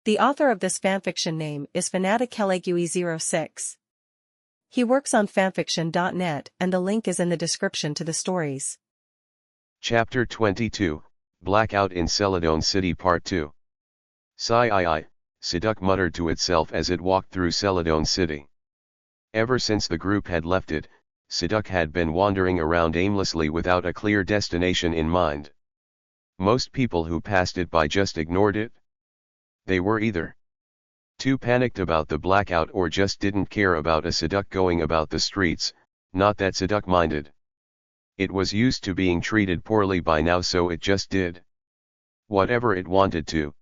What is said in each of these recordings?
The author of this fanfiction name is Fanatic06. He works on fanfiction.net and the link is in the description to the stories. Chapter 22, Blackout in Celadon City Part 2. Sigh, Siduk muttered to itself as it walked through Celadon City. Ever since the group had left it, Siduk had been wandering around aimlessly without a clear destination in mind. Most people who passed it by just ignored it. They were either too panicked about the blackout or just didn't care about a Siduk going about the streets, not that Siduk minded. It was used to being treated poorly by now, so it just did whatever it wanted to.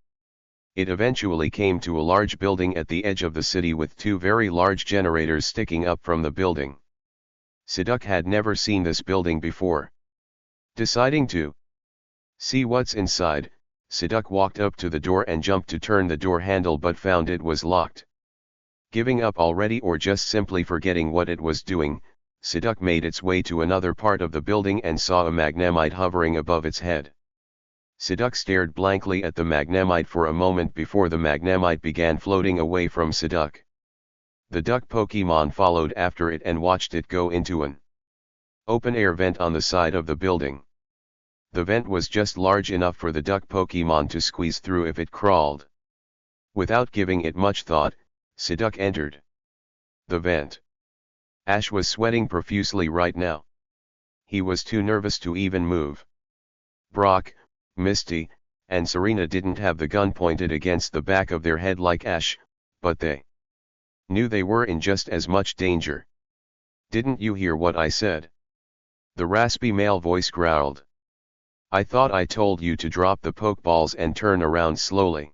It eventually came to a large building at the edge of the city with two very large generators sticking up from the building. Siduk had never seen this building before. Deciding to see what's inside, Siduk walked up to the door and jumped to turn the door handle but found it was locked. Giving up already or just simply forgetting what it was doing, Siduk made its way to another part of the building and saw a magnemite hovering above its head. Siduk stared blankly at the magnemite for a moment before the magnemite began floating away from Siduk. The duck Pokemon followed after it and watched it go into an open-air vent on the side of the building. The vent was just large enough for the duck Pokemon to squeeze through if it crawled. Without giving it much thought, Siduk entered the vent. Ash was sweating profusely right now. He was too nervous to even move. Brock, Misty, and Serena didn't have the gun pointed against the back of their head like Ash, but they knew they were in just as much danger. "Didn't you hear what I said?" the raspy male voice growled. "I thought I told you to drop the pokeballs and turn around slowly."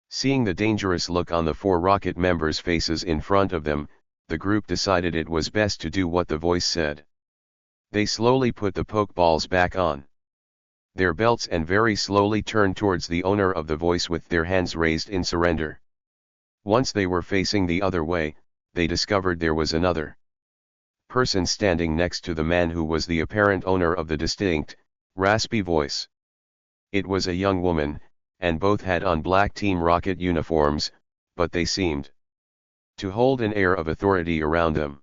Seeing the dangerous look on the four Rocket members' faces in front of them, the group decided it was best to do what the voice said. They slowly put the pokeballs back on their belts and very slowly turned towards the owner of the voice with their hands raised in surrender. Once they were facing the other way, they discovered there was another person standing next to the man who was the apparent owner of the distinct, raspy voice. It was a young woman, and both had on black Team Rocket uniforms, but they seemed to hold an air of authority around them.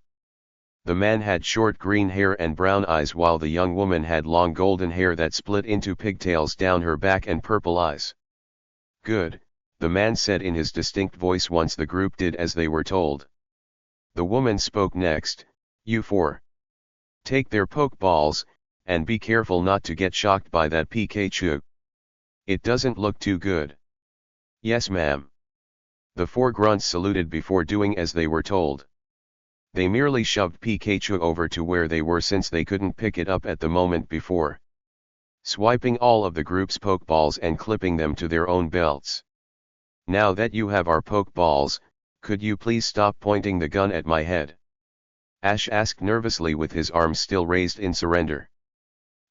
The man had short green hair and brown eyes while the young woman had long golden hair that split into pigtails down her back and purple eyes. "Good," the man said in his distinct voice once the group did as they were told. The woman spoke next. "You four. Take their pokeballs, and be careful not to get shocked by that Pikachu. It doesn't look too good." "Yes, ma'am." The four grunts saluted before doing as they were told. They merely shoved Pikachu over to where they were since they couldn't pick it up at the moment before. Swiping all of the group's pokeballs and clipping them to their own belts. "Now that you have our pokeballs, could you please stop pointing the gun at my head?" Ash asked nervously with his arms still raised in surrender.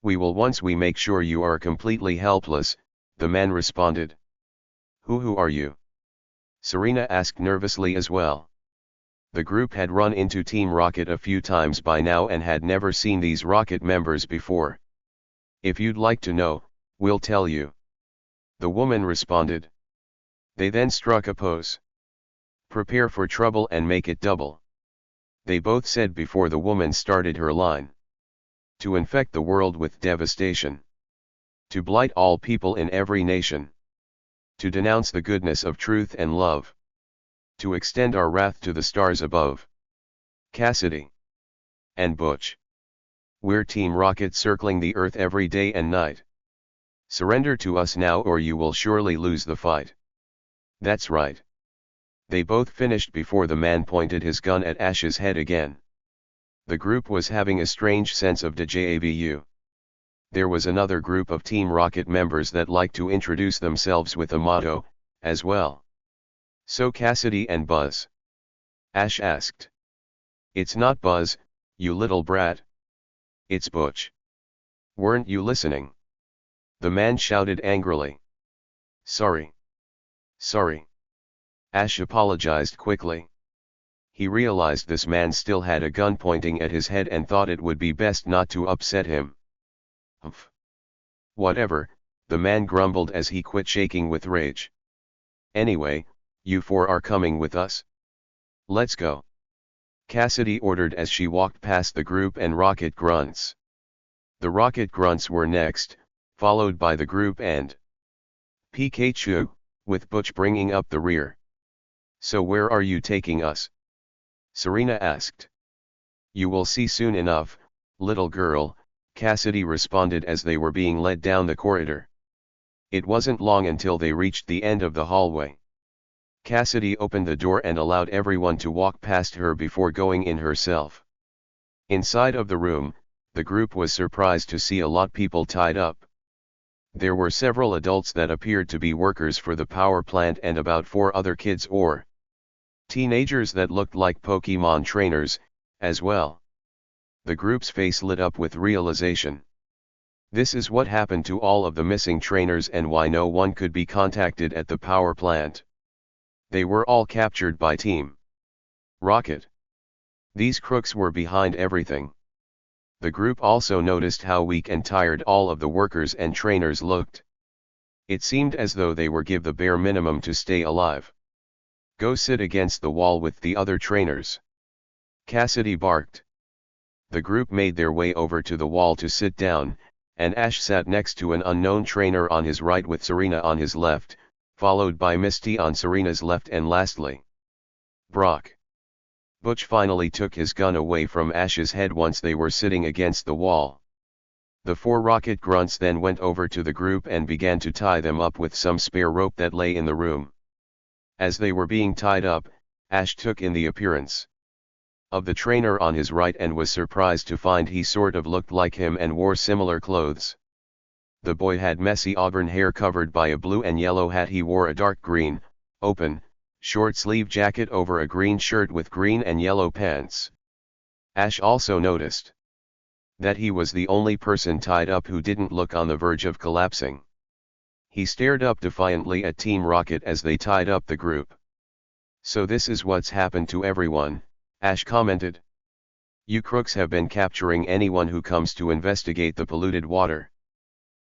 "We will once we make sure you are completely helpless," the man responded. Who are you?" Serena asked nervously as well. The group had run into Team Rocket a few times by now and had never seen these Rocket members before. "If you'd like to know, we'll tell you," the woman responded. They then struck a pose. "Prepare for trouble and make it double," they both said before the woman started her line. "To infect the world with devastation. To blight all people in every nation. To denounce the goodness of truth and love. To extend our wrath to the stars above. Cassidy and Butch. We're Team Rocket circling the earth every day and night. Surrender to us now or you will surely lose the fight." "That's right." They both finished before the man pointed his gun at Ash's head again. The group was having a strange sense of déjà vu. There was another group of Team Rocket members that liked to introduce themselves with a motto, as well. "So Cassidy and Buzz?" Ash asked. "It's not Buzz, you little brat. It's Butch. Weren't you listening?" the man shouted angrily. Sorry. Ash apologized quickly. He realized this man still had a gun pointing at his head and thought it would be best not to upset him. "Humph. Whatever," the man grumbled as he quit shaking with rage. Anyway, you four are coming with us? Let's go. Cassidy ordered as she walked past the group and Rocket Grunts. The Rocket Grunts were next, followed by the group and Pikachu, with Butch bringing up the rear. So where are you taking us? Serena asked. You will see soon enough, little girl, Cassidy responded as they were being led down the corridor. It wasn't long until they reached the end of the hallway. Cassidy opened the door and allowed everyone to walk past her before going in herself. Inside of the room, the group was surprised to see a lot of people tied up. There were several adults that appeared to be workers for the power plant and about 4 other kids or teenagers that looked like Pokemon trainers, as well. The group's face lit up with realization. This is what happened to all of the missing trainers and why no one could be contacted at the power plant. They were all captured by Team Rocket. These crooks were behind everything. The group also noticed how weak and tired all of the workers and trainers looked. It seemed as though they were given the bare minimum to stay alive. Go sit against the wall with the other trainers. Cassidy barked. The group made their way over to the wall to sit down, and Ash sat next to an unknown trainer on his right with Serena on his left, followed by Misty on Serena's left and lastly Brock. Butch finally took his gun away from Ash's head once they were sitting against the wall. The 4 Rocket Grunts then went over to the group and began to tie them up with some spare rope that lay in the room. As they were being tied up, Ash took in the appearance of the trainer on his right and was surprised to find he sort of looked like him and wore similar clothes. The boy had messy auburn hair covered by a blue and yellow hat. He wore a dark green, open, short-sleeve jacket over a green shirt with green and yellow pants. Ash also noticed that he was the only person tied up who didn't look on the verge of collapsing. He stared up defiantly at Team Rocket as they tied up the group. So this is what's happened to everyone, Ash commented. You crooks have been capturing anyone who comes to investigate the polluted water.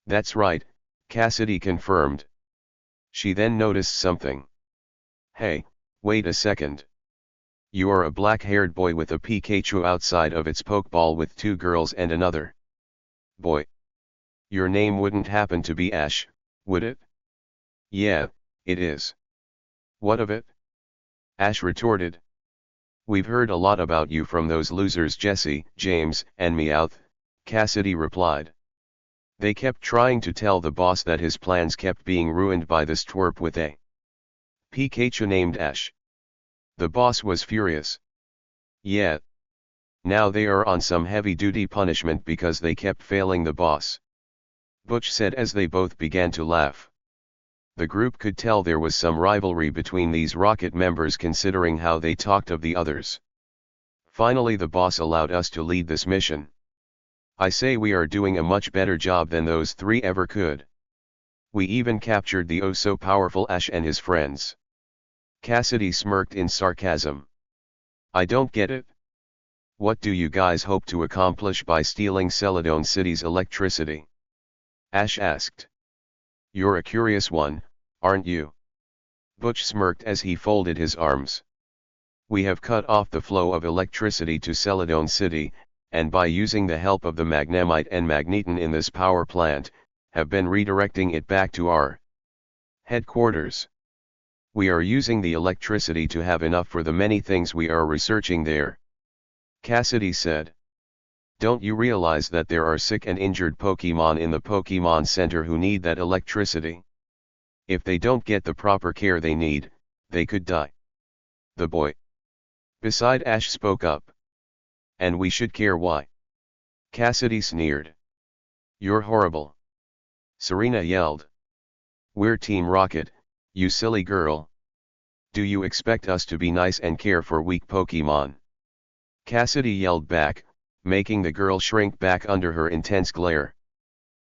That's right, Cassidy confirmed. She then noticed something. Hey, wait a second. You are a black-haired boy with a Pikachu outside of its Pokeball with 2 girls and another boy. Your name wouldn't happen to be Ash, would it? Yeah, it is. What of it? Ash retorted. We've heard a lot about you from those losers Jesse, James, and Meowth, Cassidy replied. They kept trying to tell the boss that his plans kept being ruined by this twerp with a Pikachu named Ash. The boss was furious. Yeah. Now they are on some heavy-duty punishment because they kept failing the boss. Butch said as they both began to laugh. The group could tell there was some rivalry between these Rocket members considering how they talked of the others. Finally the boss allowed us to lead this mission. I say we are doing a much better job than those 3 ever could. We even captured the oh-so-powerful Ash and his friends. Cassidy smirked in sarcasm. I don't get it. What do you guys hope to accomplish by stealing Celadon City's electricity? Ash asked. You're a curious one, aren't you? Butch smirked as he folded his arms. We have cut off the flow of electricity to Celadon City, and by using the help of the magnemite and magneton in this power plant, have been redirecting it back to our headquarters. We are using the electricity to have enough for the many things we are researching there. Cassidy said. Don't you realize that there are sick and injured Pokemon in the Pokemon Center who need that electricity? If they don't get the proper care they need, they could die. The boy beside Ash spoke up. And we should care why? Cassidy sneered. You're horrible. Serena yelled. We're Team Rocket, you silly girl. Do you expect us to be nice and care for weak Pokemon? Cassidy yelled back, making the girl shrink back under her intense glare.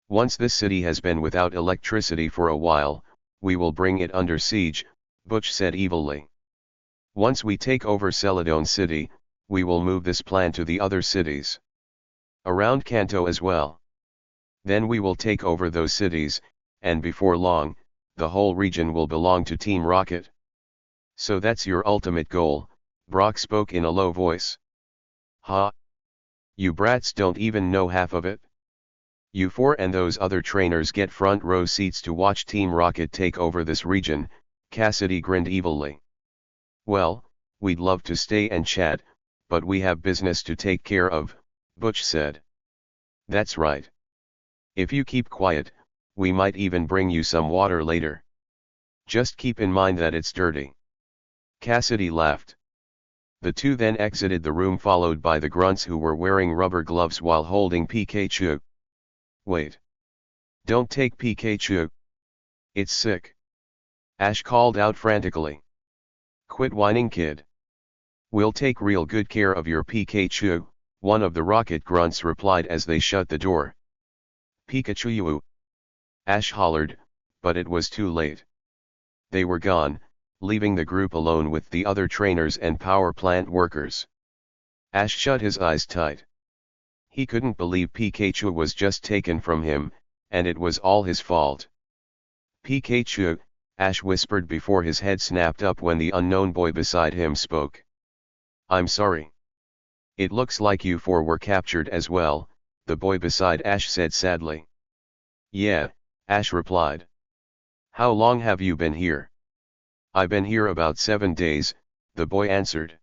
Once this city has been without electricity for a while, we will bring it under siege, Butch said evilly. Once we take over Celadon City, we will move this plan to the other cities around Kanto as well. Then we will take over those cities, and before long, the whole region will belong to Team Rocket. So that's your ultimate goal, Brock spoke in a low voice. Ha! You brats don't even know half of it. You four and those other trainers get front row seats to watch Team Rocket take over this region, Cassidy grinned evilly. Well, we'd love to stay and chat, but we have business to take care of, Butch said. That's right. If you keep quiet, we might even bring you some water later. Just keep in mind that it's dirty. Cassidy laughed. The two then exited the room followed by the grunts who were wearing rubber gloves while holding Pikachu. Wait. Don't take Pikachu. It's sick. Ash called out frantically. Quit whining, kid. We'll take real good care of your Pikachu, one of the rocket grunts replied as they shut the door. Pikachu! Ash hollered, but it was too late. They were gone, leaving the group alone with the other trainers and power plant workers. Ash shut his eyes tight. He couldn't believe Pikachu was just taken from him, and it was all his fault. Pikachu, Ash whispered before his head snapped up when the unknown boy beside him spoke. I'm sorry. It looks like you four were captured as well, the boy beside Ash said sadly. Yeah, Ash replied. How long have you been here? I've been here about 7 days, the boy answered.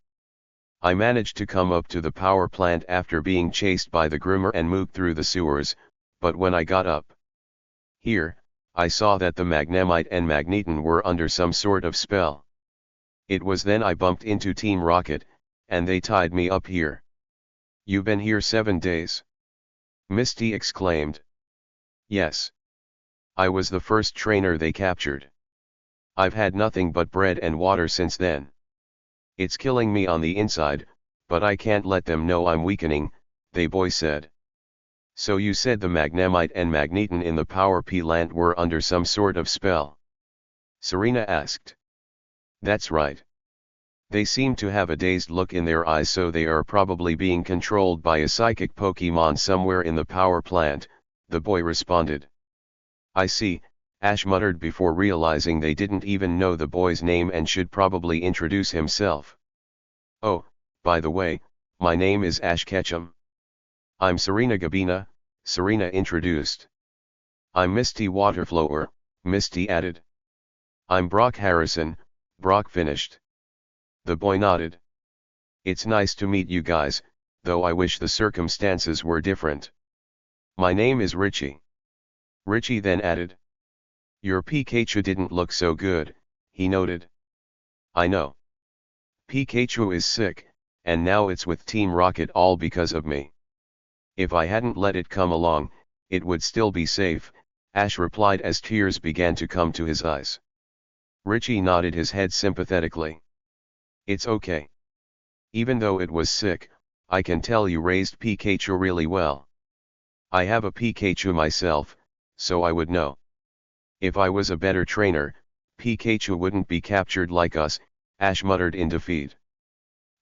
I managed to come up to the power plant after being chased by the groomer and moved through the sewers, but when I got up here, I saw that the Magnemite and Magneton were under some sort of spell. It was then I bumped into Team Rocket, and they tied me up here. You've been here 7 days? Misty exclaimed. Yes. I was the first trainer they captured. I've had nothing but bread and water since then. It's killing me on the inside, but I can't let them know I'm weakening, the boy said. So you said the Magnemite and Magneton in the Power Plant were under some sort of spell? Serena asked. That's right. They seem to have a dazed look in their eyes, so they are probably being controlled by a psychic Pokemon somewhere in the power plant, the boy responded. I see, Ash muttered before realizing they didn't even know the boy's name and should probably introduce himself. Oh, by the way, my name is Ash Ketchum. I'm Serena Gabina, Serena introduced. I'm Misty Waterflower, Misty added. I'm Brock Harrison, Brock finished. The boy nodded. It's nice to meet you guys, though I wish the circumstances were different. My name is Richie. Richie then added. Your Pikachu didn't look so good, he noted. I know. Pikachu is sick, and now it's with Team Rocket all because of me. If I hadn't let it come along, it would still be safe, Ash replied as tears began to come to his eyes. Richie nodded his head sympathetically. It's okay. Even though it was sick, I can tell you raised Pikachu really well. I have a Pikachu myself, so I would know. If I was a better trainer, Pikachu wouldn't be captured like us, Ash muttered in defeat.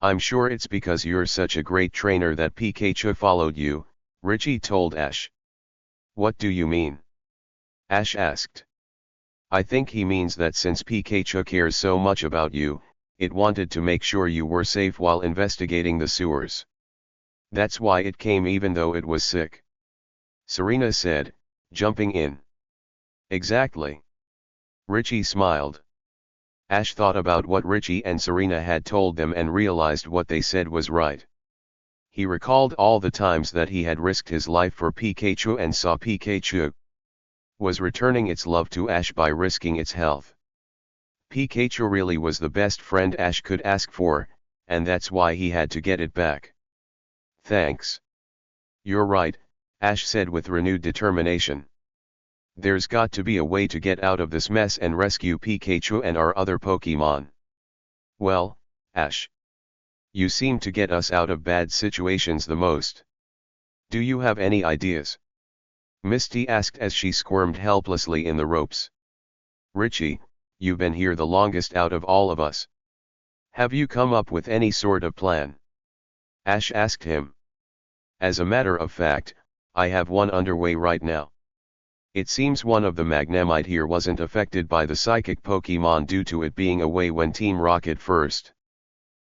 I'm sure it's because you're such a great trainer that Pikachu followed you, Richie told Ash. What do you mean? Ash asked. I think he means that since Pikachu cares so much about you, it wanted to make sure you were safe while investigating the sewers. That's why it came even though it was sick. Serena said, jumping in. Exactly. Richie smiled. Ash thought about what Richie and Serena had told them and realized what they said was right. He recalled all the times that he had risked his life for Pikachu and saw Pikachu was returning its love to Ash by risking its health. Pikachu really was the best friend Ash could ask for, and that's why he had to get it back. Thanks. You're right, Ash said with renewed determination. There's got to be a way to get out of this mess and rescue Pikachu and our other Pokemon. Well, Ash. You seem to get us out of bad situations the most. Do you have any ideas? Misty asked as she squirmed helplessly in the ropes. Richie, you've been here the longest out of all of us. Have you come up with any sort of plan? Ash asked him. As a matter of fact, I have one underway right now. It seems one of the Magnemite here wasn't affected by the psychic Pokemon due to it being away when Team Rocket first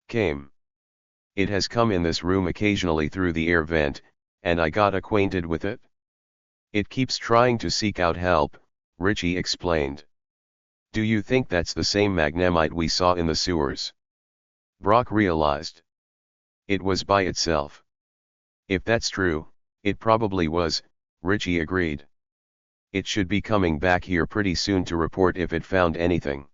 came. It has come in this room occasionally through the air vent, and I got acquainted with it. It keeps trying to seek out help, Richie explained. Do you think that's the same Magnemite we saw in the sewers? Brock realized. It was by itself. If that's true, it probably was, Richie agreed. It should be coming back here pretty soon to report if it found anything.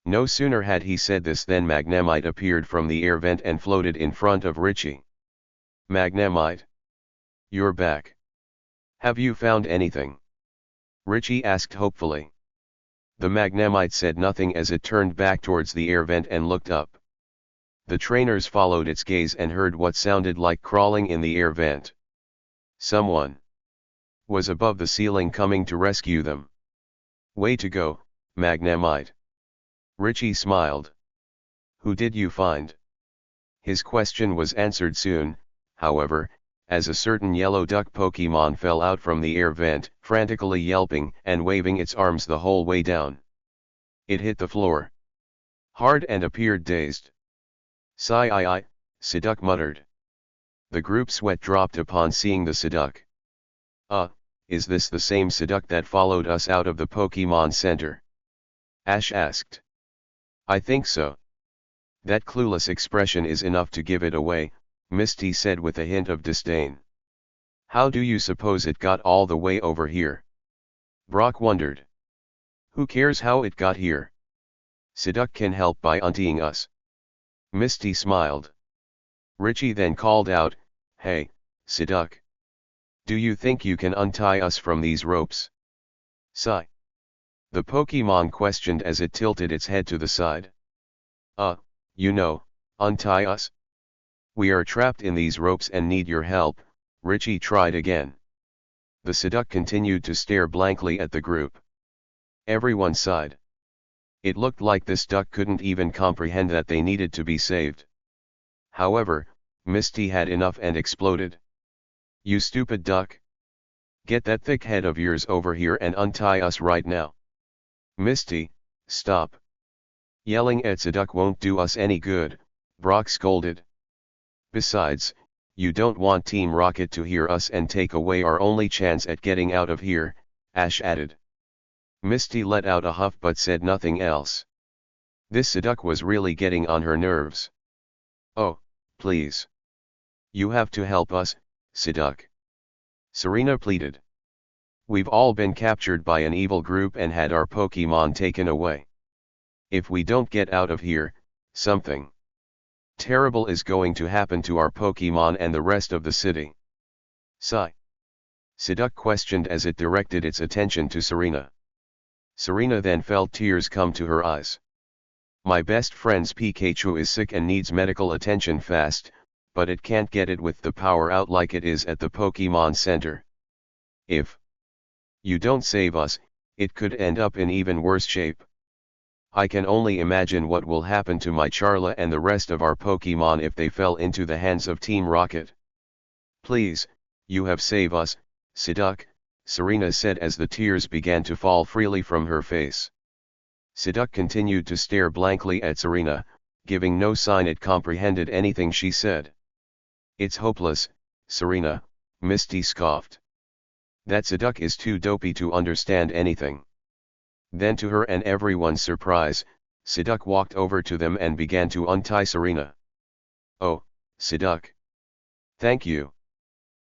No sooner had he said this than Magnemite appeared from the air vent and floated in front of Richie. Magnemite? You're back. Have you found anything? Richie asked hopefully. The Magnemite said nothing as it turned back towards the air vent and looked up. The trainers followed its gaze and heard what sounded like crawling in the air vent. Someone was above the ceiling coming to rescue them. Way to go, Magnemite. Richie smiled. Who did you find? His question was answered soon, however, as a certain yellow duck Pokemon fell out from the air vent, frantically yelping and waving its arms the whole way down. It hit the floor hard and appeared dazed. Sigh, Psyduck muttered. The group sweat dropped upon seeing the Psyduck. Is this the same Psyduck that followed us out of the Pokemon Center? Ash asked. I think so. That clueless expression is enough to give it away, Misty said with a hint of disdain. How do you suppose it got all the way over here? Brock wondered. Who cares how it got here? Psyduck can help by untying us. Misty smiled. Richie then called out, Hey, Psyduck. Do you think you can untie us from these ropes? Sigh. The Pokemon questioned as it tilted its head to the side. Untie us? We are trapped in these ropes and need your help, Richie tried again. The Psyduck continued to stare blankly at the group. Everyone sighed. It looked like this duck couldn't even comprehend that they needed to be saved. However, Misty had enough and exploded. You stupid duck! Get that thick head of yours over here and untie us right now. Misty, stop. Yelling at Psyduck won't do us any good, Brock scolded. Besides, you don't want Team Rocket to hear us and take away our only chance at getting out of here, Ash added. Misty let out a huff but said nothing else. This Psyduck was really getting on her nerves. Oh, please. You have to help us, Psyduck. Serena pleaded. We've all been captured by an evil group and had our Pokemon taken away. If we don't get out of here, something terrible is going to happen to our Pokemon and the rest of the city. Sigh. Psyduck questioned as it directed its attention to Serena. Serena then felt tears come to her eyes. My best friend's Pikachu is sick and needs medical attention fast, but it can't get it with the power out like it is at the Pokemon Center. If you don't save us, it could end up in even worse shape. I can only imagine what will happen to my Charla and the rest of our Pokemon if they fell into the hands of Team Rocket. Please, you have saved us, Psyduck, Serena said as the tears began to fall freely from her face. Psyduck continued to stare blankly at Serena, giving no sign it comprehended anything she said. It's hopeless, Serena, Misty scoffed. That Psyduck is too dopey to understand anything. Then to her and everyone's surprise, Psyduck walked over to them and began to untie Serena. Oh, Psyduck. Thank you.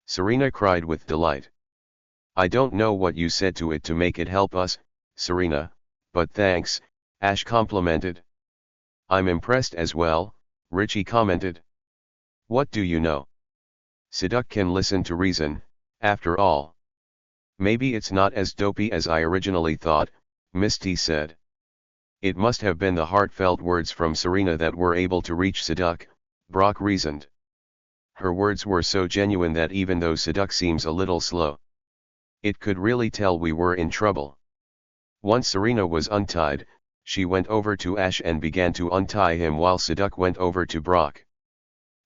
Serena cried with delight. I don't know what you said to it to make it help us, Serena, but thanks, Ash complimented. I'm impressed as well, Richie commented. What do you know? Psyduck can listen to reason, after all. Maybe it's not as dopey as I originally thought, Misty said. It must have been the heartfelt words from Serena that were able to reach Psyduck, Brock reasoned. Her words were so genuine that even though Psyduck seems a little slow, it could really tell we were in trouble. Once Serena was untied, she went over to Ash and began to untie him while Psyduck went over to Brock.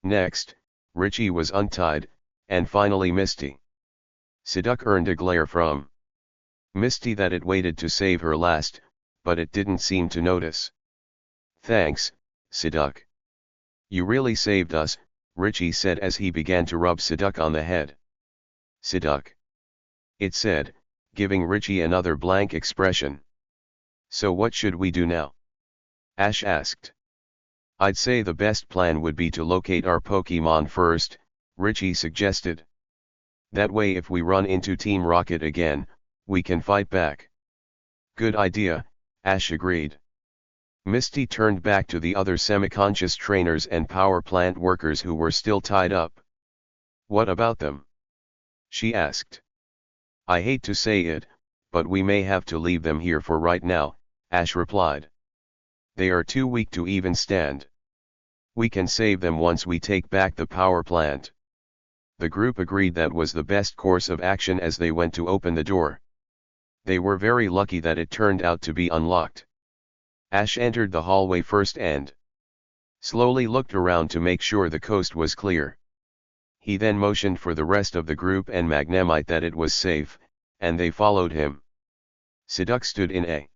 Next, Richie was untied, and finally Misty. Psyduck earned a glare from Misty that it waited to save her last, but it didn't seem to notice. "Thanks, Siduk. You really saved us," Richie said as he began to rub Siduk on the head. "Siduk," it said, giving Richie another blank expression. "So what should we do now?" Ash asked. "I'd say the best plan would be to locate our Pokemon first," Richie suggested. "That way if we run into Team Rocket again, we can fight back." "Good idea," Ash agreed. Misty turned back to the other semi-conscious trainers and power plant workers who were still tied up. "What about them?" she asked. "I hate to say it, but we may have to leave them here for right now," Ash replied. "They are too weak to even stand. We can save them once we take back the power plant." The group agreed that was the best course of action as they went to open the door. They were very lucky that it turned out to be unlocked. Ash entered the hallway first and slowly looked around to make sure the coast was clear. He then motioned for the rest of the group and Magnemite that it was safe, and they followed him. Siduk stood in a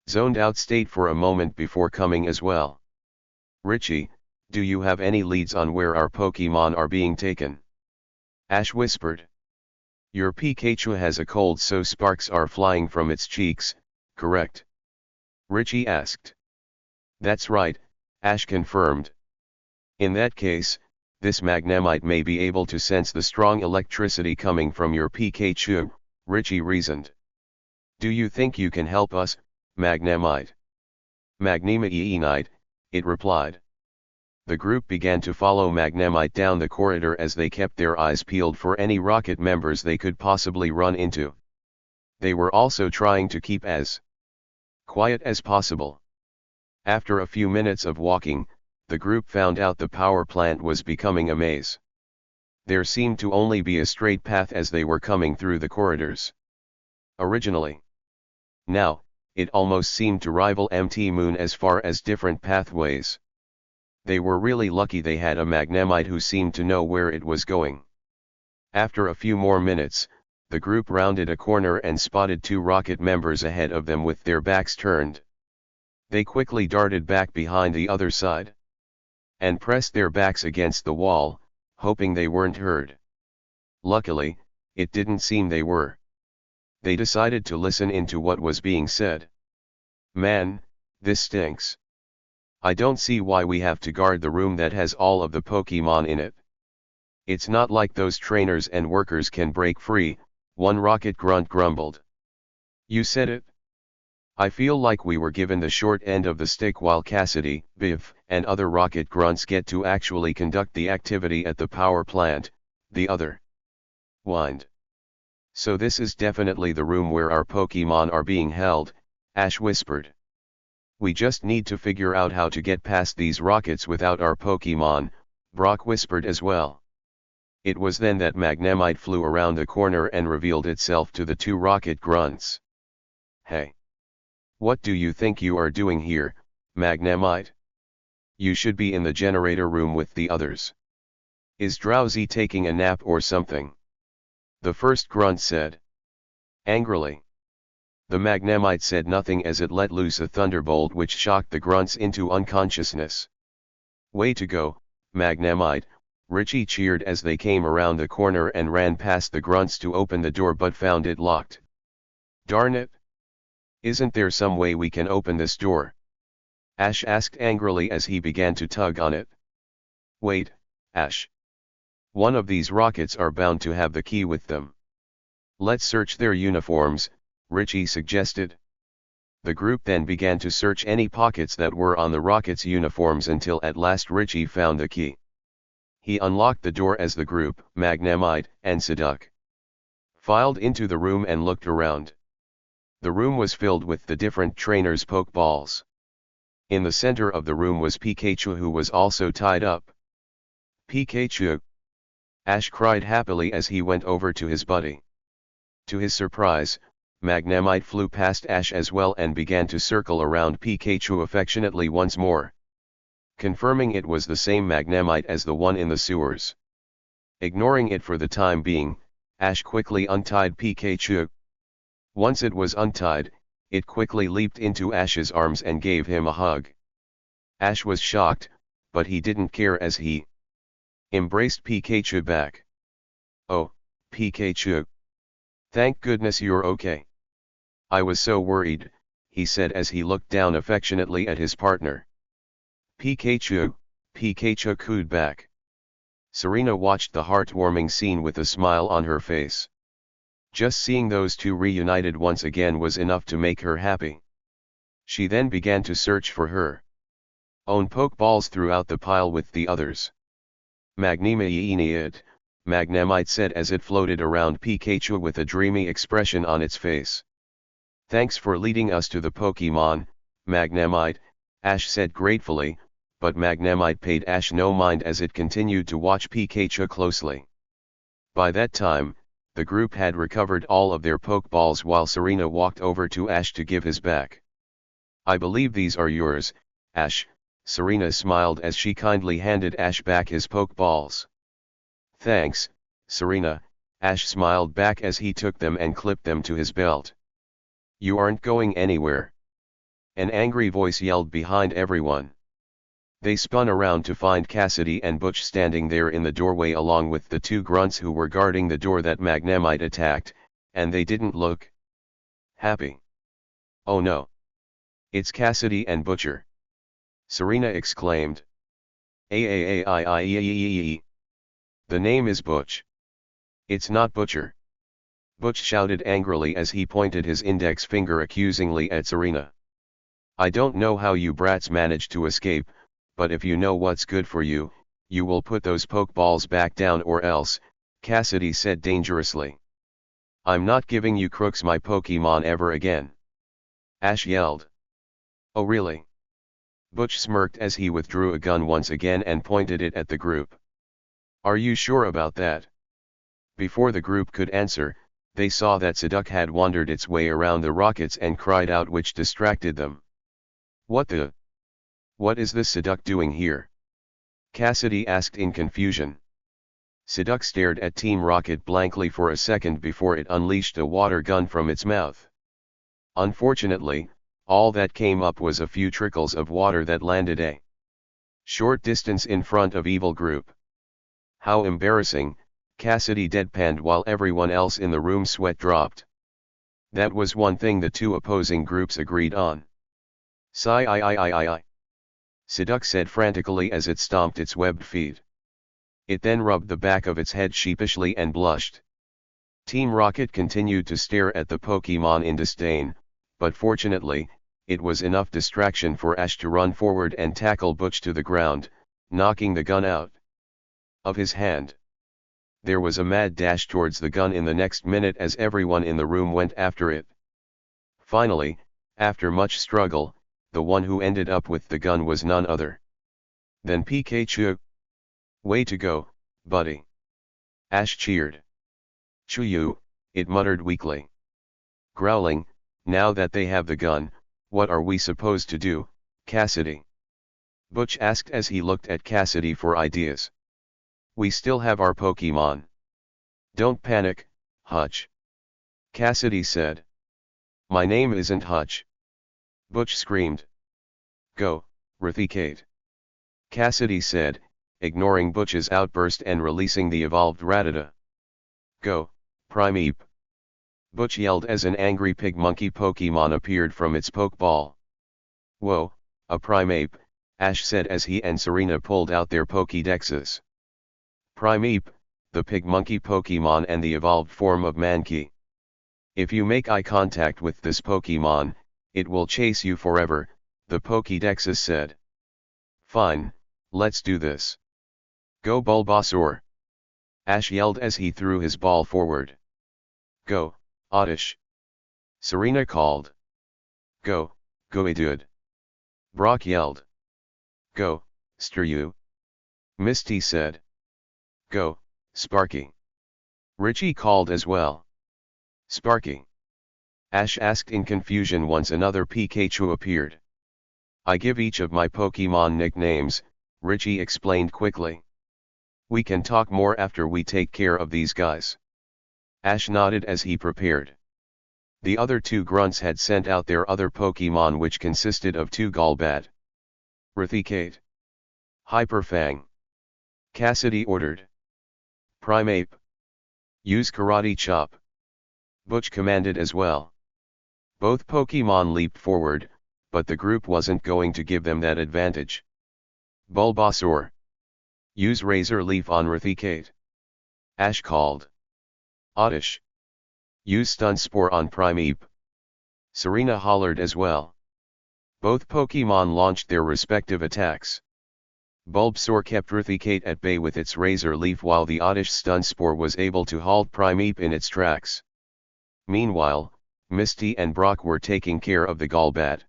zoned out state for a moment before coming as well. "Richie, do you have any leads on where our Pokemon are being taken?" Ash whispered. "Your Pikachu has a cold, so sparks are flying from its cheeks, correct?" Richie asked. "That's right," Ash confirmed. "In that case, this Magnemite may be able to sense the strong electricity coming from your Pikachu," Richie reasoned. "Do you think you can help us, Magnemite?" "Magnemite," it replied. The group began to follow Magnemite down the corridor as they kept their eyes peeled for any Rocket members they could possibly run into. They were also trying to keep as quiet as possible. After a few minutes of walking, the group found out the power plant was becoming a maze. There seemed to only be a straight path as they were coming through the corridors. Originally. Now, it almost seemed to rival MT Moon as far as different pathways. They were really lucky they had a Magnemite who seemed to know where it was going. After a few more minutes, the group rounded a corner and spotted two Rocket members ahead of them with their backs turned. They quickly darted back behind the other side and pressed their backs against the wall, hoping they weren't heard. Luckily, it didn't seem they were. They decided to listen into what was being said. "Man, this stinks. I don't see why we have to guard the room that has all of the Pokemon in it. It's not like those trainers and workers can break free," one Rocket grunt grumbled. "You said it. I feel like we were given the short end of the stick while Cassidy, Biff, and other Rocket grunts get to actually conduct the activity at the power plant," the other whined. "So this is definitely the room where our Pokemon are being held," Ash whispered. "We just need to figure out how to get past these Rockets without our Pokemon," Brock whispered as well. It was then that Magnemite flew around the corner and revealed itself to the two Rocket grunts. "Hey! What do you think you are doing here, Magnemite? You should be in the generator room with the others. Is Drowsy taking a nap or something?" the first grunt said. Angrily. The Magnemite said nothing as it let loose a thunderbolt which shocked the grunts into unconsciousness. "Way to go, Magnemite," Richie cheered as they came around the corner and ran past the grunts to open the door but found it locked. "Darn it! Isn't there some way we can open this door?" Ash asked angrily as he began to tug on it. "Wait, Ash. One of these Rockets are bound to have the key with them. Let's search their uniforms," Richie suggested. The group then began to search any pockets that were on the Rockets' uniforms until at last Richie found the key. He unlocked the door as the group, Magnemite, and Siduk, filed into the room and looked around. The room was filled with the different trainers' Pokeballs. In the center of the room was Pikachu, who was also tied up. "Pikachu!" Ash cried happily as he went over to his buddy. To his surprise, Magnemite flew past Ash as well and began to circle around Pikachu affectionately once more, confirming it was the same Magnemite as the one in the sewers. Ignoring it for the time being, Ash quickly untied Pikachu. Once it was untied, it quickly leaped into Ash's arms and gave him a hug. Ash was shocked, but he didn't care as he embraced Pikachu back. "Oh, Pikachu. Thank goodness you're okay. I was so worried," he said as he looked down affectionately at his partner. "Pikachu, Pikachu cooed back." Serena watched the heartwarming scene with a smile on her face. Just seeing those two reunited once again was enough to make her happy. She then began to search for her own Pokeballs throughout the pile with the others. "Magnemite," Magnemite said as it floated around Pikachu with a dreamy expression on its face. "Thanks for leading us to the Pokemon, Magnemite," Ash said gratefully, but Magnemite paid Ash no mind as it continued to watch Pikachu closely. By that time, the group had recovered all of their Pokeballs while Serena walked over to Ash to give his back. "I believe these are yours, Ash," Serena smiled as she kindly handed Ash back his Pokeballs. "Thanks, Serena," Ash smiled back as he took them and clipped them to his belt. "You aren't going anywhere." An angry voice yelled behind everyone. They spun around to find Cassidy and Butch standing there in the doorway along with the two grunts who were guarding the door that Magnemite attacked, and they didn't look happy. "Oh no! It's Cassidy and Butcher!" Serena exclaimed. "A. The name is Butch. It's not Butcher." Butch shouted angrily as he pointed his index finger accusingly at Serena. "I don't know how you brats managed to escape, but if you know what's good for you, you will put those Pokeballs back down or else," Cassidy said dangerously. "I'm not giving you crooks my Pokemon ever again," Ash yelled. "Oh really?" Butch smirked as he withdrew a gun once again and pointed it at the group. "Are you sure about that?" Before the group could answer, they saw that Psyduck had wandered its way around the rockets and cried out, which distracted them. What is this Psyduck doing here?" Cassidy asked in confusion. Psyduck stared at Team Rocket blankly for a second before it unleashed a water gun from its mouth. Unfortunately, all that came up was a few trickles of water that landed a short distance in front of Evil Group. "How embarrassing," Cassidy deadpanned while everyone else in the room sweat dropped. That was one thing the two opposing groups agreed on. "Sigh. Psyduck said frantically as it stomped its webbed feet. It then rubbed the back of its head sheepishly and blushed. Team Rocket continued to stare at the Pokemon in disdain, but fortunately, it was enough distraction for Ash to run forward and tackle Butch to the ground, knocking the gun out of his hand. There was a mad dash towards the gun in the next minute as everyone in the room went after it. Finally, after much struggle, the one who ended up with the gun was none other than Pikachu. "Way to go, buddy!" Ash cheered. "Chuyu," it muttered weakly. Growling, "Now that they have the gun, what are we supposed to do, Cassidy?" Butch asked as he looked at Cassidy for ideas. "We still have our Pokemon." "Don't panic, Hutch," Cassidy said. "My name isn't Hutch," Butch screamed. "Go, Raticate," Cassidy said, ignoring Butch's outburst and releasing the evolved Rattata. "Go, Primeape," Butch yelled as an angry pig monkey Pokemon appeared from its Pokeball. "Whoa, a Primeape," Ash said as he and Serena pulled out their Pokédexes. Primeape, the pig monkey Pokemon and the evolved form of Mankey. "If you make eye contact with this Pokemon, it will chase you forever," the Pokédexes said. "Fine, let's do this. Go Bulbasaur," Ash yelled as he threw his ball forward. "Go, Oddish," Serena called. "Go, Geodude," Brock yelled. "Go, Staryu," Misty said. "Go, Sparky," Richie called as well. "Sparky?" Ash asked in confusion once another Pikachu appeared. "I give each of my Pokemon nicknames," Richie explained quickly. "We can talk more after we take care of these guys." Ash nodded as he prepared. The other two grunts had sent out their other Pokemon, which consisted of two Golbat. Raticate. Hyperfang. Cassidy ordered. Primeape. Use Karate Chop. Butch commanded as well. Both Pokemon leaped forward, but the group wasn't going to give them that advantage. Bulbasaur. Use Razor Leaf on Raticate. Ash called. Oddish. Use Stun Spore on Primeape. Serena hollered as well. Both Pokemon launched their respective attacks. Bulbasaur kept Raticate at bay with its Razor Leaf, while the Oddish Stun Spore was able to halt Primeape in its tracks. Meanwhile, Misty and Brock were taking care of the Golbat.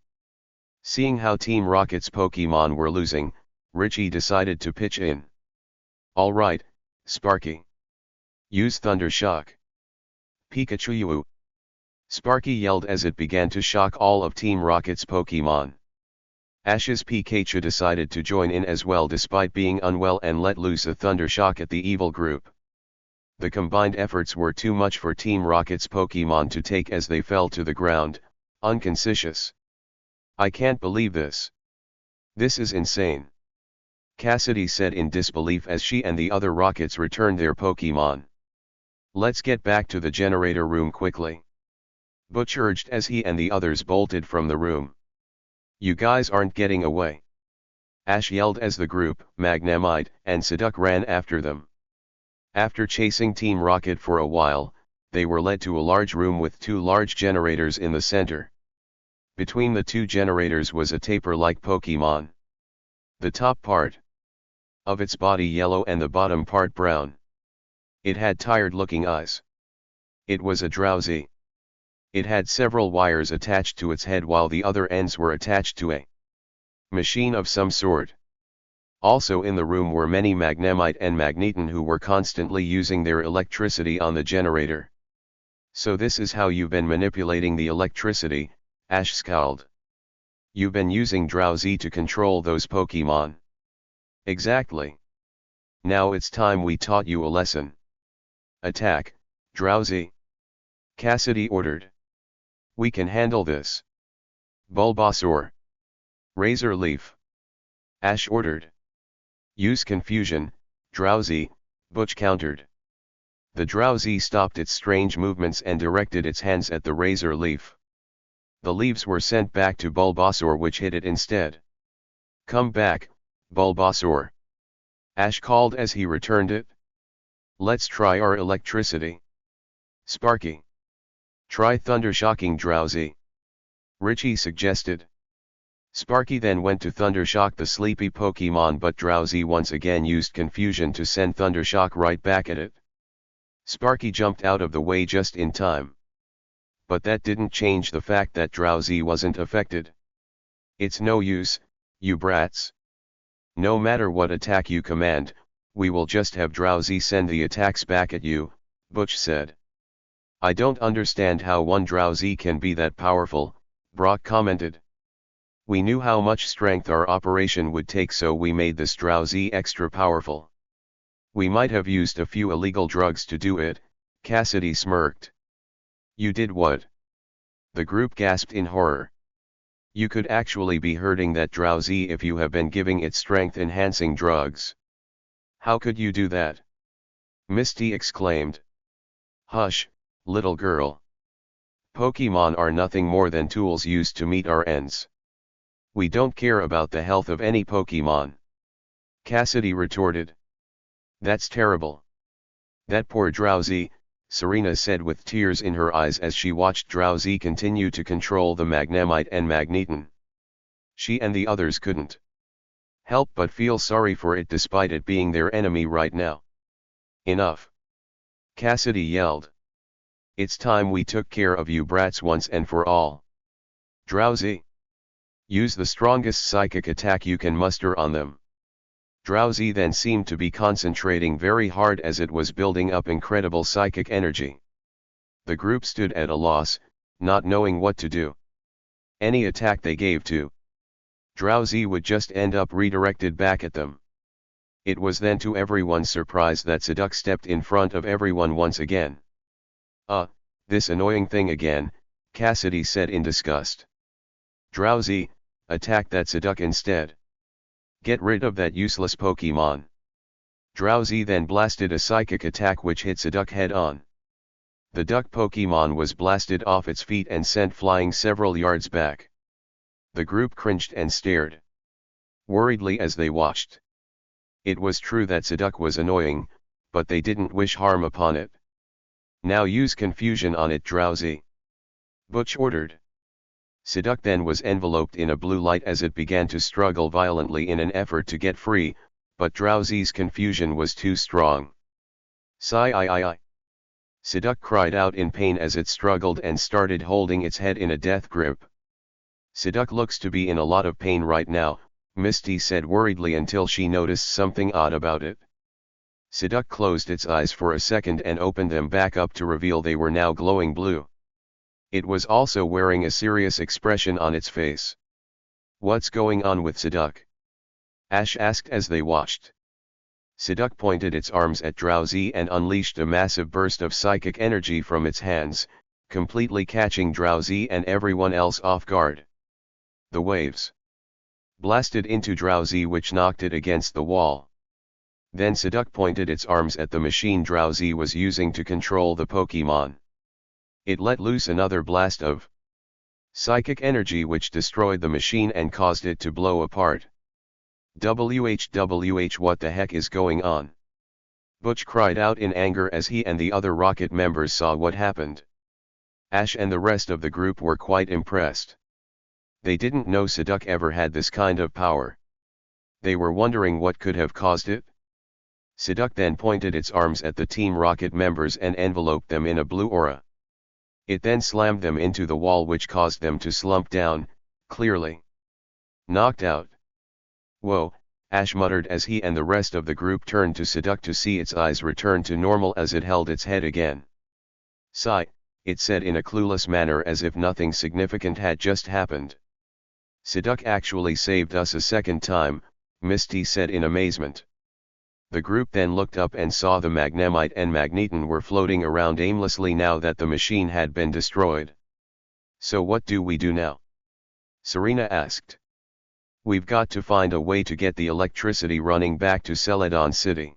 Seeing how Team Rocket's Pokemon were losing, Richie decided to pitch in. Alright, Sparky. Use Thunder Shock. Pikachu. Sparky yelled as it began to shock all of Team Rocket's Pokemon. Ash's Pikachu decided to join in as well despite being unwell and let loose a Thunder Shock at the evil group. The combined efforts were too much for Team Rocket's Pokemon to take as they fell to the ground, unconscious. I can't believe this. This is insane. Cassidy said in disbelief as she and the other Rockets returned their Pokemon. Let's get back to the generator room quickly. Butch urged as he and the others bolted from the room. You guys aren't getting away. Ash yelled as the group, Magnemite and Psyduck ran after them. After chasing Team Rocket for a while, they were led to a large room with two large generators in the center. Between the two generators was a tapir-like Pokemon. The top part of its body yellow and the bottom part brown. It had tired-looking eyes. It was a Drowsy. It had several wires attached to its head while the other ends were attached to a machine of some sort. Also in the room were many Magnemite and Magneton who were constantly using their electricity on the generator. So this is how you've been manipulating the electricity, Ash scowled. You've been using Drowsy to control those Pokemon. Exactly. Now it's time we taught you a lesson. Attack, Drowsy. Cassidy ordered. We can handle this. Bulbasaur. Razor Leaf. Ash ordered. Use Confusion, Drowsy, Butch countered. The Drowsy stopped its strange movements and directed its hands at the Razor Leaf. The leaves were sent back to Bulbasaur, which hit it instead. Come back, Bulbasaur. Ash called as he returned it. Let's try our electricity. Sparky. Try Thunder Shocking Drowsy. Richie suggested. Sparky then went to Thunder Shock the sleepy Pokemon, but Drowsy once again used Confusion to send Thunder Shock right back at it. Sparky jumped out of the way just in time. But that didn't change the fact that Drowsy wasn't affected. It's no use, you brats. No matter what attack you command, we will just have Drowsy send the attacks back at you, Butch said. I don't understand how one Drowsy can be that powerful, Brock commented. We knew how much strength our operation would take, so we made this Drowsy extra powerful. We might have used a few illegal drugs to do it, Cassidy smirked. You did what? The group gasped in horror. You could actually be hurting that Drowsy if you have been giving it strength-enhancing drugs. How could you do that? Misty exclaimed. Hush, little girl. Pokemon are nothing more than tools used to meet our ends. We don't care about the health of any Pokemon. Cassidy retorted. That's terrible. That poor Drowsy, Serena said with tears in her eyes as she watched Drowsy continue to control the Magnemite and Magneton. She and the others couldn't help but feel sorry for it despite it being their enemy right now. Enough. Cassidy yelled. It's time we took care of you brats once and for all. Drowsy. Use the strongest psychic attack you can muster on them. Drowsy then seemed to be concentrating very hard as it was building up incredible psychic energy. The group stood at a loss, not knowing what to do. Any attack they gave to Drowsy would just end up redirected back at them. It was then to everyone's surprise that Psyduck stepped in front of everyone once again. This annoying thing again, Cassidy said in disgust. Drowsy, attack that Psyduck instead. Get rid of that useless Pokemon. Drowsy then blasted a psychic attack which hit Psyduck head on. The duck Pokemon was blasted off its feet and sent flying several yards back. The group cringed and stared worriedly as they watched. It was true that Psyduck was annoying, but they didn't wish harm upon it. Now use confusion on it, Drowsy. Butch ordered. Psyduck then was enveloped in a blue light as it began to struggle violently in an effort to get free, but Drowsy's confusion was too strong. Sigh. Psyduck cried out in pain as it struggled and started holding its head in a death grip. Psyduck looks to be in a lot of pain right now, Misty said worriedly until she noticed something odd about it. Psyduck closed its eyes for a second and opened them back up to reveal they were now glowing blue. It was also wearing a serious expression on its face. What's going on with Psyduck? Ash asked as they watched. Psyduck pointed its arms at Drowsy and unleashed a massive burst of psychic energy from its hands, completely catching Drowsy and everyone else off guard. The waves blasted into Drowsy, which knocked it against the wall. Then Psyduck pointed its arms at the machine Drowsy was using to control the Pokemon. It let loose another blast of psychic energy which destroyed the machine and caused it to blow apart. WHWH, what the heck is going on? Butch cried out in anger as he and the other Rocket members saw what happened. Ash and the rest of the group were quite impressed. They didn't know Psyduck ever had this kind of power. They were wondering what could have caused it. Psyduck then pointed its arms at the Team Rocket members and enveloped them in a blue aura. It then slammed them into the wall, which caused them to slump down, clearly knocked out. Whoa, Ash muttered as he and the rest of the group turned to Psyduck to see its eyes return to normal as it held its head again. Sigh, it said in a clueless manner as if nothing significant had just happened. Psyduck actually saved us a second time, Misty said in amazement. The group then looked up and saw the Magnemite and Magneton were floating around aimlessly now that the machine had been destroyed. So what do we do now? Serena asked. We've got to find a way to get the electricity running back to Celadon City.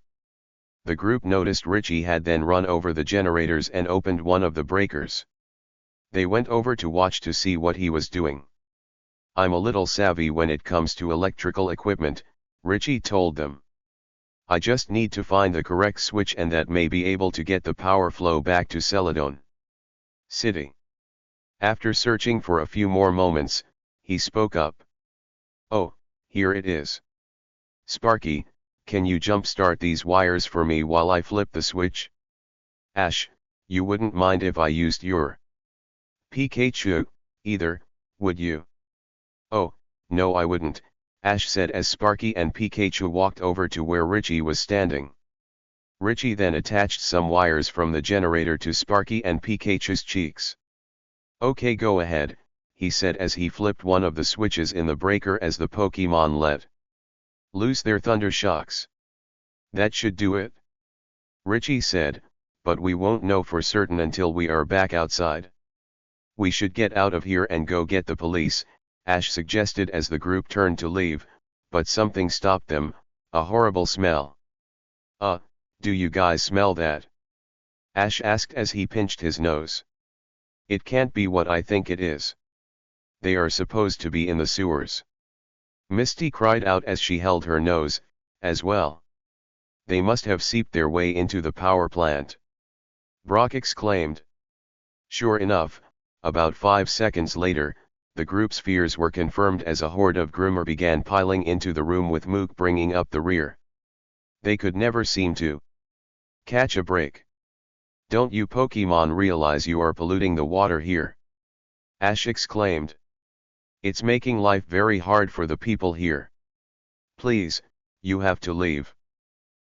The group noticed Richie had then run over the generators and opened one of the breakers. They went over to watch to see what he was doing. I'm a little savvy when it comes to electrical equipment, Richie told them. I just need to find the correct switch and that may be able to get the power flow back to Celadon City. After searching for a few more moments, he spoke up. Oh, here it is. Sparky, can you jumpstart these wires for me while I flip the switch? Ash, you wouldn't mind if I used your Pikachu, either, would you? Oh, no I wouldn't, Ash said as Sparky and Pikachu walked over to where Richie was standing. Richie then attached some wires from the generator to Sparky and Pikachu's cheeks. Okay, go ahead, he said as he flipped one of the switches in the breaker as the Pokemon let loose their thunder shocks. That should do it, Richie said, but we won't know for certain until we are back outside. We should get out of here and go get the police, Ash suggested as the group turned to leave, but something stopped them, a horrible smell. Do you guys smell that? Ash asked as he pinched his nose. It can't be what I think it is. They are supposed to be in the sewers. Misty cried out as she held her nose, as well. They must have seeped their way into the power plant. Brock exclaimed. Sure enough, about 5 seconds later, the group's fears were confirmed as a horde of groomer began piling into the room with Mook bringing up the rear. They could never seem to catch a break. Don't you Pokemon realize you are polluting the water here? Ash exclaimed. It's making life very hard for the people here. Please, you have to leave.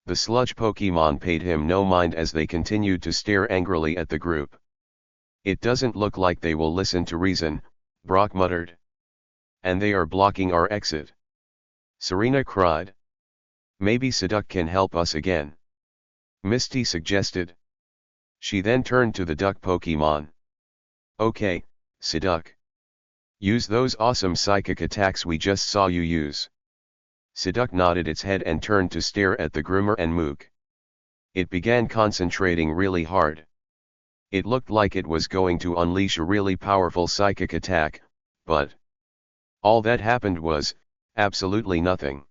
The sludge Pokemon paid him no mind as they continued to stare angrily at the group. It doesn't look like they will listen to reason, Brock muttered. And they are blocking our exit. Serena cried. Maybe Psyduck can help us again, Misty suggested. She then turned to the duck Pokemon. Okay, Psyduck. Use those awesome psychic attacks we just saw you use. Psyduck nodded its head and turned to stare at the groomer and Mook. It began concentrating really hard. It looked like it was going to unleash a really powerful psychic attack, but all that happened was absolutely nothing.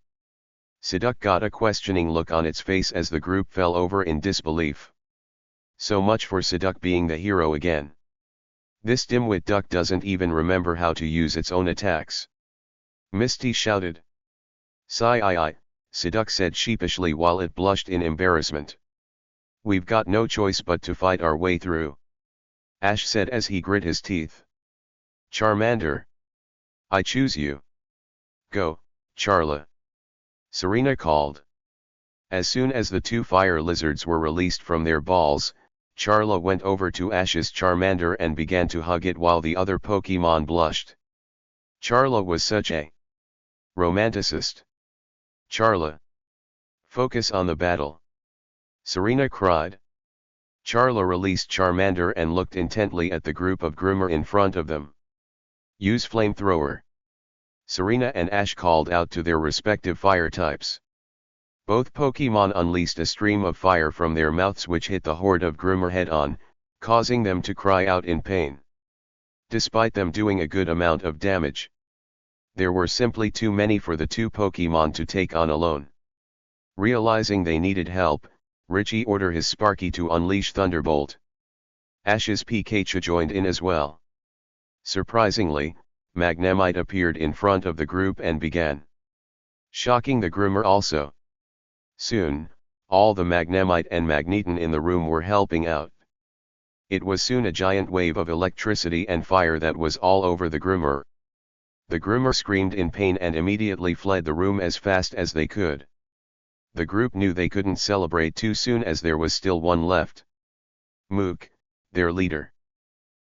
Psyduck got a questioning look on its face as the group fell over in disbelief. So much for Psyduck being the hero again. This dimwit duck doesn't even remember how to use its own attacks. Misty shouted. Sigh, Psyduck said sheepishly while it blushed in embarrassment. We've got no choice but to fight our way through. Ash said as he grit his teeth. Charmander. I choose you. Go, Charla. Serena called. As soon as the two fire lizards were released from their balls, Charla went over to Ash's Charmander and began to hug it while the other Pokémon blushed. Charla was such a romanticist. Charla. Focus on the battle. Serena cried. Charla released Charmander and looked intently at the group of groomer in front of them. Use flamethrower. Serena and Ash called out to their respective fire types. Both Pokémon unleashed a stream of fire from their mouths which hit the horde of groomer head-on, causing them to cry out in pain. Despite them doing a good amount of damage, there were simply too many for the two Pokémon to take on alone. Realizing they needed help, Richie ordered his Sparky to unleash Thunderbolt. Ash's Pikachu joined in as well. Surprisingly, Magnemite appeared in front of the group and began shocking the groomer also. Soon, all the Magnemite and Magneton in the room were helping out. It was soon a giant wave of electricity and fire that was all over the groomer. The groomer screamed in pain and immediately fled the room as fast as they could. The group knew they couldn't celebrate too soon as there was still one left. Mook, their leader,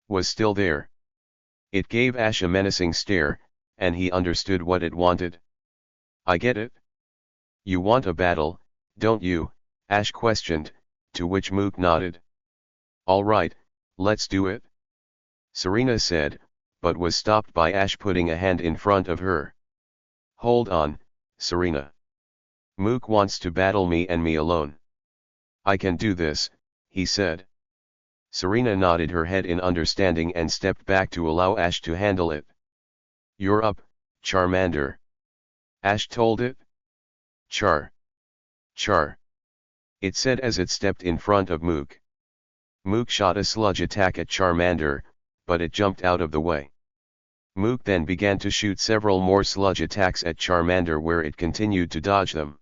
was still there. It gave Ash a menacing stare, and he understood what it wanted. I get it. You want a battle, don't you? Ash questioned, to which Mook nodded. All right, let's do it. Serena said, but was stopped by Ash putting a hand in front of her. Hold on, Serena. Mook wants to battle me and me alone. I can do this, he said. Serena nodded her head in understanding and stepped back to allow Ash to handle it. You're up, Charmander. Ash told it. Char. It said as it stepped in front of Mook. Mook shot a sludge attack at Charmander, but it jumped out of the way. Mook then began to shoot several more sludge attacks at Charmander where it continued to dodge them.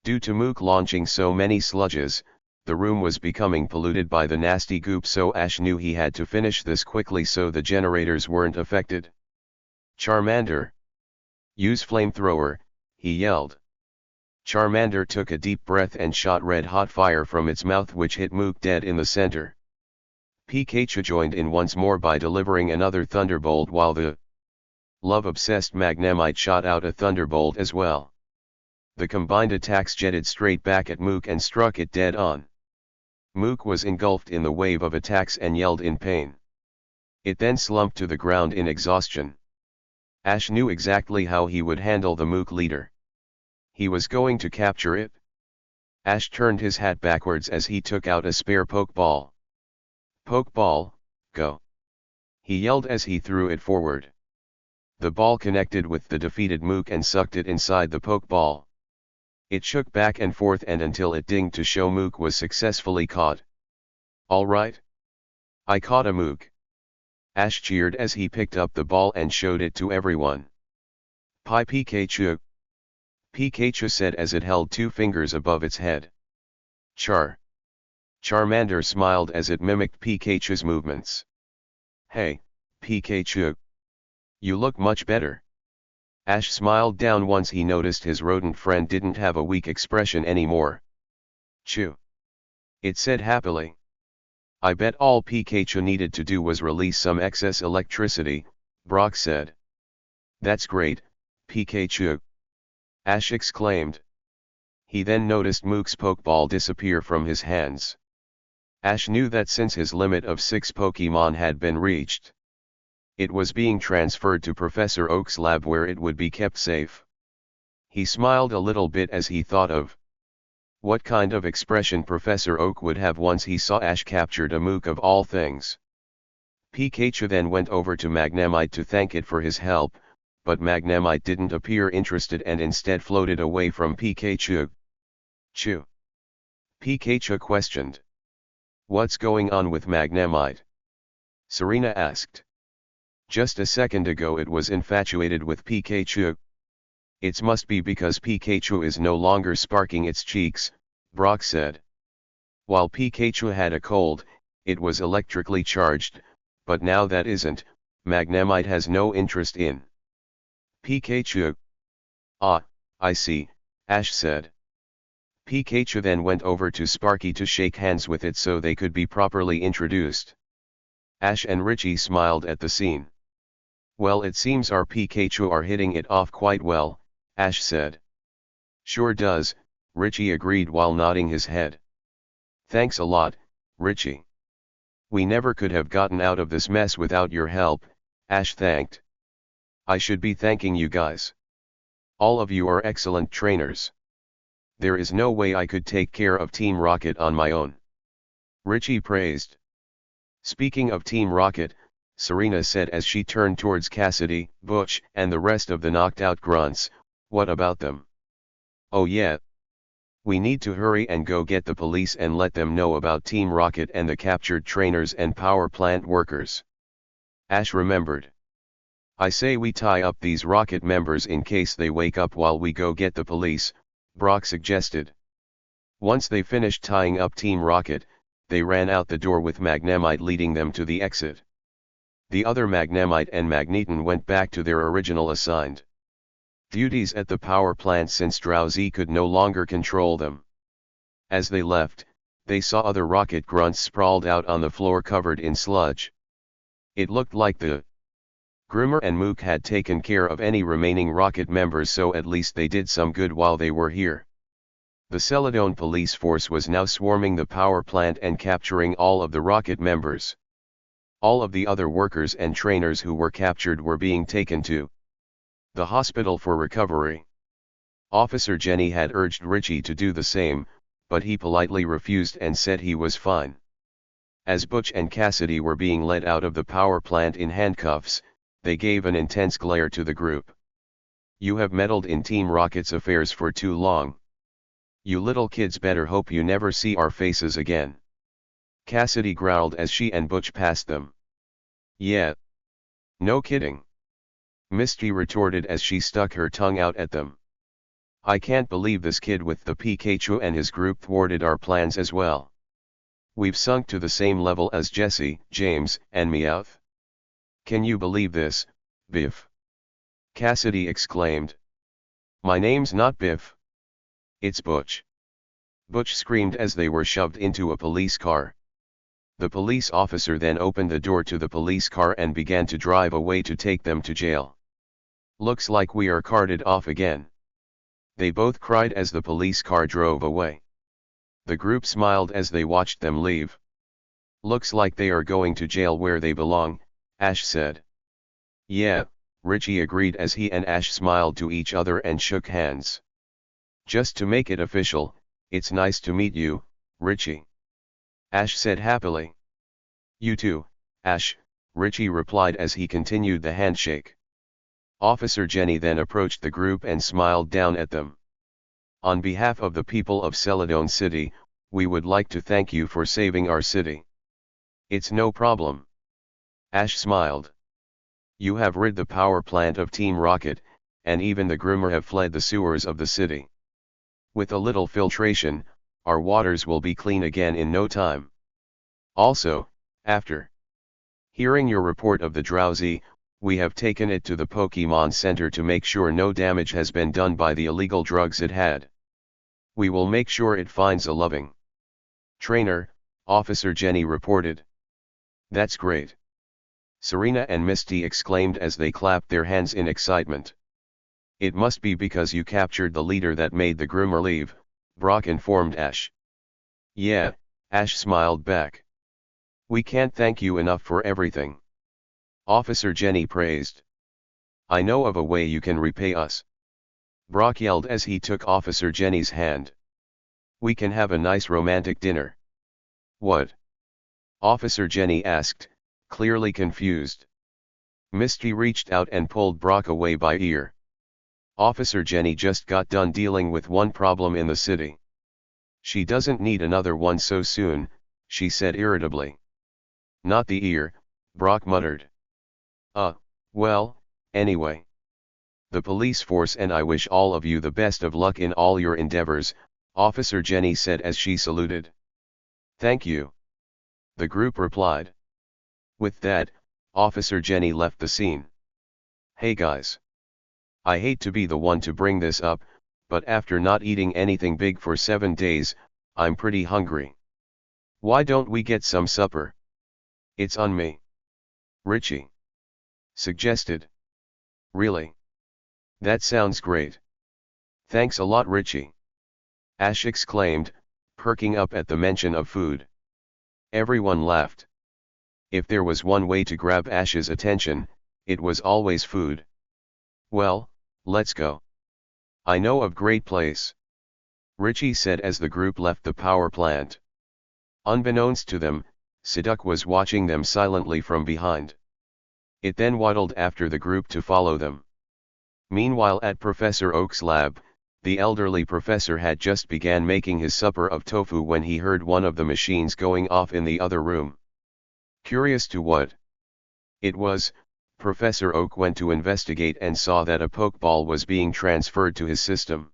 Due to Mook launching so many sludges, the room was becoming polluted by the nasty goop, so Ash knew he had to finish this quickly so the generators weren't affected. Charmander. Use flamethrower, he yelled. Charmander took a deep breath and shot red-hot fire from its mouth which hit Mook dead in the center. Pikachu joined in once more by delivering another Thunderbolt while the love-obsessed Magnemite shot out a Thunderbolt as well. The combined attacks jetted straight back at Mook and struck it dead on. Mook was engulfed in the wave of attacks and yelled in pain. It then slumped to the ground in exhaustion. Ash knew exactly how he would handle the Mook leader. He was going to capture it. Ash turned his hat backwards as he took out a spare Pokeball. Pokeball, go! He yelled as he threw it forward. The ball connected with the defeated Mook and sucked it inside the Pokeball. It shook back and forth and until it dinged to show Mook was successfully caught. All right. I caught a Mook. Ash cheered as he picked up the ball and showed it to everyone. Pi Pikachu. Pikachu said as it held two fingers above its head. Charmander smiled as it mimicked Pikachu's movements. Hey, Pikachu. You look much better. Ash smiled down once he noticed his rodent friend didn't have a weak expression anymore. Chew. It said happily. I bet all Pikachu needed to do was release some excess electricity, Brock said. That's great, Pikachu. Ash exclaimed. He then noticed Mook's Pokeball disappear from his hands. Ash knew that since his limit of 6 Pokemon had been reached, It was being transferred to Professor Oak's lab where it would be kept safe. He smiled a little bit as he thought of what kind of expression Professor Oak would have once he saw Ash captured a mook of all things. Pikachu then went over to Magnemite to thank it for his help, but Magnemite didn't appear interested and instead floated away from Pikachu. Chew. Pikachu questioned. What's going on with Magnemite? Serena asked. Just a second ago it was infatuated with Pikachu. It must be because Pikachu is no longer sparking its cheeks, Brock said. While Pikachu had a cold, it was electrically charged, but now that isn't, Magnemite has no interest in Pikachu. Ah, I see, Ash said. Pikachu then went over to Sparky to shake hands with it so they could be properly introduced. Ash and Richie smiled at the scene. Well, it seems our Pikachu are hitting it off quite well, Ash said. Sure does, Richie agreed while nodding his head. Thanks a lot, Richie. We never could have gotten out of this mess without your help, Ash thanked. I should be thanking you guys. All of you are excellent trainers. There is no way I could take care of Team Rocket on my own. Richie praised. Speaking of Team Rocket, Serena said as she turned towards Cassidy, Butch, and the rest of the knocked out grunts, what about them? Oh yeah. We need to hurry and go get the police and let them know about Team Rocket and the captured trainers and power plant workers. Ash remembered. I say we tie up these Rocket members in case they wake up while we go get the police, Brock suggested. Once they finished tying up Team Rocket, they ran out the door with Magnemite leading them to the exit. The other Magnemite and Magneton went back to their original assigned duties at the power plant since Drowsy could no longer control them. As they left, they saw other Rocket grunts sprawled out on the floor covered in sludge. It looked like the Groomer and Mook had taken care of any remaining Rocket members, so at least they did some good while they were here. The Celadon police force was now swarming the power plant and capturing all of the Rocket members. All of the other workers and trainers who were captured were being taken to the hospital for recovery. Officer Jenny had urged Richie to do the same, but he politely refused and said he was fine. As Butch and Cassidy were being led out of the power plant in handcuffs, they gave an intense glare to the group. You have meddled in Team Rocket's affairs for too long. You little kids better hope you never see our faces again. Cassidy growled as she and Butch passed them. Yeah. No kidding. Misty retorted as she stuck her tongue out at them. I can't believe this kid with the Pikachu and his group thwarted our plans as well. We've sunk to the same level as Jesse, James, and Meowth. Can you believe this, Biff? Cassidy exclaimed. My name's not Biff. It's Butch. Butch screamed as they were shoved into a police car. The police officer then opened the door to the police car and began to drive away to take them to jail. Looks like we are carted off again. They both cried as the police car drove away. The group smiled as they watched them leave. Looks like they are going to jail where they belong, Ash said. Yeah, Richie agreed as he and Ash smiled to each other and shook hands. Just to make it official, it's nice to meet you, Richie. Ash said happily. You too, Ash, Richie replied as he continued the handshake. Officer Jenny then approached the group and smiled down at them. On behalf of the people of Celadon City, we would like to thank you for saving our city. It's no problem. Ash smiled. You have rid the power plant of Team Rocket, and even the groomer have fled the sewers of the city. With a little filtration, our waters will be clean again in no time. Also, after hearing your report of the Drowsy, we have taken it to the Pokemon Center to make sure no damage has been done by the illegal drugs it had. We will make sure it finds a loving trainer, Officer Jenny reported. That's great. Serena and Misty exclaimed as they clapped their hands in excitement. It must be because you captured the leader that made the groomer leave, Brock informed Ash. Yeah, Ash smiled back. We can't thank you enough for everything. Officer Jenny praised. I know of a way you can repay us. Brock yelled as he took Officer Jenny's hand. We can have a nice romantic dinner. What? Officer Jenny asked, clearly confused. Misty reached out and pulled Brock away by ear. Officer Jenny just got done dealing with one problem in the city. She doesn't need another one so soon, she said irritably. Not the ear, Brock muttered. Well, anyway. The police force and I wish all of you the best of luck in all your endeavors, Officer Jenny said as she saluted. Thank you. The group replied. With that, Officer Jenny left the scene. Hey guys. I hate to be the one to bring this up, but after not eating anything big for 7 days, I'm pretty hungry. Why don't we get some supper? It's on me. Richie suggested. Really? That sounds great. Thanks a lot, Richie. Ash exclaimed, perking up at the mention of food. Everyone laughed. If there was one way to grab Ash's attention, it was always food. Well, let's go. I know of great place. Richie said as the group left the power plant. Unbeknownst to them, Siduk was watching them silently from behind. It then waddled after the group to follow them. Meanwhile at Professor Oak's lab, the elderly professor had just began making his supper of tofu when he heard one of the machines going off in the other room. Curious to what it was, Professor Oak went to investigate and saw that a pokeball was being transferred to his system.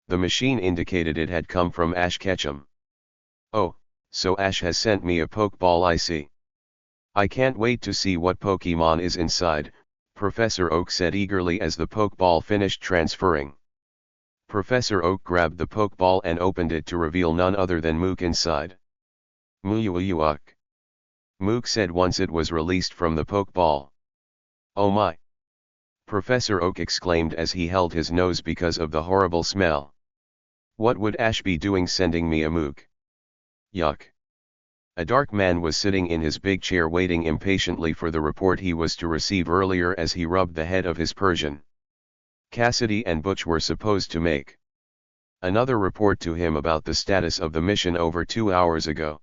The machine indicated it had come from Ash Ketchum. Oh, so Ash has sent me a pokeball, I see. I can't wait to see what Pokemon is inside, Professor Oak said eagerly as the pokeball finished transferring. Professor Oak grabbed the pokeball and opened it to reveal none other than Mook inside. Muyuyuck. Mook said once it was released from the pokeball. Oh my! Professor Oak exclaimed as he held his nose because of the horrible smell. What would Ash be doing sending me a Mook? Yuck! A dark man was sitting in his big chair waiting impatiently for the report he was to receive earlier as he rubbed the head of his Persian. Cassidy and Butch were supposed to make another report to him about the status of the mission over 2 hours ago.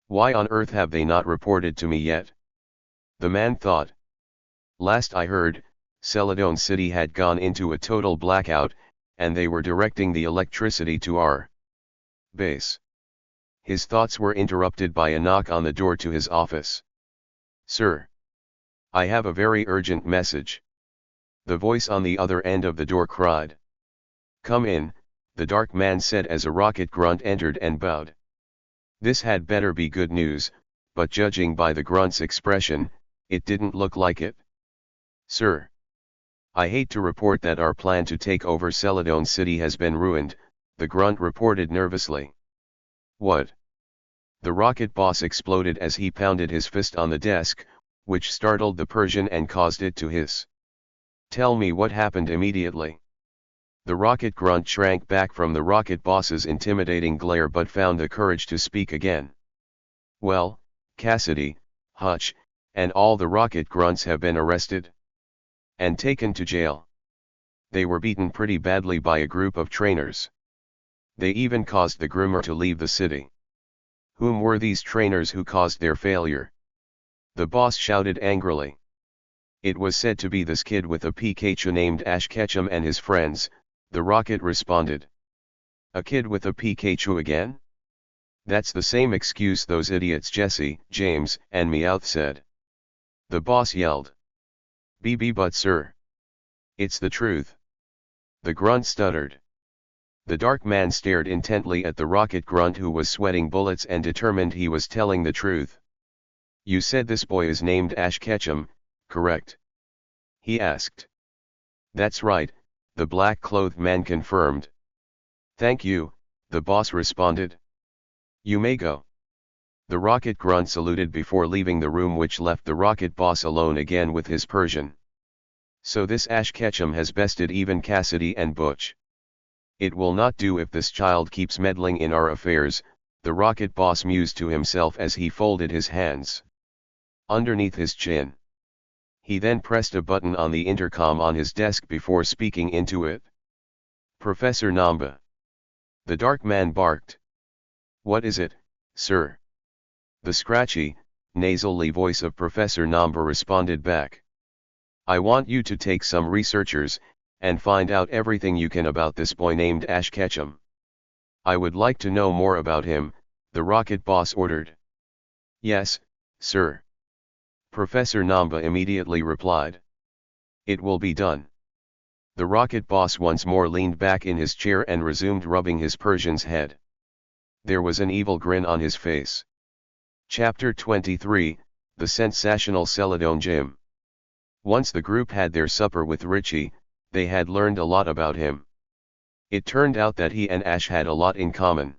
Why on earth have they not reported to me yet? The man thought. Last I heard, Celadon City had gone into a total blackout, and they were directing the electricity to our base. His thoughts were interrupted by a knock on the door to his office. Sir. I have a very urgent message. The voice on the other end of the door cried. Come in, the dark man said as a rocket grunt entered and bowed. This had better be good news, but judging by the grunt's expression, it didn't look like it. Sir. I hate to report that our plan to take over Celadon City has been ruined, the grunt reported nervously. What? The rocket boss exploded as he pounded his fist on the desk, which startled the Persian and caused it to hiss. Tell me what happened immediately. The rocket grunt shrank back from the rocket boss's intimidating glare but found the courage to speak again. Well, Cassidy, Hutch, and all the rocket grunts have been arrested and taken to jail. They were beaten pretty badly by a group of trainers. They even caused the groomer to leave the city. Whom were these trainers who caused their failure? The boss shouted angrily. It was said to be this kid with a Pikachu named Ash Ketchum and his friends, the rocket responded. A kid with a Pikachu again? That's the same excuse those idiots Jesse, James, and Meowth said. The boss yelled. But sir. It's the truth. The grunt stuttered. The dark man stared intently at the rocket grunt who was sweating bullets and determined he was telling the truth. You said this boy is named Ash Ketchum, correct? He asked. That's right, the black-clothed man confirmed. Thank you, the boss responded. You may go. The rocket grunt saluted before leaving the room, which left the rocket boss alone again with his Persian. So this Ash Ketchum has bested even Cassidy and Butch. It will not do if this child keeps meddling in our affairs, the rocket boss mused to himself as he folded his hands underneath his chin. He then pressed a button on the intercom on his desk before speaking into it. "Professor Namba." The dark man barked. "What is it, sir?" The scratchy, nasally voice of Professor Namba responded back. "I want you to take some researchers, and find out everything you can about this boy named Ash Ketchum. I would like to know more about him," the rocket boss ordered. "Yes, sir." Professor Namba immediately replied. "It will be done." The rocket boss once more leaned back in his chair and resumed rubbing his Persian's head. There was an evil grin on his face. Chapter 23, The Sensational Celadon Gym. Once the group had their supper with Richie, they had learned a lot about him. It turned out that he and Ash had a lot in common.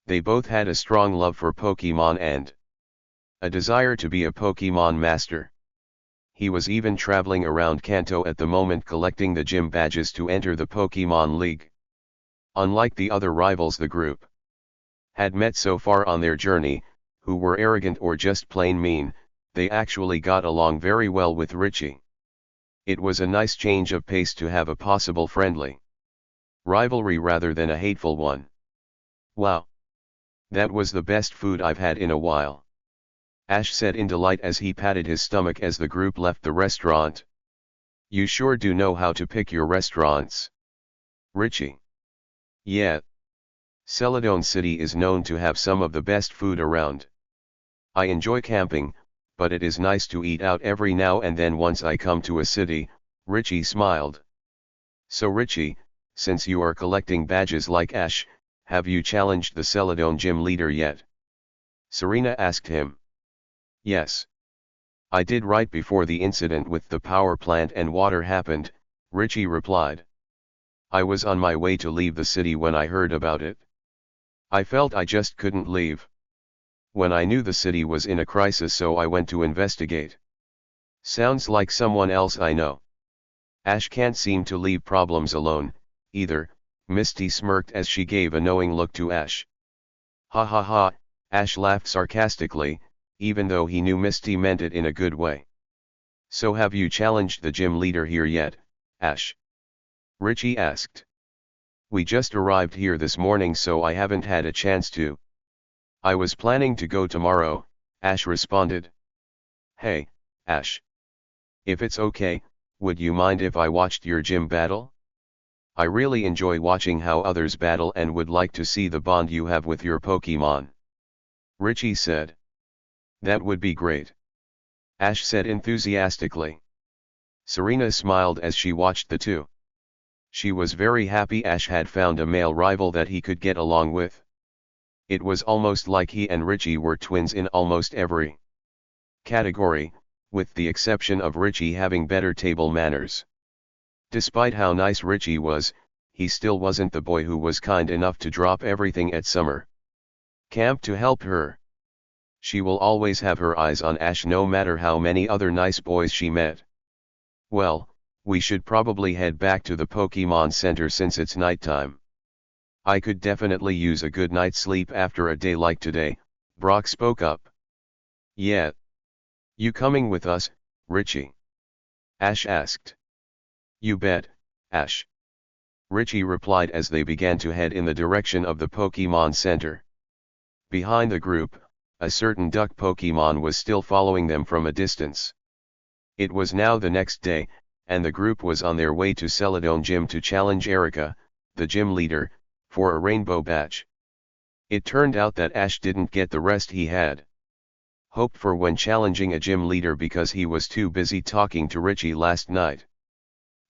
They both had a strong love for Pokemon and a desire to be a Pokemon master. He was even traveling around Kanto at the moment collecting the gym badges to enter the Pokemon League. Unlike the other rivals the group had met so far on their journey, who were arrogant or just plain mean, they actually got along very well with Richie. It was a nice change of pace to have a possible friendly rivalry rather than a hateful one. "Wow! That was the best food I've had in a while," Ash said in delight as he patted his stomach as the group left the restaurant. "You sure do know how to pick your restaurants, Richie." "Yeah. Celadon City is known to have some of the best food around. I enjoy camping, but it is nice to eat out every now and then once I come to a city," Richie smiled. "So Richie, since you are collecting badges like Ash, have you challenged the Celadon gym leader yet?" Serena asked him. "Yes. I did right before the incident with the power plant and water happened," Richie replied. "I was on my way to leave the city when I heard about it. I felt I just couldn't leave. When I knew the city was in a crisis, so I went to investigate." "Sounds like someone else I know. Ash can't seem to leave problems alone, either," Misty smirked as she gave a knowing look to Ash. "Ha ha ha," Ash laughed sarcastically, even though he knew Misty meant it in a good way. "So have you challenged the gym leader here yet, Ash?" Richie asked. "We just arrived here this morning, so I haven't had a chance to. I was planning to go tomorrow," Ash responded. "Hey, Ash. If it's okay, would you mind if I watched your gym battle? I really enjoy watching how others battle and would like to see the bond you have with your Pokemon," Richie said. "That would be great," Ash said enthusiastically. Serena smiled as she watched the two. She was very happy Ash had found a male rival that he could get along with. It was almost like he and Richie were twins in almost every category, with the exception of Richie having better table manners. Despite how nice Richie was, he still wasn't the boy who was kind enough to drop everything at summer camp to help her. She will always have her eyes on Ash no matter how many other nice boys she met. "Well, we should probably head back to the Pokemon Center since it's nighttime. I could definitely use a good night's sleep after a day like today," Brock spoke up. "Yeah. You coming with us, Richie?" Ash asked. "You bet, Ash," Richie replied as they began to head in the direction of the Pokemon Center. Behind the group, a certain duck Pokemon was still following them from a distance. It was now the next day, and the group was on their way to Celadon Gym to challenge Erica, the gym leader, for a rainbow badge. It turned out that Ash didn't get the rest he had hoped for when challenging a gym leader because he was too busy talking to Richie last night.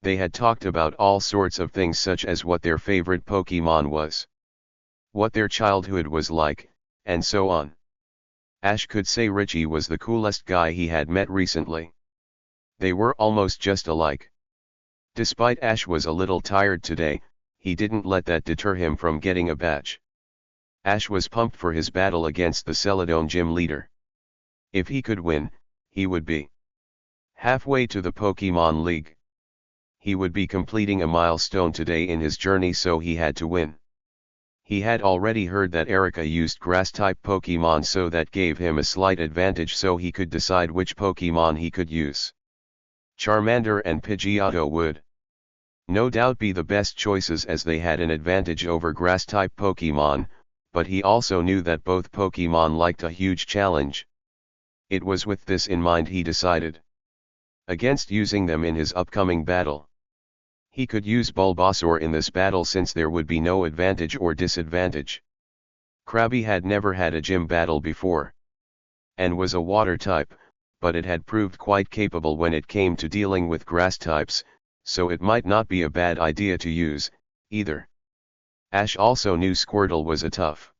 They had talked about all sorts of things such as what their favorite Pokemon was, what their childhood was like, and so on. Ash could say Richie was the coolest guy he had met recently. They were almost just alike. Despite Ash was a little tired today, he didn't let that deter him from getting a badge. Ash was pumped for his battle against the Celadon gym leader. If he could win, he would be halfway to the Pokemon League. He would be completing a milestone today in his journey, so he had to win. He had already heard that Erica used grass-type Pokemon, so that gave him a slight advantage, so he could decide which Pokemon he could use. Charmander and Pidgeotto would no doubt be the best choices as they had an advantage over grass-type Pokémon, but he also knew that both Pokémon liked a huge challenge. It was with this in mind he decided against using them in his upcoming battle. He could use Bulbasaur in this battle since there would be no advantage or disadvantage. Krabby had never had a gym battle before, and was a water type, but it had proved quite capable when it came to dealing with grass types, so it might not be a bad idea to use, either. Ash also knew Squirtle was a tough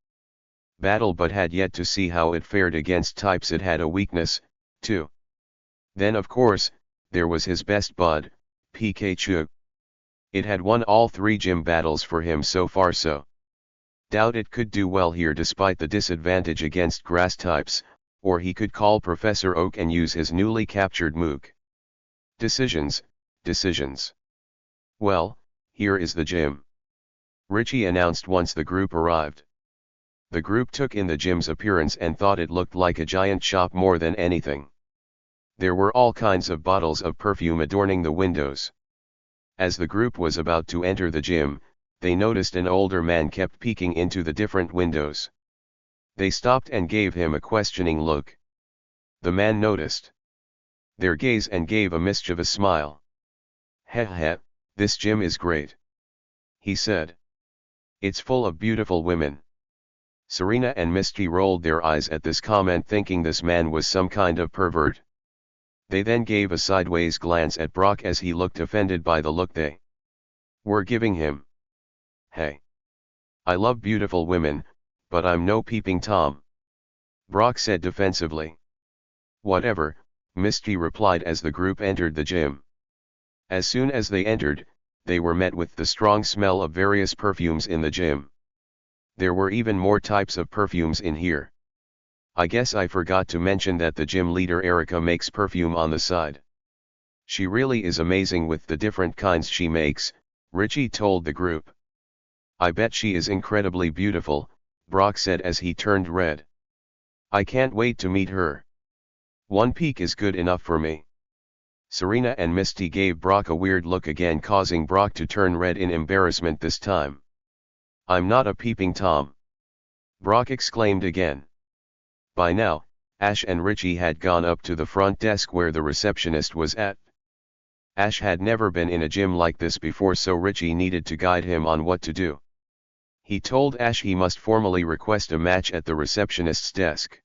battle but had yet to see how it fared against types it had a weakness, too. Then of course, there was his best bud, Pikachu. It had won all 3 gym battles for him so far, so doubt it could do well here despite the disadvantage against grass types, or he could call Professor Oak and use his newly captured Mook. Decisions. Well, here is the gym, Richie announced once the group arrived. The group took in the gym's appearance and thought it looked like a giant shop more than anything. There were all kinds of bottles of perfume adorning the windows. As the group was about to enter the gym, they noticed an older man kept peeking into the different windows. They stopped and gave him a questioning look. The man noticed their gaze and gave a mischievous smile. "Heh, this gym is great," he said. "It's full of beautiful women." Serena and Misty rolled their eyes at this comment, thinking this man was some kind of pervert. They then gave a sideways glance at Brock as he looked offended by the look they were giving him. "Hey, I love beautiful women, but I'm no peeping Tom," Brock said defensively. "Whatever," Misty replied as the group entered the gym. As soon as they entered, they were met with the strong smell of various perfumes in the gym. There were even more types of perfumes in here. "I guess I forgot to mention that the gym leader Erica makes perfume on the side. She really is amazing with the different kinds she makes," Richie told the group. "I bet she is incredibly beautiful," Brock said as he turned red. "I can't wait to meet her. One peek is good enough for me." Serena and Misty gave Brock a weird look again, causing Brock to turn red in embarrassment this time. "I'm not a peeping Tom," Brock exclaimed again. By now, Ash and Richie had gone up to the front desk where the receptionist was at. Ash had never been in a gym like this before, so Richie needed to guide him on what to do. He told Ash he must formally request a match at the receptionist's desk.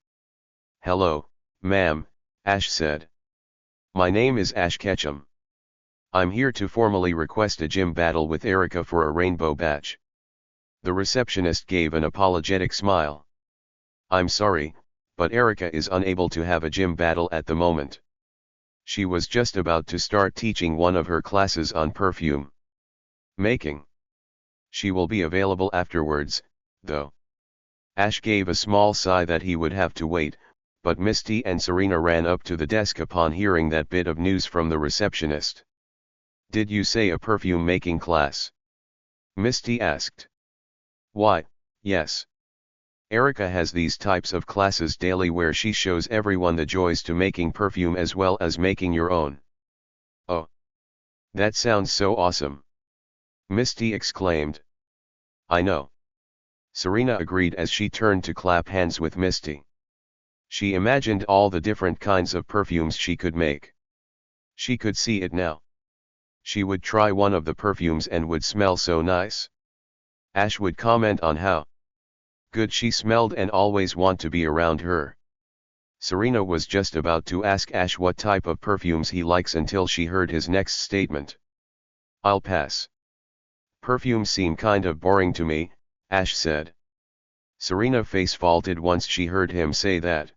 "Hello, ma'am," Ash said. "My name is Ash Ketchum. I'm here to formally request a gym battle with Erica for a rainbow badge." The receptionist gave an apologetic smile. "I'm sorry, but Erica is unable to have a gym battle at the moment. She was just about to start teaching one of her classes on perfume making. She will be available afterwards, though." Ash gave a small sigh that he would have to wait, but Misty and Serena ran up to the desk upon hearing that bit of news from the receptionist. "Did you say a perfume making class?" Misty asked. "Why, yes. Erica has these types of classes daily where she shows everyone the joys to making perfume as well as making your own." "Oh, that sounds so awesome!" Misty exclaimed. "I know." Serena agreed as she turned to clap hands with Misty. She imagined all the different kinds of perfumes she could make. She could see it now. She would try one of the perfumes and would smell so nice. Ash would comment on how good she smelled and always want to be around her. Serena was just about to ask Ash what type of perfumes he likes until she heard his next statement. "I'll pass. Perfumes seem kind of boring to me," Ash said. Serena face faulted once she heard him say that.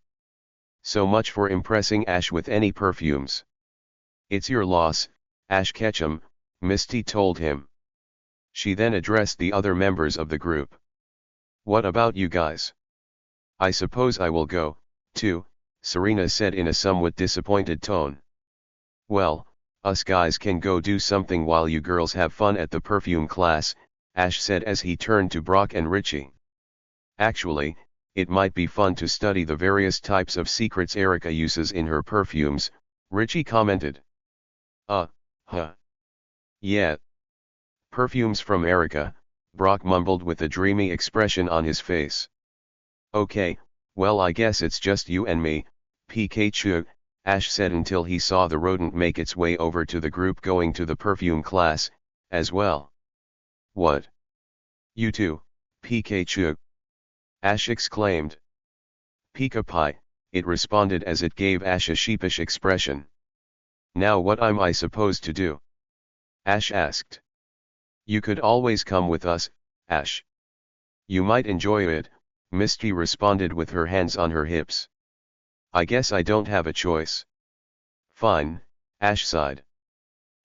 So much for impressing Ash with any perfumes. "It's your loss, Ash Ketchum," Misty told him. She then addressed the other members of the group. "What about you guys?" "I suppose I will go, too," Serena said in a somewhat disappointed tone. "Well, us guys can go do something while you girls have fun at the perfume class," Ash said as he turned to Brock and Richie. "Actually, it might be fun to study the various types of secrets Erica uses in her perfumes," Richie commented. Huh. Yeah. Perfumes from Erica, Brock mumbled with a dreamy expression on his face. Okay, well I guess it's just you and me, Pikachu, Ash said until he saw the rodent make its way over to the group going to the perfume class, as well. What? You too, Pikachu? Ash exclaimed. Pika-Pie, it responded as it gave Ash a sheepish expression. Now what am I supposed to do? Ash asked. You could always come with us, Ash. You might enjoy it, Misty responded with her hands on her hips. I guess I don't have a choice. Fine, Ash sighed.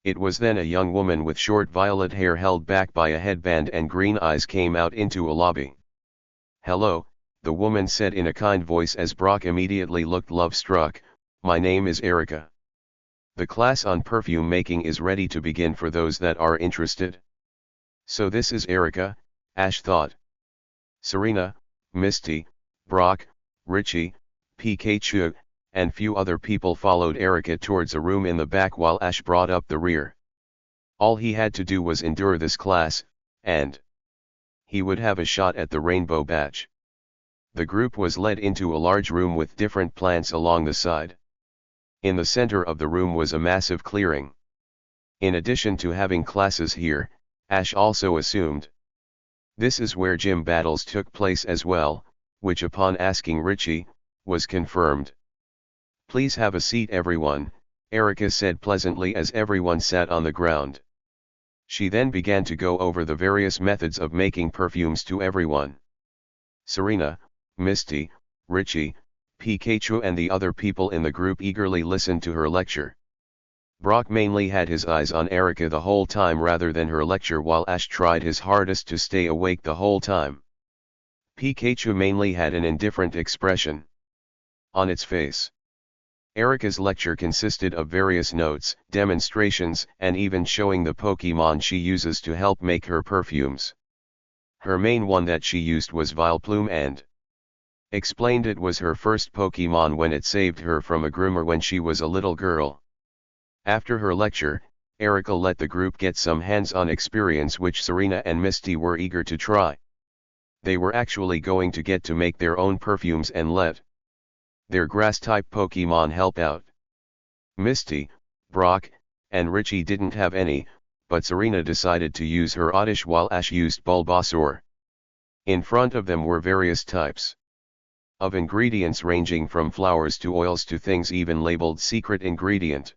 It was then a young woman with short violet hair held back by a headband and green eyes came out into a lobby. Hello, the woman said in a kind voice as Brock immediately looked love-struck, my name is Erica. The class on perfume making is ready to begin for those that are interested. So this is Erica, Ash thought. Serena, Misty, Brock, Richie, Pikachu, and few other people followed Erica towards a room in the back while Ash brought up the rear. All he had to do was endure this class, and he would have a shot at the rainbow badge. The group was led into a large room with different plants along the side. In the center of the room was a massive clearing. In addition to having classes here, Ash also assumed this is where gym battles took place as well, which upon asking Richie, was confirmed. Please have a seat everyone, Erica said pleasantly as everyone sat on the ground. She then began to go over the various methods of making perfumes to everyone. Serena, Misty, Richie, Pikachu and the other people in the group eagerly listened to her lecture. Brock mainly had his eyes on Erica the whole time rather than her lecture while Ash tried his hardest to stay awake the whole time. Pikachu mainly had an indifferent expression on its face. Erica's lecture consisted of various notes, demonstrations, and even showing the Pokemon she uses to help make her perfumes. Her main one that she used was Vileplume and explained it was her first Pokemon when it saved her from a groomer when she was a little girl. After her lecture, Erica let the group get some hands-on experience which Serena and Misty were eager to try. They were actually going to get to make their own perfumes and let their grass-type Pokemon help out. Misty, Brock, and Richie didn't have any, but Serena decided to use her Oddish while Ash used Bulbasaur. In front of them were various types of ingredients ranging from flowers to oils to things even labeled secret ingredient.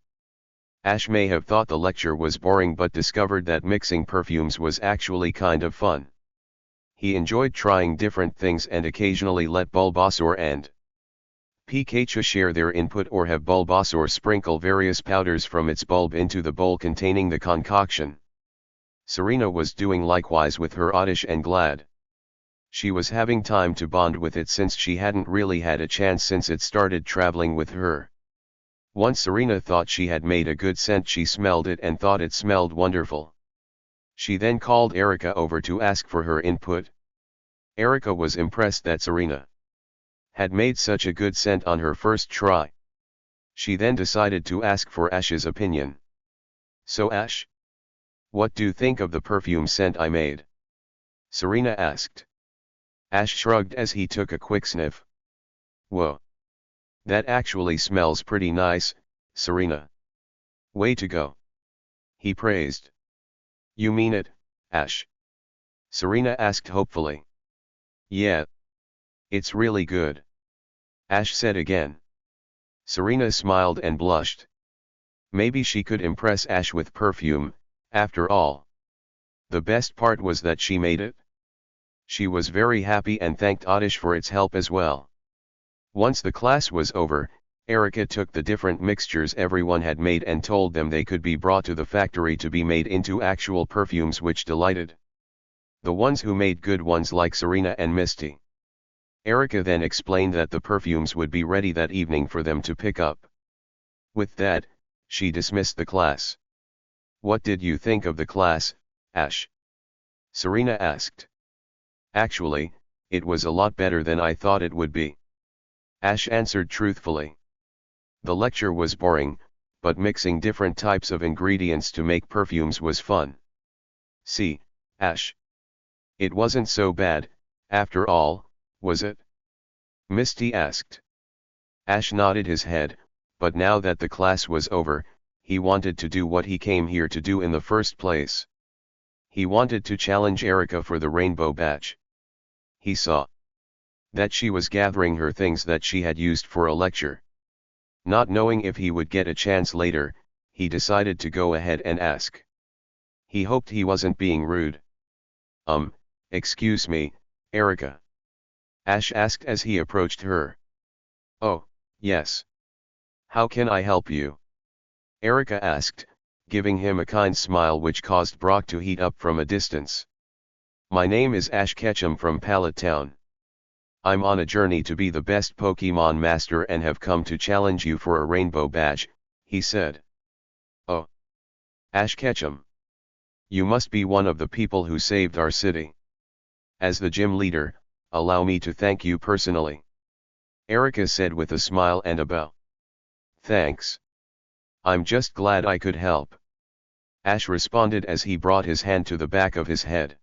Ash may have thought the lecture was boring but discovered that mixing perfumes was actually kind of fun. He enjoyed trying different things and occasionally let Bulbasaur and Pikachu share their input or have Bulbasaur sprinkle various powders from its bulb into the bowl containing the concoction. Serena was doing likewise with her Oddish and glad she was having time to bond with it since she hadn't really had a chance since it started traveling with her. Once Serena thought she had made a good scent, she smelled it and thought it smelled wonderful. She then called Erica over to ask for her input. Erica was impressed that Serena had made such a good scent on her first try. She then decided to ask for Ash's opinion. So Ash, what do you think of the perfume scent I made? Serena asked. Ash shrugged as he took a quick sniff. Whoa. That actually smells pretty nice, Serena. Way to go. He praised. You mean it, Ash? Serena asked hopefully. Yeah. It's really good. Ash said again. Serena smiled and blushed. Maybe she could impress Ash with perfume, after all. The best part was that she made it. She was very happy and thanked Oddish for its help as well. Once the class was over, Erica took the different mixtures everyone had made and told them they could be brought to the factory to be made into actual perfumes, which delighted the ones who made good ones like Serena and Misty. Erica then explained that the perfumes would be ready that evening for them to pick up. With that, she dismissed the class. What did you think of the class, Ash? Serena asked. Actually, it was a lot better than I thought it would be. Ash answered truthfully. The lecture was boring, but mixing different types of ingredients to make perfumes was fun. See, Ash. It wasn't so bad, after all, was it? Misty asked. Ash nodded his head, but now that the class was over, he wanted to do what he came here to do in the first place. He wanted to challenge Erica for the rainbow badge. He saw that she was gathering her things that she had used for a lecture. Not knowing if he would get a chance later, he decided to go ahead and ask. He hoped he wasn't being rude. Excuse me, Erica. Ash asked as he approached her. Oh, yes. How can I help you? Erica asked, giving him a kind smile which caused Brock to heat up from a distance. My name is Ash Ketchum from Pallet Town. I'm on a journey to be the best Pokemon master and have come to challenge you for a rainbow badge, he said. Oh. Ash Ketchum. You must be one of the people who saved our city. As the gym leader, allow me to thank you personally. Erica said with a smile and a bow. Thanks. I'm just glad I could help. Ash responded as he brought his hand to the back of his head.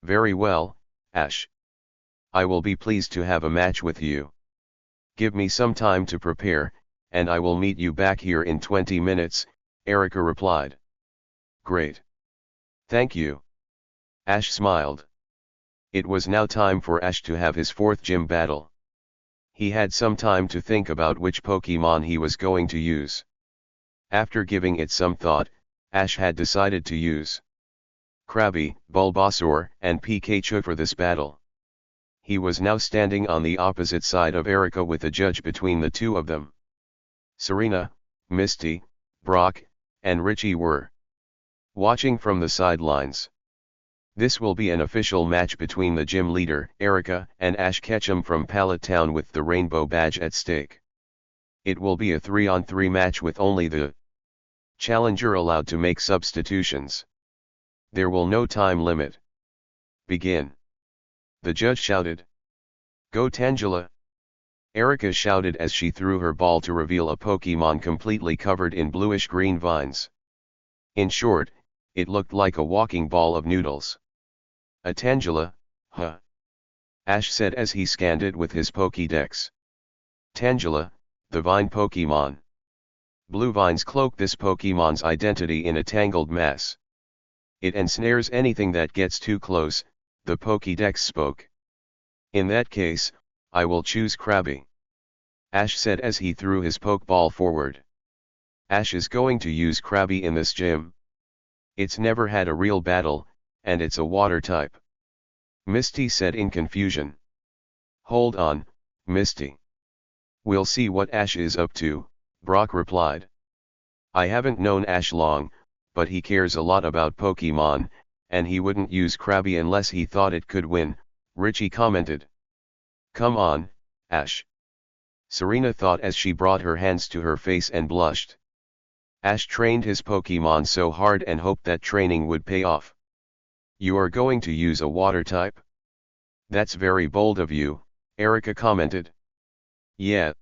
Very well, Ash. I will be pleased to have a match with you. Give me some time to prepare, and I will meet you back here in 20 minutes, Erica replied. Great. Thank you. Ash smiled. It was now time for Ash to have his fourth gym battle. He had some time to think about which Pokemon he was going to use. After giving it some thought, Ash had decided to use Krabby, Bulbasaur, and Pikachu for this battle. He was now standing on the opposite side of Erica with a judge between the two of them. Serena, Misty, Brock, and Richie were watching from the sidelines. This will be an official match between the gym leader, Erica, and Ash Ketchum from Pallet Town with the rainbow badge at stake. It will be a 3-on-3 match with only the challenger allowed to make substitutions. There will no time limit. Begin. The judge shouted. Go Tangela! Erica shouted as she threw her ball to reveal a Pokemon completely covered in bluish-green vines. In short, it looked like a walking ball of noodles. A Tangela, huh? Ash said as he scanned it with his Pokédex. Tangela, the vine Pokemon. Blue vines cloak this Pokemon's identity in a tangled mass. It ensnares anything that gets too close, the Pokédex spoke. In that case, I will choose Krabby. Ash said as he threw his Pokeball forward. Ash is going to use Krabby in this gym. It's never had a real battle, and it's a water type. Misty said in confusion. Hold on, Misty. We'll see what Ash is up to, Brock replied. I haven't known Ash long, but he cares a lot about Pokemon, and he wouldn't use Krabby unless he thought it could win, Richie commented. Come on, Ash. Serena thought as she brought her hands to her face and blushed. Ash trained his Pokemon so hard and hoped that training would pay off. You are going to use a water type? That's very bold of you, Erica commented. Yeah.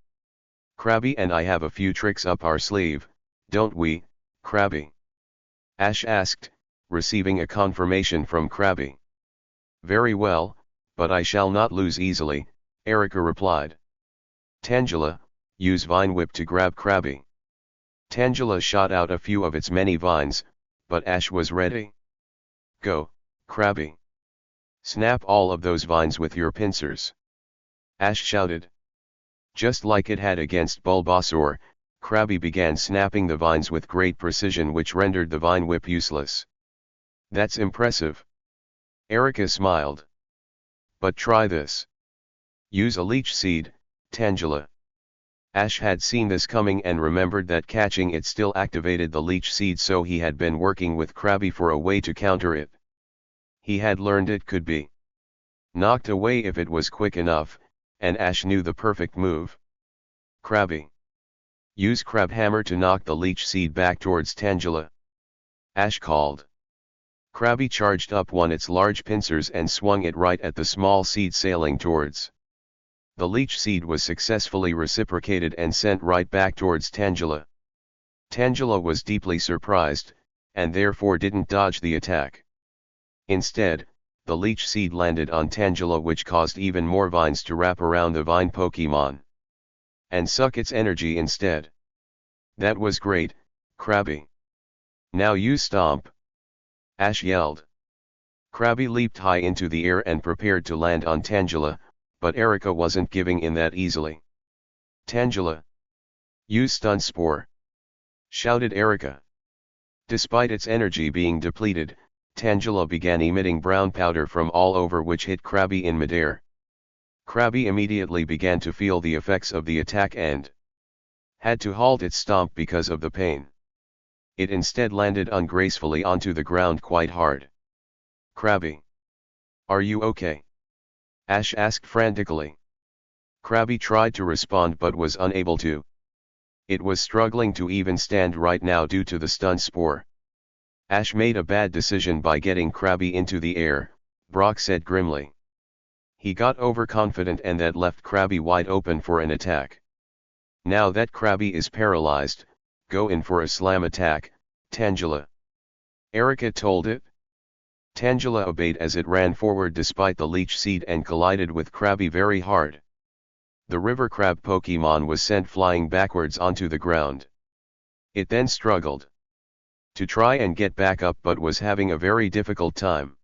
Krabby and I have a few tricks up our sleeve, don't we, Krabby? Ash asked, receiving a confirmation from Krabby. Very well, but I shall not lose easily, Erica replied. Tangela, use Vine Whip to grab Krabby. Tangela shot out a few of its many vines, but Ash was ready. Go, Krabby. Snap all of those vines with your pincers. Ash shouted. Just like it had against Bulbasaur, Krabby began snapping the vines with great precision which rendered the Vine Whip useless. That's impressive. Erica smiled. But try this. Use a leech seed, Tangela. Ash had seen this coming and remembered that catching it still activated the leech seed, so he had been working with Krabby for a way to counter it. He had learned it could be knocked away if it was quick enough, and Ash knew the perfect move. Krabby. Use Crab Hammer to knock the leech seed back towards Tangela. Ash called. Krabby charged up its large pincers and swung it right at the small seed sailing towards. The leech seed was successfully reciprocated and sent right back towards Tangela. Tangela was deeply surprised, and therefore didn't dodge the attack. Instead, the leech seed landed on Tangela, which caused even more vines to wrap around the vine Pokemon and suck its energy instead. That was great, Krabby. Now you stomp! Ash yelled. Krabby leaped high into the air and prepared to land on Tangela, but Erica wasn't giving in that easily. Tangela! Use Stun Spore! Shouted Erica. Despite its energy being depleted, Tangela began emitting brown powder from all over, which hit Krabby in midair. Krabby immediately began to feel the effects of the attack and had to halt its stomp because of the pain. It instead landed ungracefully onto the ground quite hard. Krabby! Are you okay? Ash asked frantically. Krabby tried to respond but was unable to. It was struggling to even stand right now due to the stun spore. Ash made a bad decision by getting Krabby into the air, Brock said grimly. He got overconfident and that left Krabby wide open for an attack. Now that Krabby is paralyzed, go in for a slam attack, Tangela. Erica told it. Tangela obeyed as it ran forward despite the leech seed and collided with Krabby very hard. The river crab Pokemon was sent flying backwards onto the ground. It then struggled to try and get back up but was having a very difficult time.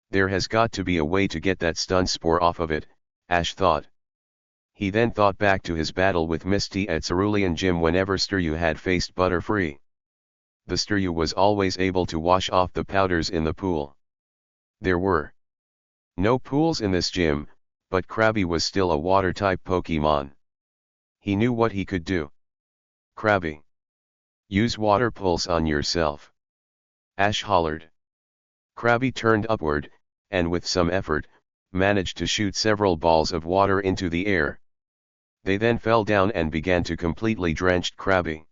There has got to be a way to get that stun spore off of it, Ash thought. He then thought back to his battle with Misty at Cerulean Gym whenever Storie had faced Butterfree. The Storie was always able to wash off the powders in the pool. There were no pools in this gym, but Krabby was still a water-type Pokemon. He knew what he could do. Krabby! Use Water Pulse on yourself! Ash hollered. Krabby turned upward, and with some effort, managed to shoot several balls of water into the air. They then fell down and began to completely drench Krabby.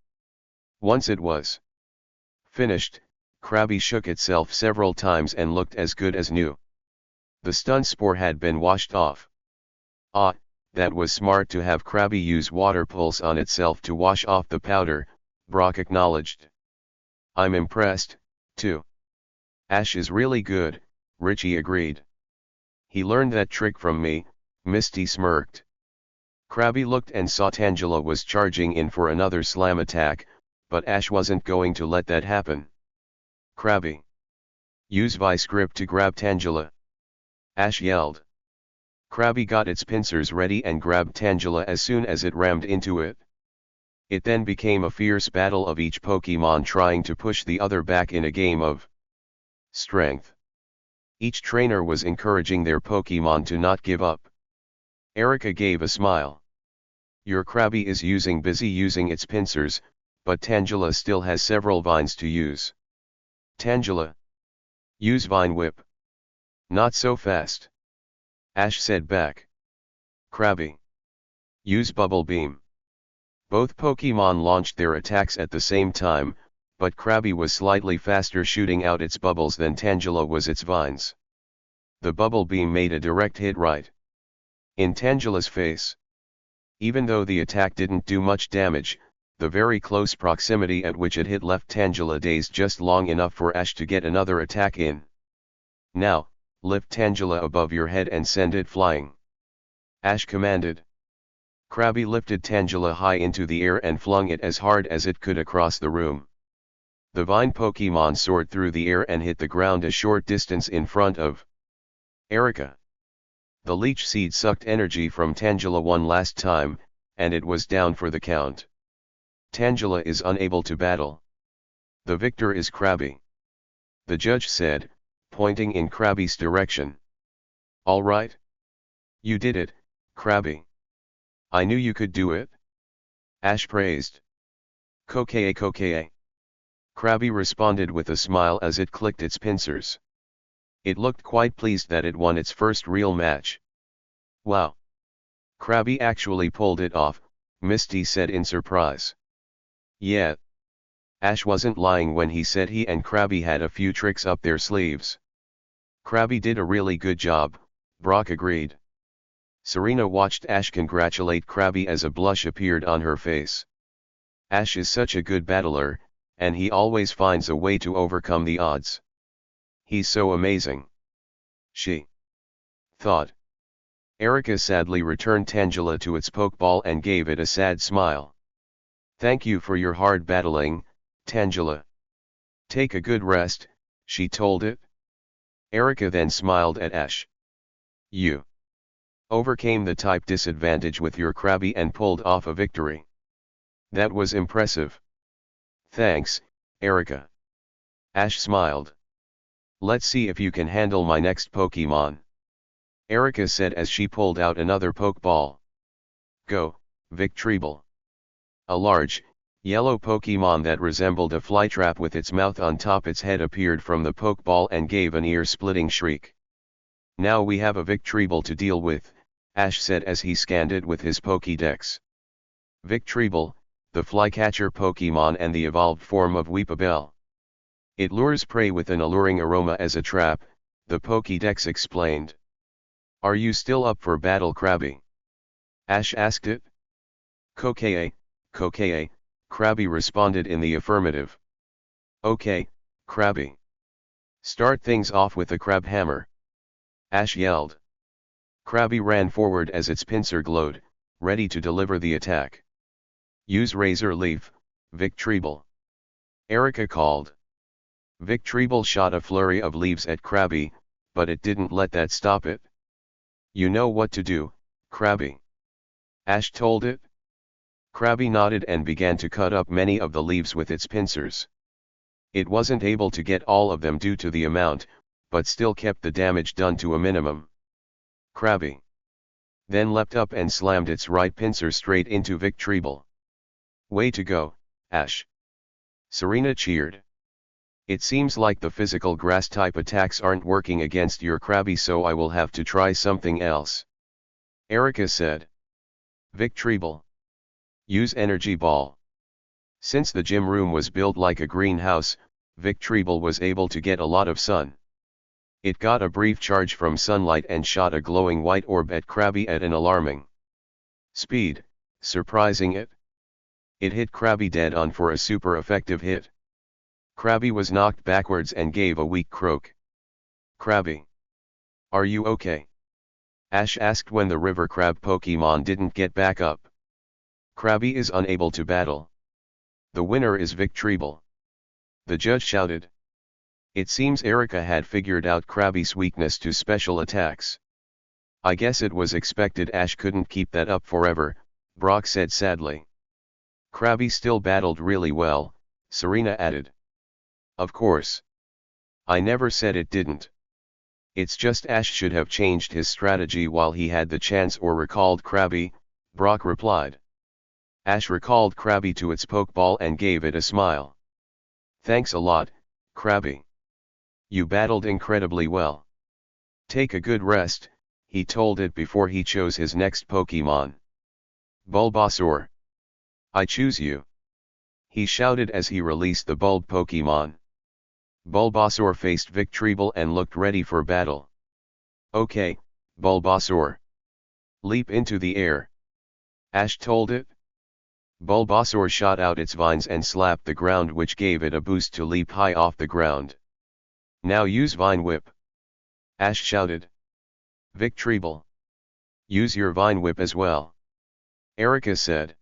Once it was finished, Krabby shook itself several times and looked as good as new. The stun spore had been washed off. Ah, that was smart to have Krabby use Water Pulse on itself to wash off the powder, Brock acknowledged. I'm impressed, too. Ash is really good, Richie agreed. He learned that trick from me, Misty smirked. Krabby looked and saw Tangela was charging in for another slam attack, but Ash wasn't going to let that happen. Krabby! Use Vice Grip to grab Tangela! Ash yelled. Krabby got its pincers ready and grabbed Tangela as soon as it rammed into it. It then became a fierce battle of each Pokemon trying to push the other back in a game of strength. Each trainer was encouraging their Pokemon to not give up. Erica gave a smile. Your Krabby is busy using its pincers, but Tangela still has several vines to use. Tangela! Use Vine Whip! Not so fast! Ash said back. Krabby! Use Bubble Beam! Both Pokemon launched their attacks at the same time, but Krabby was slightly faster shooting out its bubbles than Tangela was its vines. The Bubble Beam made a direct hit right in Tangela's face. Even though the attack didn't do much damage, the very close proximity at which it hit left Tangela dazed just long enough for Ash to get another attack in. Now, lift Tangela above your head and send it flying. Ash commanded. Krabby lifted Tangela high into the air and flung it as hard as it could across the room. The vine Pokemon soared through the air and hit the ground a short distance in front of Erica. The leech seed sucked energy from Tangela one last time, and it was down for the count. Tangela is unable to battle. The victor is Krabby. The judge said, pointing in Krabby's direction. All right. You did it, Krabby. I knew you could do it. Ash praised. Kokae kokae. Krabby responded with a smile as it clicked its pincers. It looked quite pleased that it won its first real match. Wow! Krabby actually pulled it off, Misty said in surprise. Yeah. Ash wasn't lying when he said he and Krabby had a few tricks up their sleeves. Krabby did a really good job, Brock agreed. Serena watched Ash congratulate Krabby as a blush appeared on her face. Ash is such a good battler, and he always finds a way to overcome the odds. He's so amazing. She thought. Erica sadly returned Tangela to its pokeball and gave it a sad smile. Thank you for your hard battling, Tangela. Take a good rest, she told it. Erica then smiled at Ash. You overcame the type disadvantage with your Krabby and pulled off a victory. That was impressive. Thanks, Erica. Ash smiled. Let's see if you can handle my next Pokemon. Erica said as she pulled out another Pokeball. Go, Victreebel. A large, yellow Pokemon that resembled a flytrap with its mouth on top its head appeared from the Pokeball and gave an ear-splitting shriek. Now we have a Victreebel to deal with, Ash said as he scanned it with his Pokédex. Victreebel, the flycatcher Pokemon and the evolved form of Weepinbell. It lures prey with an alluring aroma as a trap, the Pokédex explained. Are you still up for battle, Krabby? Ash asked it. Kokei, Krabby responded in the affirmative. Okay, Krabby. Start things off with a crab hammer. Ash yelled. Krabby ran forward as its pincer glowed, ready to deliver the attack. Use Razor Leaf, Victreebel. Erica called. Victreebel shot a flurry of leaves at Krabby, but it didn't let that stop it. You know what to do, Krabby. Ash told it. Krabby nodded and began to cut up many of the leaves with its pincers. It wasn't able to get all of them due to the amount, but still kept the damage done to a minimum. Krabby then leapt up and slammed its right pincer straight into Victreebel. Way to go, Ash. Serena cheered. It seems like the physical grass-type attacks aren't working against your Krabby, so I will have to try something else. Erica said. Victreebel. Use Energy Ball. Since the gym room was built like a greenhouse, Victreebel was able to get a lot of sun. It got a brief charge from sunlight and shot a glowing white orb at Krabby at an alarming speed, surprising it. It hit Krabby dead on for a super effective hit. Krabby was knocked backwards and gave a weak croak. Krabby. Are you okay? Ash asked when the river crab Pokemon didn't get back up. Krabby is unable to battle. The winner is Victreebel. The judge shouted. It seems Erica had figured out Krabby's weakness to special attacks. I guess it was expected Ash couldn't keep that up forever, Brock said sadly. Krabby still battled really well, Serena added. Of course. I never said it didn't. It's just Ash should have changed his strategy while he had the chance or recalled Krabby, Brock replied. Ash recalled Krabby to its Pokeball and gave it a smile. Thanks a lot, Krabby. You battled incredibly well. Take a good rest, he told it before he chose his next Pokemon. Bulbasaur. I choose you. He shouted as he released the Bulb Pokemon. Bulbasaur faced Victreebel and looked ready for battle. Okay, Bulbasaur. Leap into the air. Ash told it. Bulbasaur shot out its vines and slapped the ground, which gave it a boost to leap high off the ground. Now use Vine Whip. Ash shouted. Victreebel. Use your Vine Whip as well. Erica said.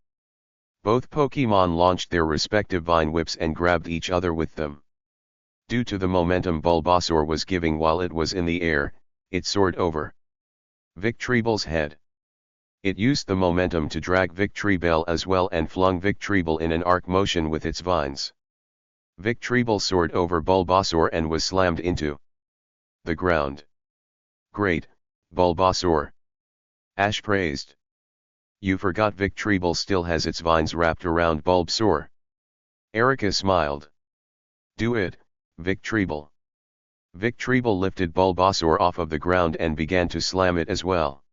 Both Pokemon launched their respective Vine Whips and grabbed each other with them. Due to the momentum Bulbasaur was giving while it was in the air, it soared over Victreebel's head. It used the momentum to drag Victreebel as well and flung Victreebel in an arc motion with its vines. Victreebel soared over Bulbasaur and was slammed into the ground. Great, Bulbasaur. Ash praised. You forgot Victreebel still has its vines wrapped around Bulbasaur. Erica smiled. Do it, Victreebel. Victreebel lifted Bulbasaur off of the ground and began to slam it as well.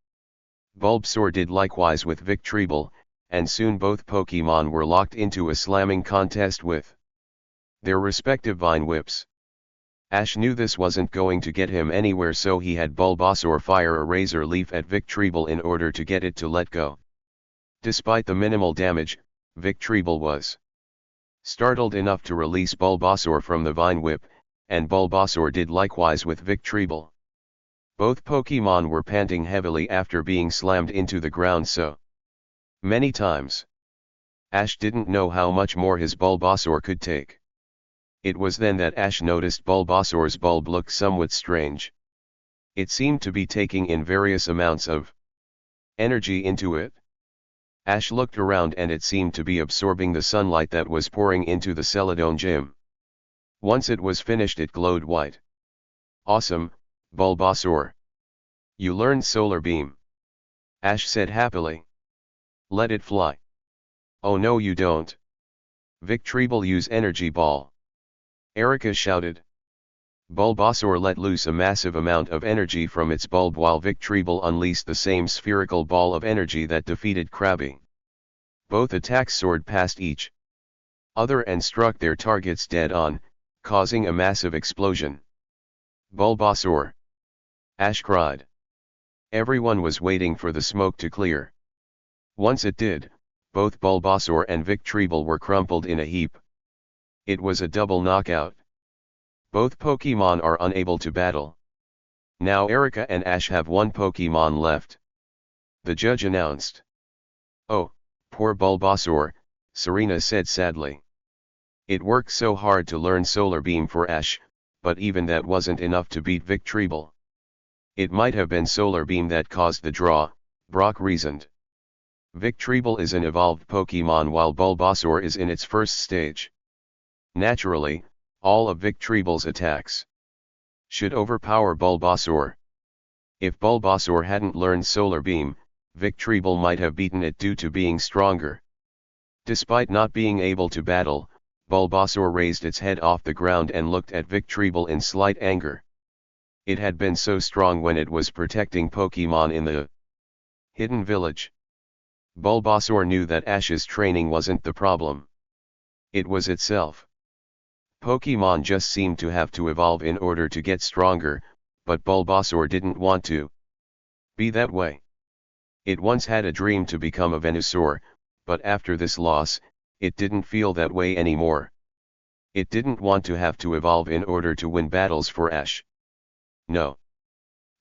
Bulbasaur did likewise with Victreebel, and soon both Pokemon were locked into a slamming contest with their respective Vine Whips. Ash knew this wasn't going to get him anywhere, so he had Bulbasaur fire a Razor Leaf at Victreebel in order to get it to let go. Despite the minimal damage, Victreebel was startled enough to release Bulbasaur from the Vine Whip, and Bulbasaur did likewise with Victreebel. Both Pokémon were panting heavily after being slammed into the ground so many times. Ash didn't know how much more his Bulbasaur could take. It was then that Ash noticed Bulbasaur's bulb looked somewhat strange. It seemed to be taking in various amounts of energy into it. Ash looked around and it seemed to be absorbing the sunlight that was pouring into the Celadon gym. Once it was finished it glowed white. Awesome, Bulbasaur. You learned Solar Beam. Ash said happily. Let it fly. Oh no you don't. Victreebel use Energy Ball. Erica shouted. Bulbasaur let loose a massive amount of energy from its bulb while Victreebel unleashed the same spherical ball of energy that defeated Krabby. Both attacks soared past each other and struck their targets dead on, causing a massive explosion. Bulbasaur! Ash cried. Everyone was waiting for the smoke to clear. Once it did, both Bulbasaur and Victreebel were crumpled in a heap. It was a double knockout. Both Pokémon are unable to battle. Now Erica and Ash have one Pokémon left. The judge announced. Oh, poor Bulbasaur, Serena said sadly. It worked so hard to learn Solar Beam for Ash, but even that wasn't enough to beat Victreebel. It might have been Solar Beam that caused the draw, Brock reasoned. Victreebel is an evolved Pokémon while Bulbasaur is in its first stage. Naturally, all of Victreebel's attacks should overpower Bulbasaur. If Bulbasaur hadn't learned Solar Beam, Victreebel might have beaten it due to being stronger. Despite not being able to battle, Bulbasaur raised its head off the ground and looked at Victreebel in slight anger. It had been so strong when it was protecting Pokémon in the hidden village. Bulbasaur knew that Ash's training wasn't the problem. It was itself. Pokémon just seemed to have to evolve in order to get stronger, but Bulbasaur didn't want to be that way. It once had a dream to become a Venusaur, but after this loss, it didn't feel that way anymore. It didn't want to have to evolve in order to win battles for Ash. No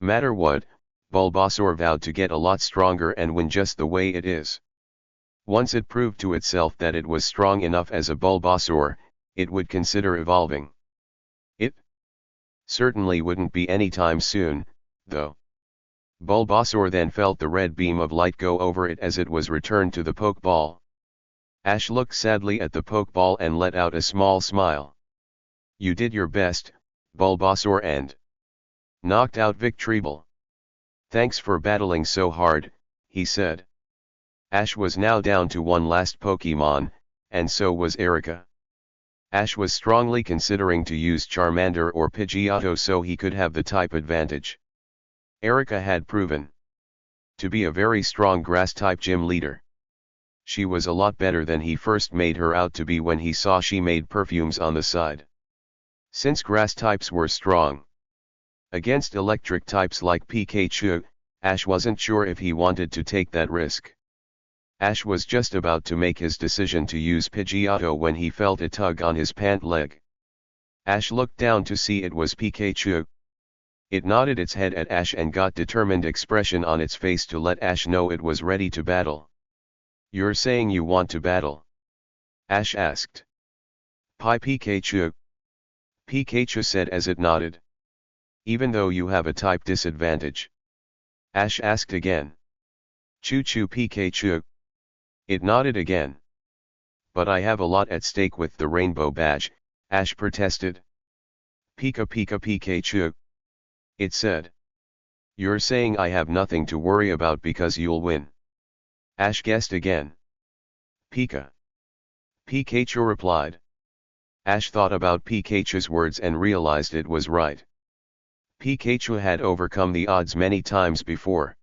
matter what, Bulbasaur vowed to get a lot stronger and win just the way it is. Once it proved to itself that it was strong enough as a Bulbasaur, it would consider evolving. It certainly wouldn't be anytime soon, though. Bulbasaur then felt the red beam of light go over it as it was returned to the Pokeball. Ash looked sadly at the Pokeball and let out a small smile. You did your best, Bulbasaur, and knocked out Victreebel. Thanks for battling so hard, he said. Ash was now down to one last Pokemon, and so was Erica. Ash was strongly considering to use Charmander or Pidgeotto so he could have the type advantage. Erica had proven to be a very strong grass-type gym leader. She was a lot better than he first made her out to be when he saw she made perfumes on the side. Since grass types were strong against electric types like Pikachu, Ash wasn't sure if he wanted to take that risk. Ash was just about to make his decision to use Pidgeotto when he felt a tug on his pant leg. Ash looked down to see it was Pikachu. It nodded its head at Ash and got determined expression on its face to let Ash know it was ready to battle. You're saying you want to battle? Ash asked. Pikachu. Pikachu said as it nodded. Even though you have a type disadvantage? Ash asked again. Choo-choo Pikachu. It nodded again. But I have a lot at stake with the rainbow badge, Ash protested. Pika Pika Pikachu. It said. You're saying I have nothing to worry about because you'll win? Ash guessed again. Pika. Pikachu replied. Ash thought about Pikachu's words and realized it was right. Pikachu had overcome the odds many times before.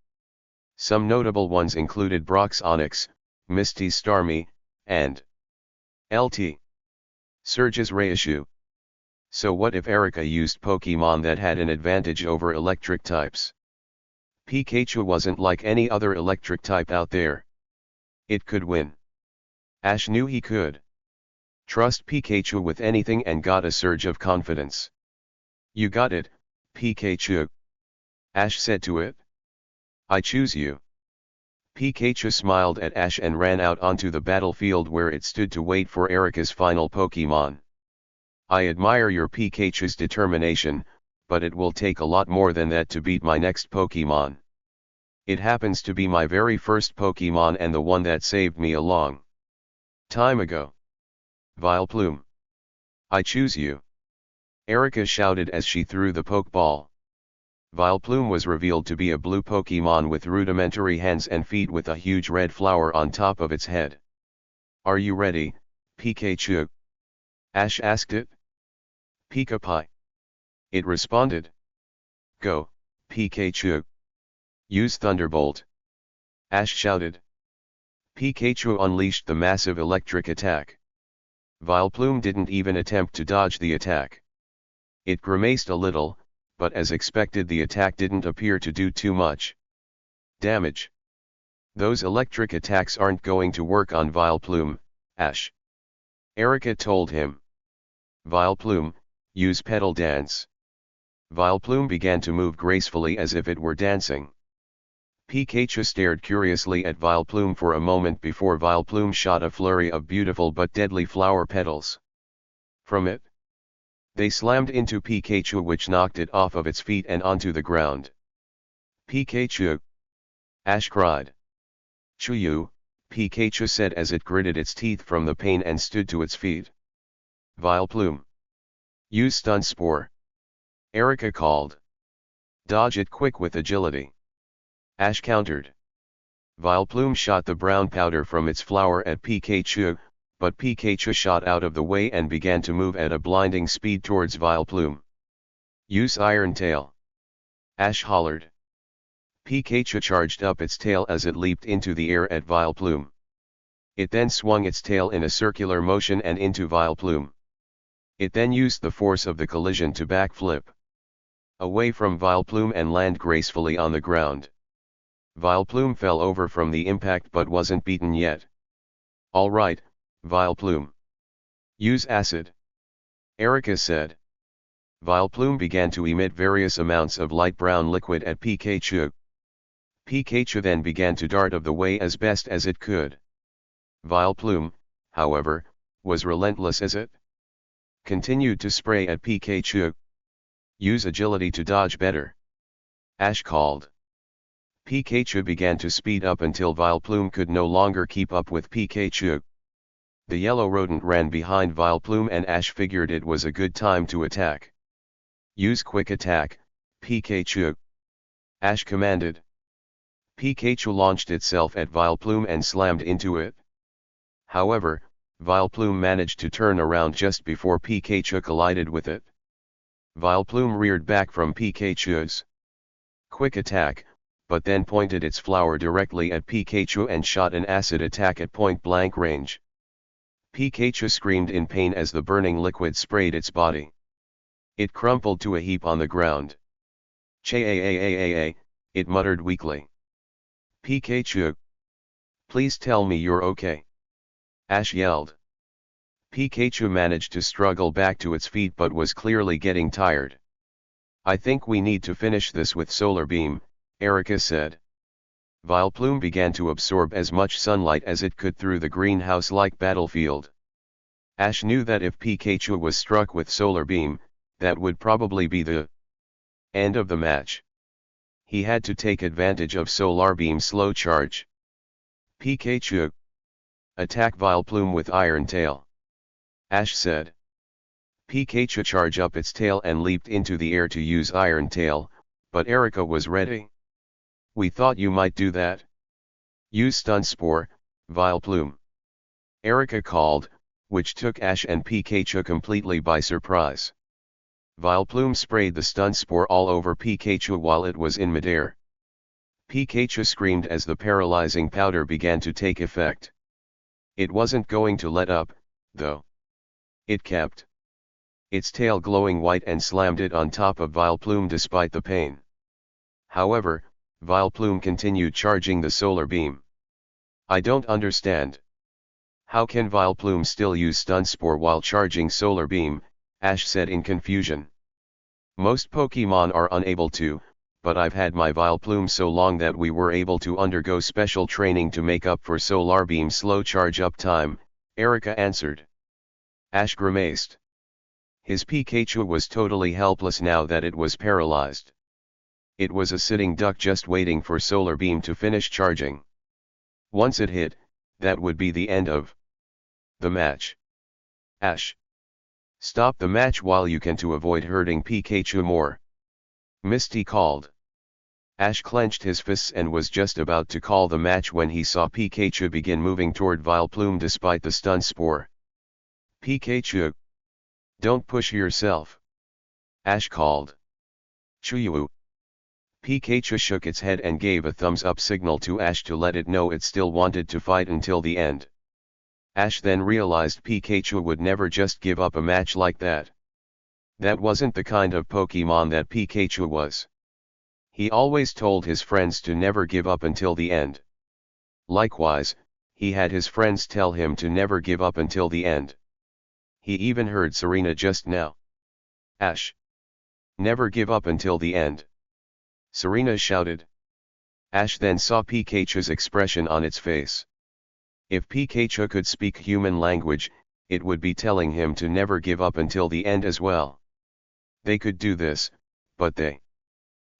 Some notable ones included Brock's Onix, Misty's Starmie, and Lt. Surge's Reishu. So what if Erica used Pokemon that had an advantage over electric types? Pikachu wasn't like any other electric type out there. It could win. Ash knew he could. Trust Pikachu with anything and got a surge of confidence. You got it, Pikachu. Ash said to it. I choose you. Pikachu smiled at Ash and ran out onto the battlefield where it stood to wait for Erika's final Pokemon. I admire your Pikachu's determination, but it will take a lot more than that to beat my next Pokemon. It happens to be my very first Pokemon and the one that saved me a long time ago. Vileplume. I choose you. Erika shouted as she threw the Pokeball. Vileplume was revealed to be a blue Pokemon with rudimentary hands and feet with a huge red flower on top of its head. Are you ready, Pikachu? Ash asked it. Pika-Pie. It responded. Go, Pikachu. Use Thunderbolt. Ash shouted. Pikachu unleashed the massive electric attack. Vileplume didn't even attempt to dodge the attack. It grimaced a little, but as expected the attack didn't appear to do too much damage. Those electric attacks aren't going to work on Vileplume, Ash. Erika told him. Vileplume, use Petal Dance. Vileplume began to move gracefully as if it were dancing. Pikachu stared curiously at Vileplume for a moment before Vileplume shot a flurry of beautiful but deadly flower petals. From it, they slammed into Pikachu, which knocked it off of its feet and onto the ground. Pikachu! Ash cried. Chuyu, Pikachu said as it gritted its teeth from the pain and stood to its feet. Vileplume. Use Stun Spore. Erika called. Dodge it quick with agility. Ash countered. Vileplume shot the brown powder from its flower at Pikachu, but Pikachu shot out of the way and began to move at a blinding speed towards Vileplume. Use Iron Tail. Ash hollered. Pikachu charged up its tail as it leaped into the air at Vileplume. It then swung its tail in a circular motion and into Vileplume. It then used the force of the collision to backflip away from Vileplume and land gracefully on the ground. Vileplume fell over from the impact but wasn't beaten yet. All right, Vileplume. Use Acid. Erika said. Vileplume began to emit various amounts of light brown liquid at Pikachu. Pikachu then began to dart of the way as best as it could. Vileplume, however, was relentless as it continued to spray at Pikachu. Use agility to dodge better. Ash called. Pikachu began to speed up until Vileplume could no longer keep up with Pikachu. The yellow rodent ran behind Vileplume and Ash figured it was a good time to attack. Use Quick Attack, Pikachu. Ash commanded. Pikachu launched itself at Vileplume and slammed into it. However, Vileplume managed to turn around just before Pikachu collided with it. Vileplume reared back from Pikachu's quick attack, but then pointed its flower directly at Pikachu and shot an acid attack at point-blank range. Pikachu screamed in pain as the burning liquid sprayed its body. It crumpled to a heap on the ground. Cha-a-a-a-a-a, it muttered weakly. Pikachu! Please tell me you're okay. Ash yelled. Pikachu managed to struggle back to its feet but was clearly getting tired. I think we need to finish this with Solar Beam, Erika said. Vileplume began to absorb as much sunlight as it could through the greenhouse-like battlefield. Ash knew that if Pikachu was struck with Solar Beam, that would probably be the end of the match. He had to take advantage of Solar Beam's slow charge. Pikachu! Attack Vileplume with Iron Tail. Ash said. Pikachu charged up its tail and leaped into the air to use Iron Tail, but Erika was ready. We thought you might do that. Use Stun Spore, Vileplume. Erika called, which took Ash and Pikachu completely by surprise. Vileplume sprayed the Stun Spore all over Pikachu while it was in midair. Pikachu screamed as the paralyzing powder began to take effect. It wasn't going to let up, though. It kept its tail glowing white and slammed it on top of Vileplume despite the pain. However, Vileplume continued charging the Solar Beam. I don't understand. How can Vileplume still use Stun Spore while charging Solar Beam? Ash said in confusion. Most Pokemon are unable to, but I've had my Vileplume so long that we were able to undergo special training to make up for Solar Beam's slow charge up time, Erica answered. Ash grimaced. His Pikachu was totally helpless now that it was paralyzed. It was a sitting duck just waiting for Solar Beam to finish charging. Once it hit, that would be the end of the match. Ash. Stop the match while you can to avoid hurting Pikachu more. Misty called. Ash clenched his fists and was just about to call the match when he saw Pikachu begin moving toward Vileplume despite the Stun Spore. Pikachu. Don't push yourself. Ash called. Chuyu. Pikachu shook its head and gave a thumbs-up signal to Ash to let it know it still wanted to fight until the end. Ash then realized Pikachu would never just give up a match like that. That wasn't the kind of Pokemon that Pikachu was. He always told his friends to never give up until the end. Likewise, he had his friends tell him to never give up until the end. He even heard Serena just now. Ash. Never give up until the end. Serena shouted. Ash then saw Pikachu's expression on its face. If Pikachu could speak human language, it would be telling him to never give up until the end as well. They could do this, but they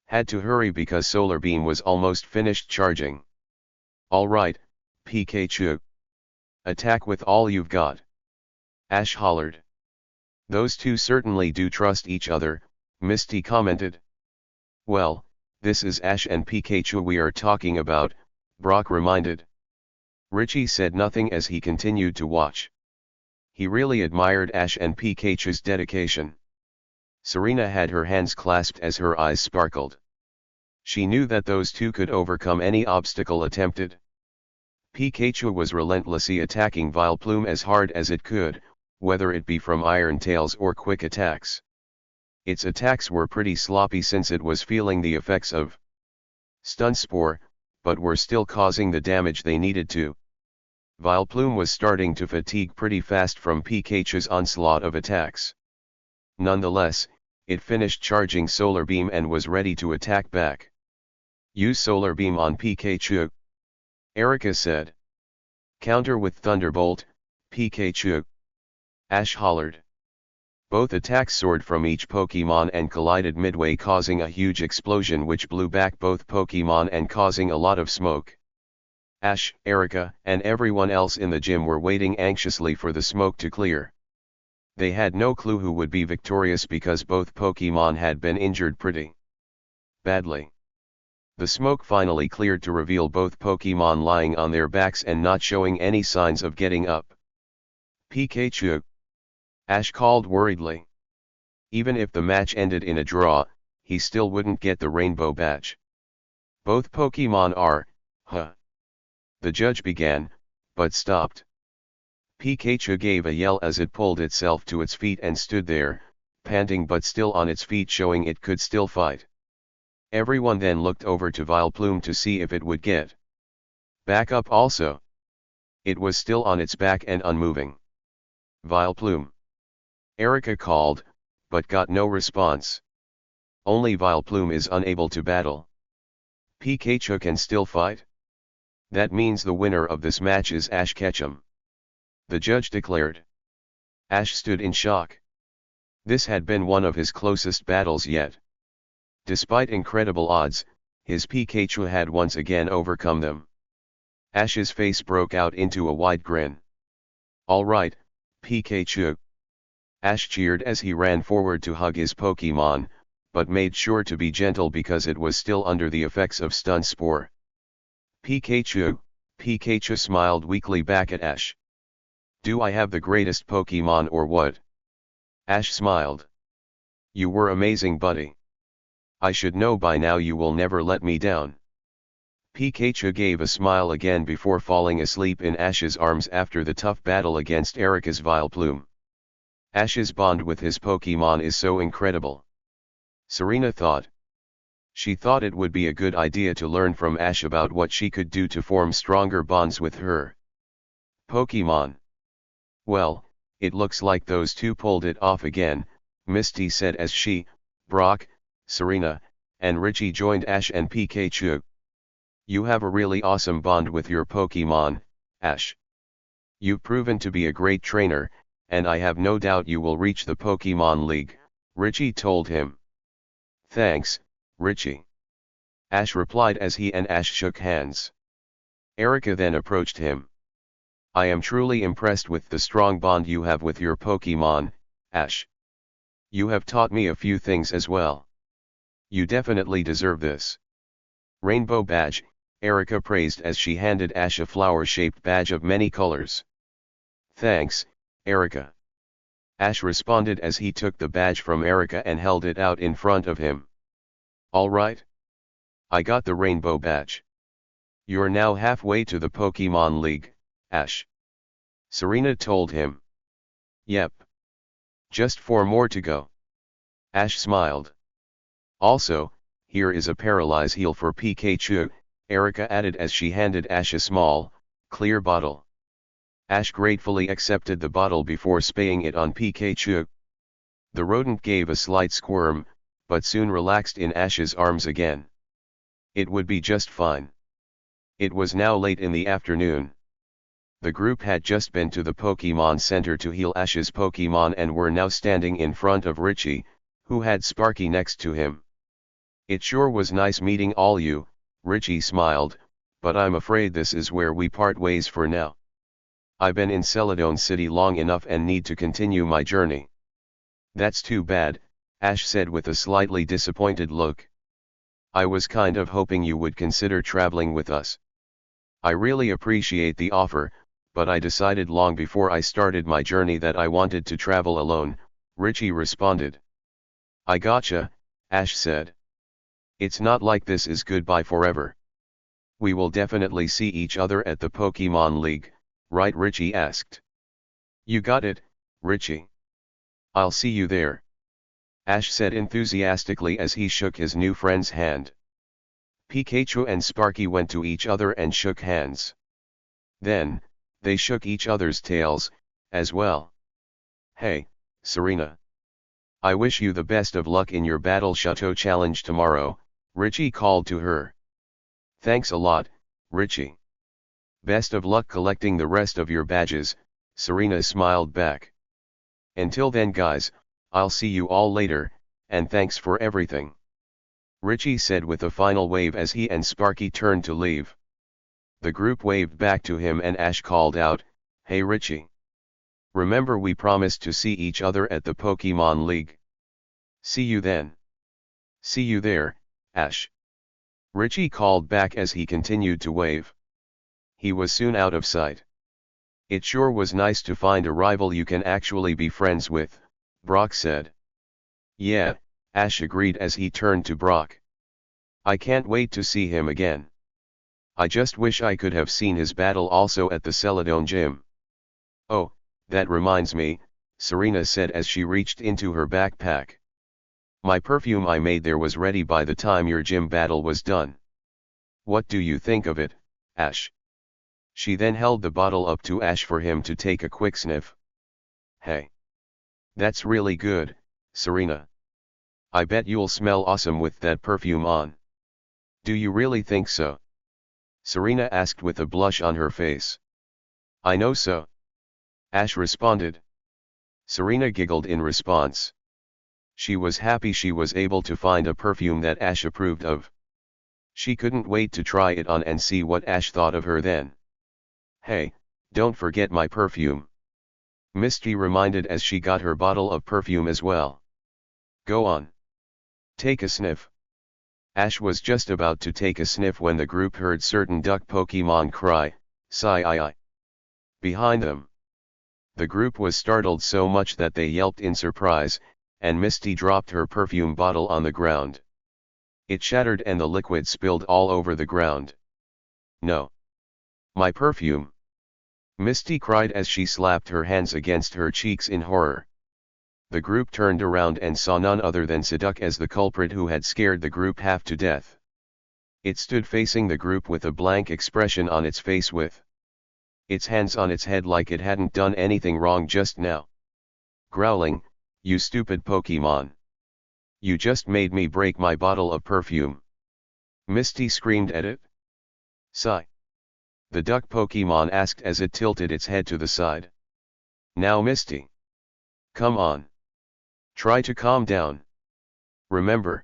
had to hurry because Solar Beam was almost finished charging. Alright, Pikachu. Attack with all you've got. Ash hollered. Those two certainly do trust each other, Misty commented. Well, this is Ash and Pikachu we are talking about, Brock reminded. Richie said nothing as he continued to watch. He really admired Ash and Pikachu's dedication. Serena had her hands clasped as her eyes sparkled. She knew that those two could overcome any obstacle attempted. Pikachu was relentlessly attacking Vileplume as hard as it could, whether it be from Iron Tails or quick attacks. Its attacks were pretty sloppy since it was feeling the effects of Stun Spore, but were still causing the damage they needed to. Vileplume was starting to fatigue pretty fast from Pikachu's onslaught of attacks. Nonetheless, it finished charging Solar Beam and was ready to attack back. Use Solar Beam on Pikachu, Erica said. Counter with Thunderbolt, Pikachu. Ash hollered. Both attacks soared from each Pokemon and collided midway, causing a huge explosion which blew back both Pokemon and causing a lot of smoke. Ash, Erica, and everyone else in the gym were waiting anxiously for the smoke to clear. They had no clue who would be victorious because both Pokemon had been injured pretty badly. The smoke finally cleared to reveal both Pokemon lying on their backs and not showing any signs of getting up. Pikachu, Ash called worriedly. Even if the match ended in a draw, he still wouldn't get the rainbow badge. Both Pokemon are, The judge began, but stopped. Pikachu gave a yell as it pulled itself to its feet and stood there, panting but still on its feet, showing it could still fight. Everyone then looked over to Vileplume to see if it would get back up also. It was still on its back and unmoving. Vileplume, Erica called, but got no response. Only Vileplume is unable to battle. Pikachu can still fight? That means the winner of this match is Ash Ketchum, the judge declared. Ash stood in shock. This had been one of his closest battles yet. Despite incredible odds, his Pikachu had once again overcome them. Ash's face broke out into a wide grin. All right, Pikachu. Ash cheered as he ran forward to hug his Pokemon, but made sure to be gentle because it was still under the effects of Stun Spore. Pikachu, Pikachu smiled weakly back at Ash. Do I have the greatest Pokemon or what? Ash smiled. You were amazing, buddy. I should know by now you will never let me down. Pikachu gave a smile again before falling asleep in Ash's arms after the tough battle against Erica's Vileplume. Ash's bond with his Pokemon is so incredible. Serena thought. She thought it would be a good idea to learn from Ash about what she could do to form stronger bonds with her Pokemon. Well, it looks like those two pulled it off again, Misty said as she, Brock, Serena, and Richie joined Ash and Pikachu. You have a really awesome bond with your Pokemon, Ash. You've proven to be a great trainer, and I have no doubt you will reach the Pokemon League, Richie told him. Thanks, Richie. Ash replied as he and Ash shook hands. Erica then approached him. I am truly impressed with the strong bond you have with your Pokemon, Ash. You have taught me a few things as well. You definitely deserve this. Rainbow badge, Erica praised as she handed Ash a flower-shaped badge of many colors. Thanks, Erica. Ash responded as he took the badge from Erica and held it out in front of him. All right. I got the rainbow badge. You're now halfway to the Pokemon League, Ash. Serena told him. Yep. Just 4 more to go. Ash smiled. Also, here is a paralyze heal for Pikachu, Erica added as she handed Ash a small, clear bottle. Ash gratefully accepted the bottle before spaying it on Pikachu. The rodent gave a slight squirm, but soon relaxed in Ash's arms again. It would be just fine. It was now late in the afternoon. The group had just been to the Pokemon Center to heal Ash's Pokemon and were now standing in front of Richie, who had Sparky next to him. It sure was nice meeting all you, Richie smiled, but I'm afraid this is where we part ways for now. I've been in Celadon City long enough and need to continue my journey. That's too bad, Ash said with a slightly disappointed look. I was kind of hoping you would consider traveling with us. I really appreciate the offer, but I decided long before I started my journey that I wanted to travel alone, Richie responded. I gotcha, Ash said. It's not like this is goodbye forever. We will definitely see each other at the Pokemon League, right? Richie asked. You got it, Richie. I'll see you there. Ash said enthusiastically as he shook his new friend's hand. Pikachu and Sparky went to each other and shook hands. Then, they shook each other's tails, as well. Hey, Serena. I wish you the best of luck in your Battle Chateau challenge tomorrow, Richie called to her. Thanks a lot, Richie. Best of luck collecting the rest of your badges, Serena smiled back. Until then guys, I'll see you all later, and thanks for everything. Richie said with a final wave as he and Sparky turned to leave. The group waved back to him and Ash called out, Hey Richie. Remember we promised to see each other at the Pokemon League. See you then. See you there, Ash. Richie called back as he continued to wave. He was soon out of sight. It sure was nice to find a rival you can actually be friends with, Brock said. Yeah, Ash agreed as he turned to Brock. I can't wait to see him again. I just wish I could have seen his battle also at the Celadon gym. Oh, that reminds me, Serena said as she reached into her backpack. My perfume I made there was ready by the time your gym battle was done. What do you think of it, Ash? She then held the bottle up to Ash for him to take a quick sniff. Hey. That's really good, Serena. I bet you'll smell awesome with that perfume on. Do you really think so? Serena asked with a blush on her face. I know so. Ash responded. Serena giggled in response. She was happy she was able to find a perfume that Ash approved of. She couldn't wait to try it on and see what Ash thought of her then. Hey, don't forget my perfume. Misty reminded as she got her bottle of perfume as well. Go on. Take a sniff. Ash was just about to take a sniff when the group heard certain duck Pokemon cry, "Sigh-I-I." Behind them. The group was startled so much that they yelped in surprise, and Misty dropped her perfume bottle on the ground. It shattered and the liquid spilled all over the ground. No. My perfume. Misty cried as she slapped her hands against her cheeks in horror. The group turned around and saw none other than Seduck as the culprit who had scared the group half to death. It stood facing the group with a blank expression on its face with its hands on its head like it hadn't done anything wrong just now. Growling, "You stupid Pokemon. You just made me break my bottle of perfume." Misty screamed at it. "Sigh." The duck Pokemon asked as it tilted its head to the side. "Now Misty. Come on. Try to calm down. Remember,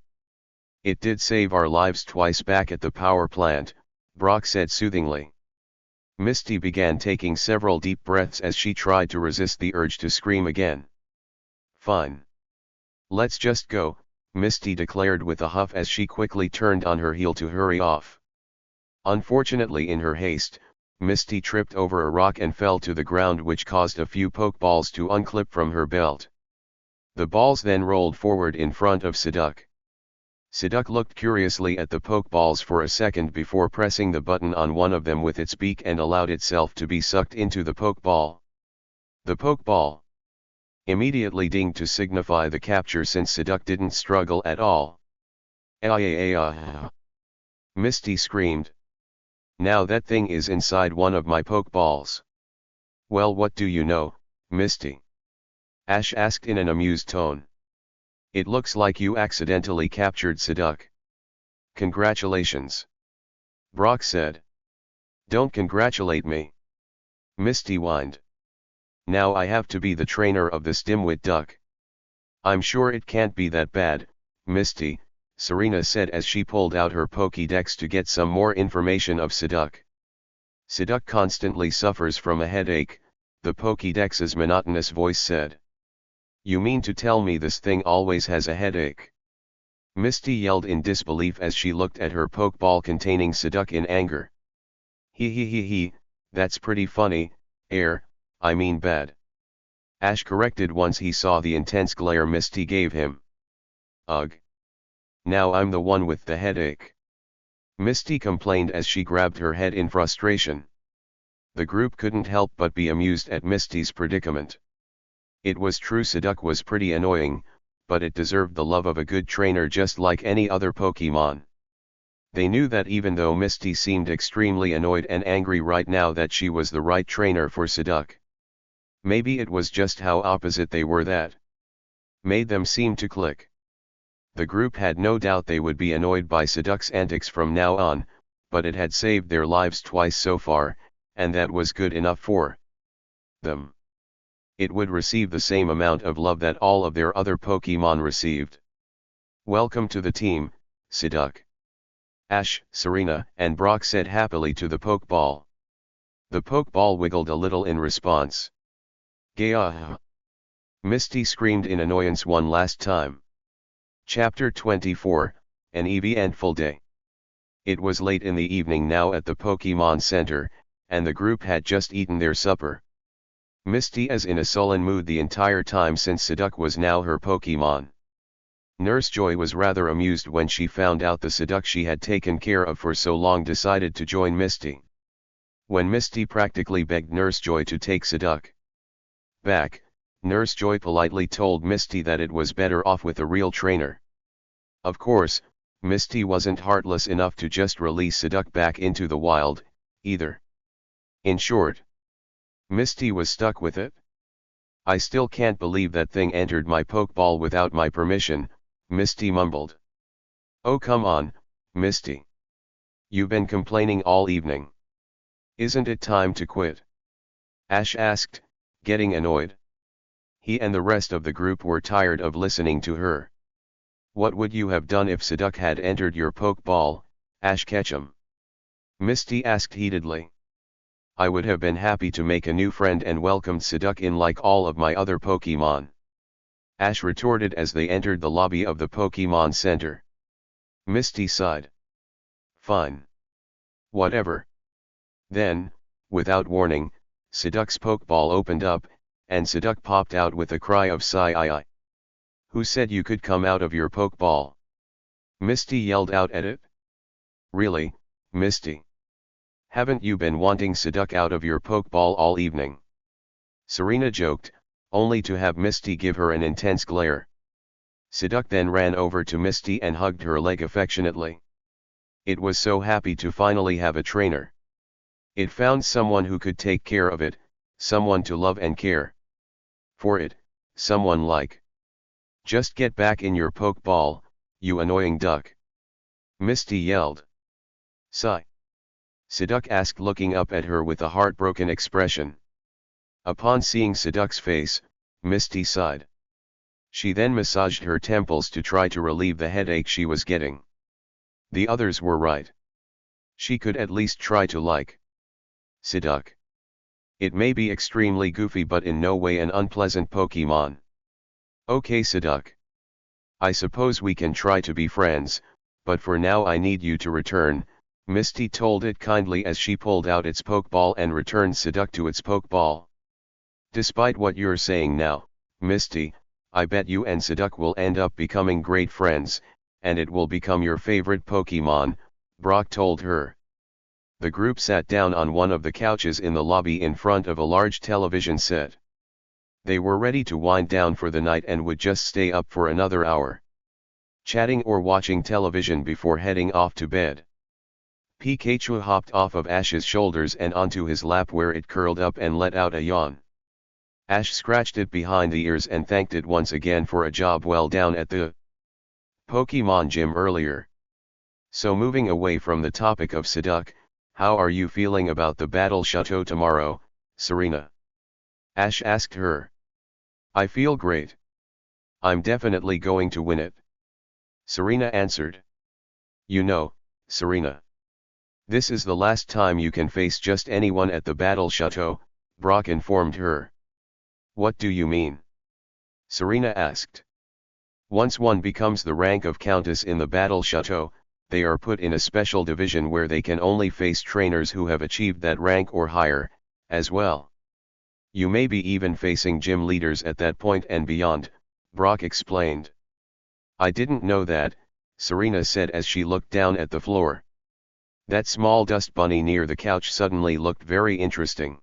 it did save our lives twice back at the power plant," Brock said soothingly. Misty began taking several deep breaths as she tried to resist the urge to scream again. "Fine. Let's just go," Misty declared with a huff as she quickly turned on her heel to hurry off. Unfortunately, in her haste, Misty tripped over a rock and fell to the ground, which caused a few Pokeballs to unclip from her belt. The balls then rolled forward in front of Psyduck. Psyduck looked curiously at the Pokeballs for a second before pressing the button on one of them with its beak and allowed itself to be sucked into the Pokeball. The Pokeball immediately dinged to signify the capture, since Psyduck didn't struggle at all. Misty screamed. "Now that thing is inside one of my Pokeballs." "Well, what do you know, Misty?" Ash asked in an amused tone. "It looks like you accidentally captured Psyduck." "Congratulations," Brock said. "Don't congratulate me," Misty whined. "Now I have to be the trainer of this dimwit duck." "I'm sure it can't be that bad, Misty," Serena said as she pulled out her Pokédex to get some more information of Psyduck. "Psyduck constantly suffers from a headache," the Pokédex's monotonous voice said. "You mean to tell me this thing always has a headache?" Misty yelled in disbelief as she looked at her Pokeball containing Psyduck in anger. He, that's pretty funny, I mean bad," Ash corrected once he saw the intense glare Misty gave him. "Ugh. Now I'm the one with the headache," Misty complained as she grabbed her head in frustration. The group couldn't help but be amused at Misty's predicament. It was true Psyduck was pretty annoying, but it deserved the love of a good trainer just like any other Pokemon. They knew that even though Misty seemed extremely annoyed and angry right now, that she was the right trainer for Psyduck. Maybe it was just how opposite they were that made them seem to click. The group had no doubt they would be annoyed by Psyduck's antics from now on, but it had saved their lives twice so far, and that was good enough for them. It would receive the same amount of love that all of their other Pokemon received. "Welcome to the team, Psyduck," Ash, Serena, and Brock said happily to the Pokeball. The Pokeball wiggled a little in response. "Gah!" Misty screamed in annoyance one last time. Chapter 24, an eventful day. It was late in the evening now at the Pokemon Center, and the group had just eaten their supper. Misty was in a sullen mood the entire time since Psyduck was now her Pokemon. Nurse Joy was rather amused when she found out the Psyduck she had taken care of for so long decided to join Misty. When Misty practically begged Nurse Joy to take Psyduck back, Nurse Joy politely told Misty that it was better off with a real trainer. Of course, Misty wasn't heartless enough to just release Psyduck back into the wild, either. In short, Misty was stuck with it. "I still can't believe that thing entered my Pokeball without my permission," Misty mumbled. "Oh come on, Misty. You've been complaining all evening. Isn't it time to quit?" Ash asked, getting annoyed. He and the rest of the group were tired of listening to her. "What would you have done if Psyduck had entered your Pokeball, Ash Ketchum?" Misty asked heatedly. "I would have been happy to make a new friend and welcomed Psyduck in like all of my other Pokemon," Ash retorted as they entered the lobby of the Pokemon Center. Misty sighed. "Fine. Whatever." Then, without warning, Psyduck's Pokeball opened up, and Psyduck popped out with a cry of sigh. "Who said you could come out of your Pokeball?" Misty yelled out at it. "Really, Misty? Haven't you been wanting Psyduck out of your Pokeball all evening?" Serena joked, only to have Misty give her an intense glare. Psyduck then ran over to Misty and hugged her leg affectionately. It was so happy to finally have a trainer. It found someone who could take care of it, someone to love and care for it, someone like. Just get back in your pokeball, you annoying duck. Misty yelled. Sigh. Seduck asked, looking up at her with a heartbroken expression. Upon seeing Seduck's face, Misty sighed. She then massaged her temples to try to relieve the headache she was getting. The others were right. She could at least try to like Seduck. It may be extremely goofy but in no way an unpleasant Pokemon. Okay Seduck. I suppose we can try to be friends, but for now I need you to return, Misty told it kindly as she pulled out its Pokeball and returned Seduck to its Pokeball. Despite what you're saying now, Misty, I bet you and Seduck will end up becoming great friends, and it will become your favorite Pokemon, Brock told her. The group sat down on one of the couches in the lobby in front of a large television set. They were ready to wind down for the night and would just stay up for another hour, chatting or watching television before heading off to bed. Pikachu hopped off of Ash's shoulders and onto his lap where it curled up and let out a yawn. Ash scratched it behind the ears and thanked it once again for a job well done at the Pokemon gym earlier. So moving away from the topic of Seduck, how are you feeling about the Battle Chateau tomorrow, Serena? Ash asked her. I feel great. I'm definitely going to win it, Serena answered. You know, Serena, this is the last time you can face just anyone at the Battle Chateau, Brock informed her. What do you mean? Serena asked. Once one becomes the rank of Countess in the Battle Chateau, they are put in a special division where they can only face trainers who have achieved that rank or higher, as well. You may be even facing gym leaders at that point and beyond, Brock explained. I didn't know that, Serena said as she looked down at the floor. That small dust bunny near the couch suddenly looked very interesting.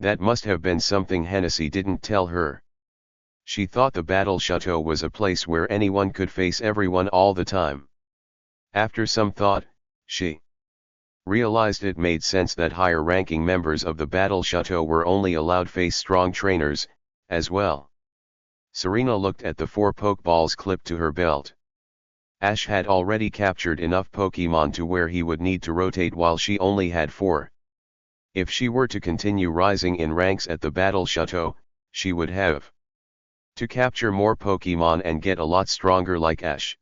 That must have been something Hennessy didn't tell her. She thought the Battle Chateau was a place where anyone could face everyone all the time. After some thought, she realized it made sense that higher-ranking members of the Battle Chateau were only allowed face strong trainers, as well. Serena looked at the 4 Pokeballs clipped to her belt. Ash had already captured enough Pokemon to where he would need to rotate while she only had 4. If she were to continue rising in ranks at the Battle Chateau, she would have to capture more Pokemon and get a lot stronger like Ash.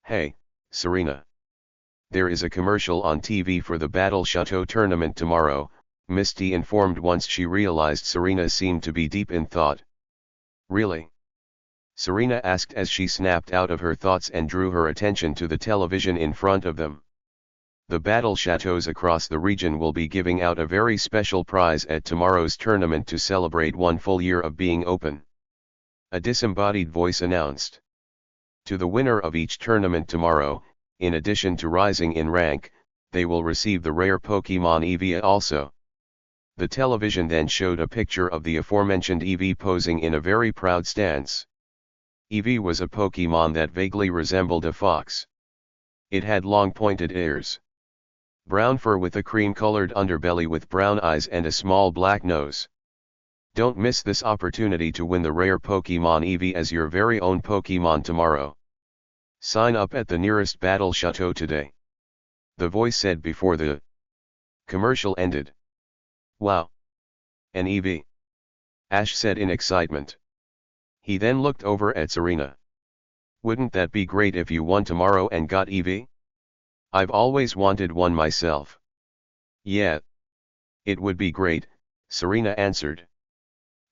Hey, Serena. There is a commercial on TV for the Battle Chateau tournament tomorrow, Misty informed once she realized Serena seemed to be deep in thought. Really? Serena asked as she snapped out of her thoughts and drew her attention to the television in front of them. The Battle Chateaus across the region will be giving out a very special prize at tomorrow's tournament to celebrate 1 full year of being open. A disembodied voice announced. To the winner of each tournament tomorrow, in addition to rising in rank, they will receive the rare Pokemon Eevee also. The television then showed a picture of the aforementioned Eevee posing in a very proud stance. Eevee was a Pokemon that vaguely resembled a fox. It had long pointed ears, brown fur with a cream-colored underbelly with brown eyes and a small black nose. Don't miss this opportunity to win the rare Pokemon Eevee as your very own Pokemon tomorrow. Sign up at the nearest Battle Chateau today, the voice said before the commercial ended. Wow! An Eevee! Ash said in excitement. He then looked over at Serena. Wouldn't that be great if you won tomorrow and got Eevee? I've always wanted one myself. Yeah. It would be great, Serena answered.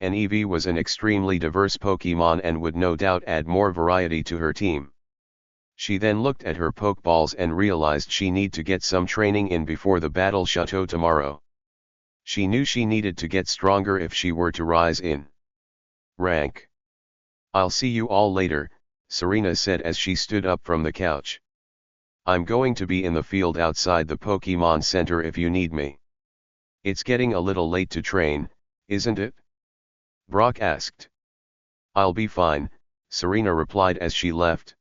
An Eevee was an extremely diverse Pokemon and would no doubt add more variety to her team. She then looked at her Pokeballs and realized she need to get some training in before the Battle Chateau tomorrow. She knew she needed to get stronger if she were to rise in rank. I'll see you all later, Serena said as she stood up from the couch. I'm going to be in the field outside the Pokemon Center if you need me. It's getting a little late to train, isn't it? Brock asked. I'll be fine, Serena replied as she left.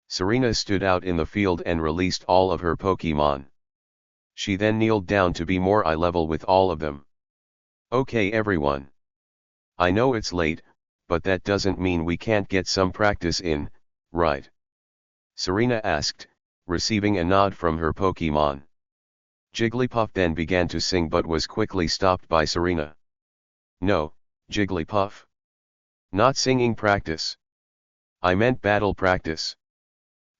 Serena stood out in the field and released all of her Pokemon. She then kneeled down to be more eye level with all of them. Okay everyone. I know it's late, but that doesn't mean we can't get some practice in, right? Serena asked, receiving a nod from her Pokemon. Jigglypuff then began to sing but was quickly stopped by Serena. No, Jigglypuff. Not singing practice. I meant battle practice.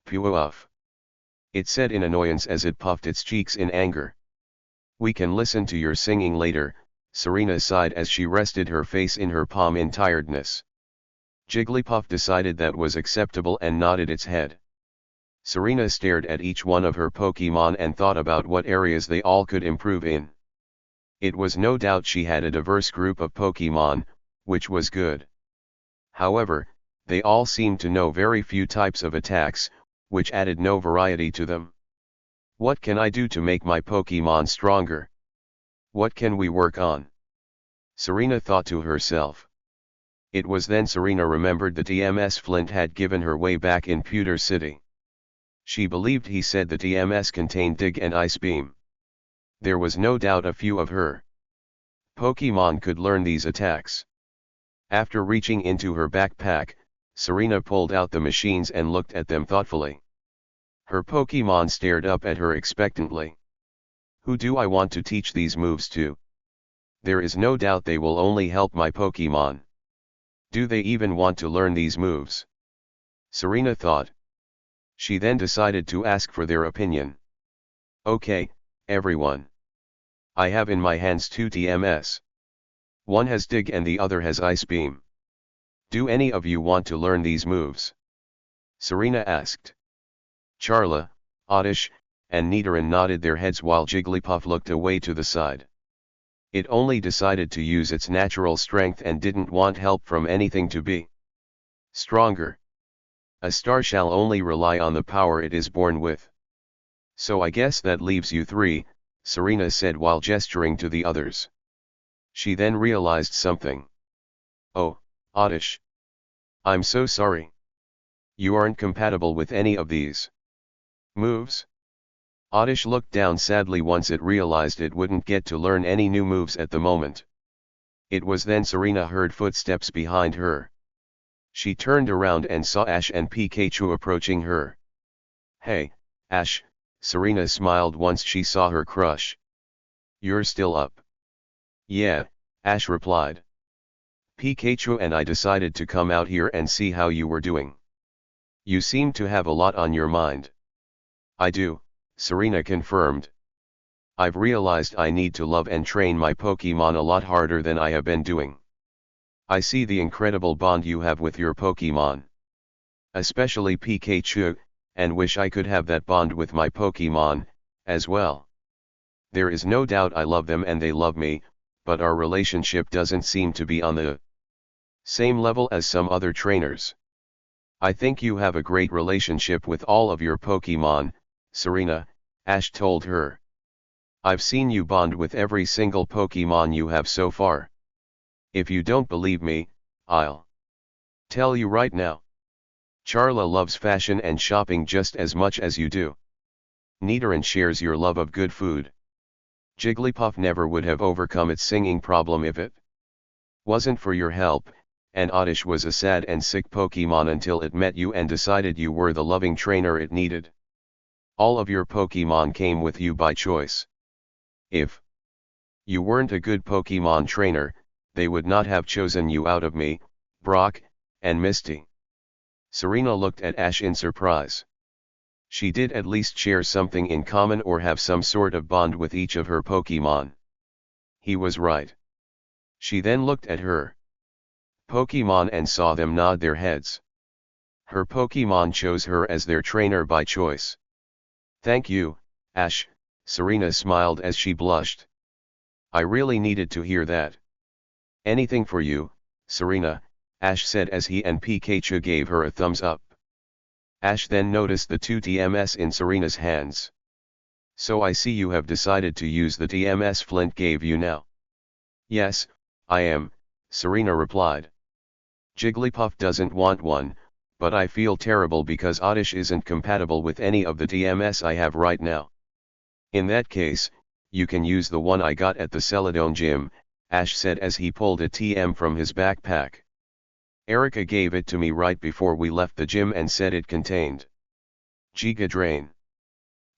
Poof. It said in annoyance as it puffed its cheeks in anger. We can listen to your singing later, Serena sighed as she rested her face in her palm in tiredness. Jigglypuff decided that was acceptable and nodded its head. Serena stared at each one of her Pokemon and thought about what areas they all could improve in. It was no doubt she had a diverse group of Pokemon, which was good. However, they all seemed to know very few types of attacks, which added no variety to them. What can I do to make my Pokemon stronger? What can we work on? Serena thought to herself. It was then Serena remembered the TMS Flint had given her way back in Pewter City. She believed he said the TMS contained Dig and Ice Beam. There was no doubt a few of her Pokemon could learn these attacks. After reaching into her backpack, Serena pulled out the machines and looked at them thoughtfully. Her Pokemon stared up at her expectantly. Who do I want to teach these moves to? There is no doubt they will only help my Pokemon. Do they even want to learn these moves? Serena thought. She then decided to ask for their opinion. Okay, everyone. I have in my hands two TMS. One has Dig and the other has Ice Beam. Do any of you want to learn these moves? Serena asked. Charla, Oddish, and Nidoran nodded their heads while Jigglypuff looked away to the side. It only decided to use its natural strength and didn't want help from anything to be stronger. A star shall only rely on the power it is born with. So I guess that leaves you three, Serena said while gesturing to the others. She then realized something. Oh, Oddish. I'm so sorry. You aren't compatible with any of these moves? Oddish looked down sadly once it realized it wouldn't get to learn any new moves at the moment. It was then Serena heard footsteps behind her. She turned around and saw Ash and Pikachu approaching her. Hey, Ash, Serena smiled once she saw her crush. You're still up? Yeah, Ash replied. Pikachu and I decided to come out here and see how you were doing. You seem to have a lot on your mind. I do, Serena confirmed. I've realized I need to love and train my Pokemon a lot harder than I have been doing. I see the incredible bond you have with your Pokemon. Especially Pikachu, and wish I could have that bond with my Pokemon, as well. There is no doubt I love them and they love me, but our relationship doesn't seem to be on the same level as some other trainers. I think you have a great relationship with all of your Pokemon, Serena, Ash told her. I've seen you bond with every single Pokemon you have so far. If you don't believe me, I'll tell you right now. Charla loves fashion and shopping just as much as you do. Nidoran shares your love of good food. Jigglypuff never would have overcome its singing problem if it wasn't for your help, and Oddish was a sad and sick Pokemon until it met you and decided you were the loving trainer it needed. All of your Pokemon came with you by choice. If you weren't a good Pokemon trainer, they would not have chosen you out of me, Brock, and Misty. Serena looked at Ash in surprise. She did at least share something in common or have some sort of bond with each of her Pokemon. He was right. She then looked at her Pokemon and saw them nod their heads. Her Pokemon chose her as their trainer by choice. Thank you, Ash, Serena smiled as she blushed. I really needed to hear that. Anything for you, Serena, Ash said as he and Pikachu gave her a thumbs up. Ash then noticed the two TMS in Serena's hands. So I see you have decided to use the TMS Flint gave you now. Yes, I am, Serena replied. Jigglypuff doesn't want one, but I feel terrible because Oddish isn't compatible with any of the TMS I have right now. In that case, you can use the one I got at the Celadon gym, Ash said as he pulled a TM from his backpack. Erica gave it to me right before we left the gym and said it contained Giga Drain.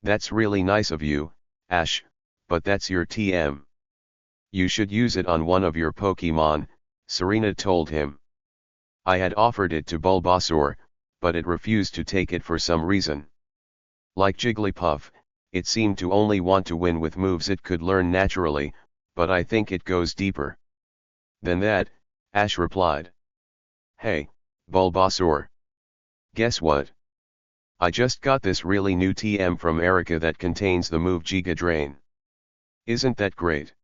That's really nice of you, Ash, but that's your TM. You should use it on one of your Pokemon, Serena told him. I had offered it to Bulbasaur, but it refused to take it for some reason. Like Jigglypuff, it seemed to only want to win with moves it could learn naturally, but I think it goes deeper than that, Ash replied. Hey, Bulbasaur. Guess what? I just got this really new TM from Erica that contains the move Giga Drain. Isn't that great?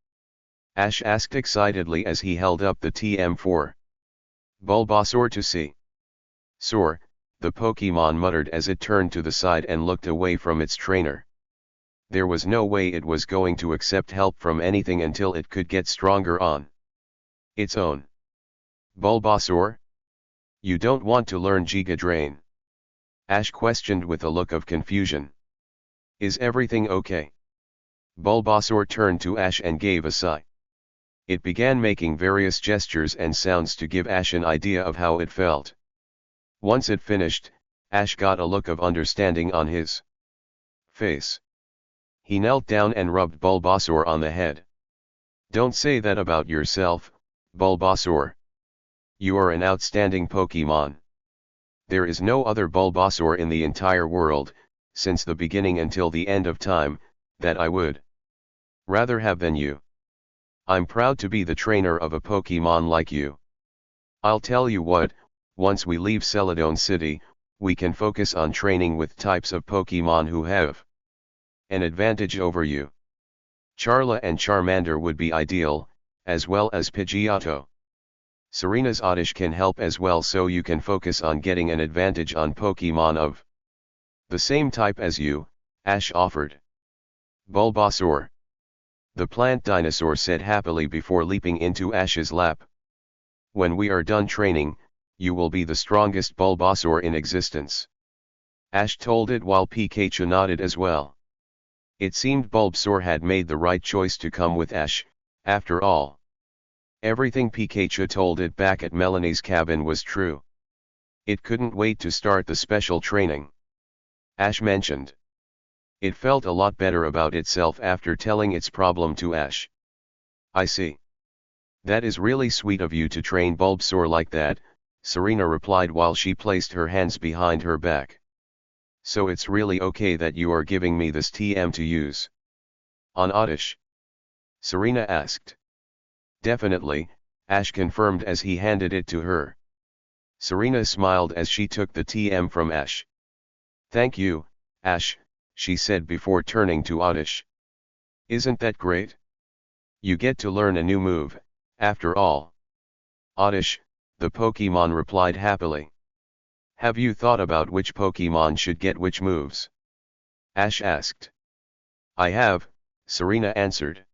Ash asked excitedly as he held up the TM for Bulbasaur to see. Soar, the Pokemon muttered as it turned to the side and looked away from its trainer. There was no way it was going to accept help from anything until it could get stronger on its own. Bulbasaur? You don't want to learn Giga Drain? Ash questioned with a look of confusion. Is everything okay? Bulbasaur turned to Ash and gave a sigh. It began making various gestures and sounds to give Ash an idea of how it felt. Once it finished, Ash got a look of understanding on his face. He knelt down and rubbed Bulbasaur on the head. Don't say that about yourself, Bulbasaur. You are an outstanding Pokemon. There is no other Bulbasaur in the entire world, since the beginning until the end of time, that I would rather have than you. I'm proud to be the trainer of a Pokemon like you. I'll tell you what, once we leave Celadon City, we can focus on training with types of Pokemon who have an advantage over you. Charla and Charmander would be ideal, as well as Pidgeotto. Serena's Oddish can help as well, so you can focus on getting an advantage on Pokemon of the same type as you, Ash offered. Bulbasaur. The plant dinosaur said happily before leaping into Ash's lap. When we are done training, you will be the strongest Bulbasaur in existence. Ash told it while Pikachu nodded as well. It seemed Bulbasaur had made the right choice to come with Ash, after all. Everything Pikachu told it back at Melanie's cabin was true. It couldn't wait to start the special training. Ash mentioned. It felt a lot better about itself after telling its problem to Ash. I see. That is really sweet of you to train Bulbasaur like that, Serena replied while she placed her hands behind her back. So it's really okay that you are giving me this TM to use on Oddish? Serena asked. Definitely, Ash confirmed as he handed it to her. Serena smiled as she took the TM from Ash. Thank you, Ash, she said before turning to Oddish. Isn't that great? You get to learn a new move, after all. Oddish, the Pokemon replied happily. Have you thought about which Pokemon should get which moves? Ash asked. I have, Serena answered.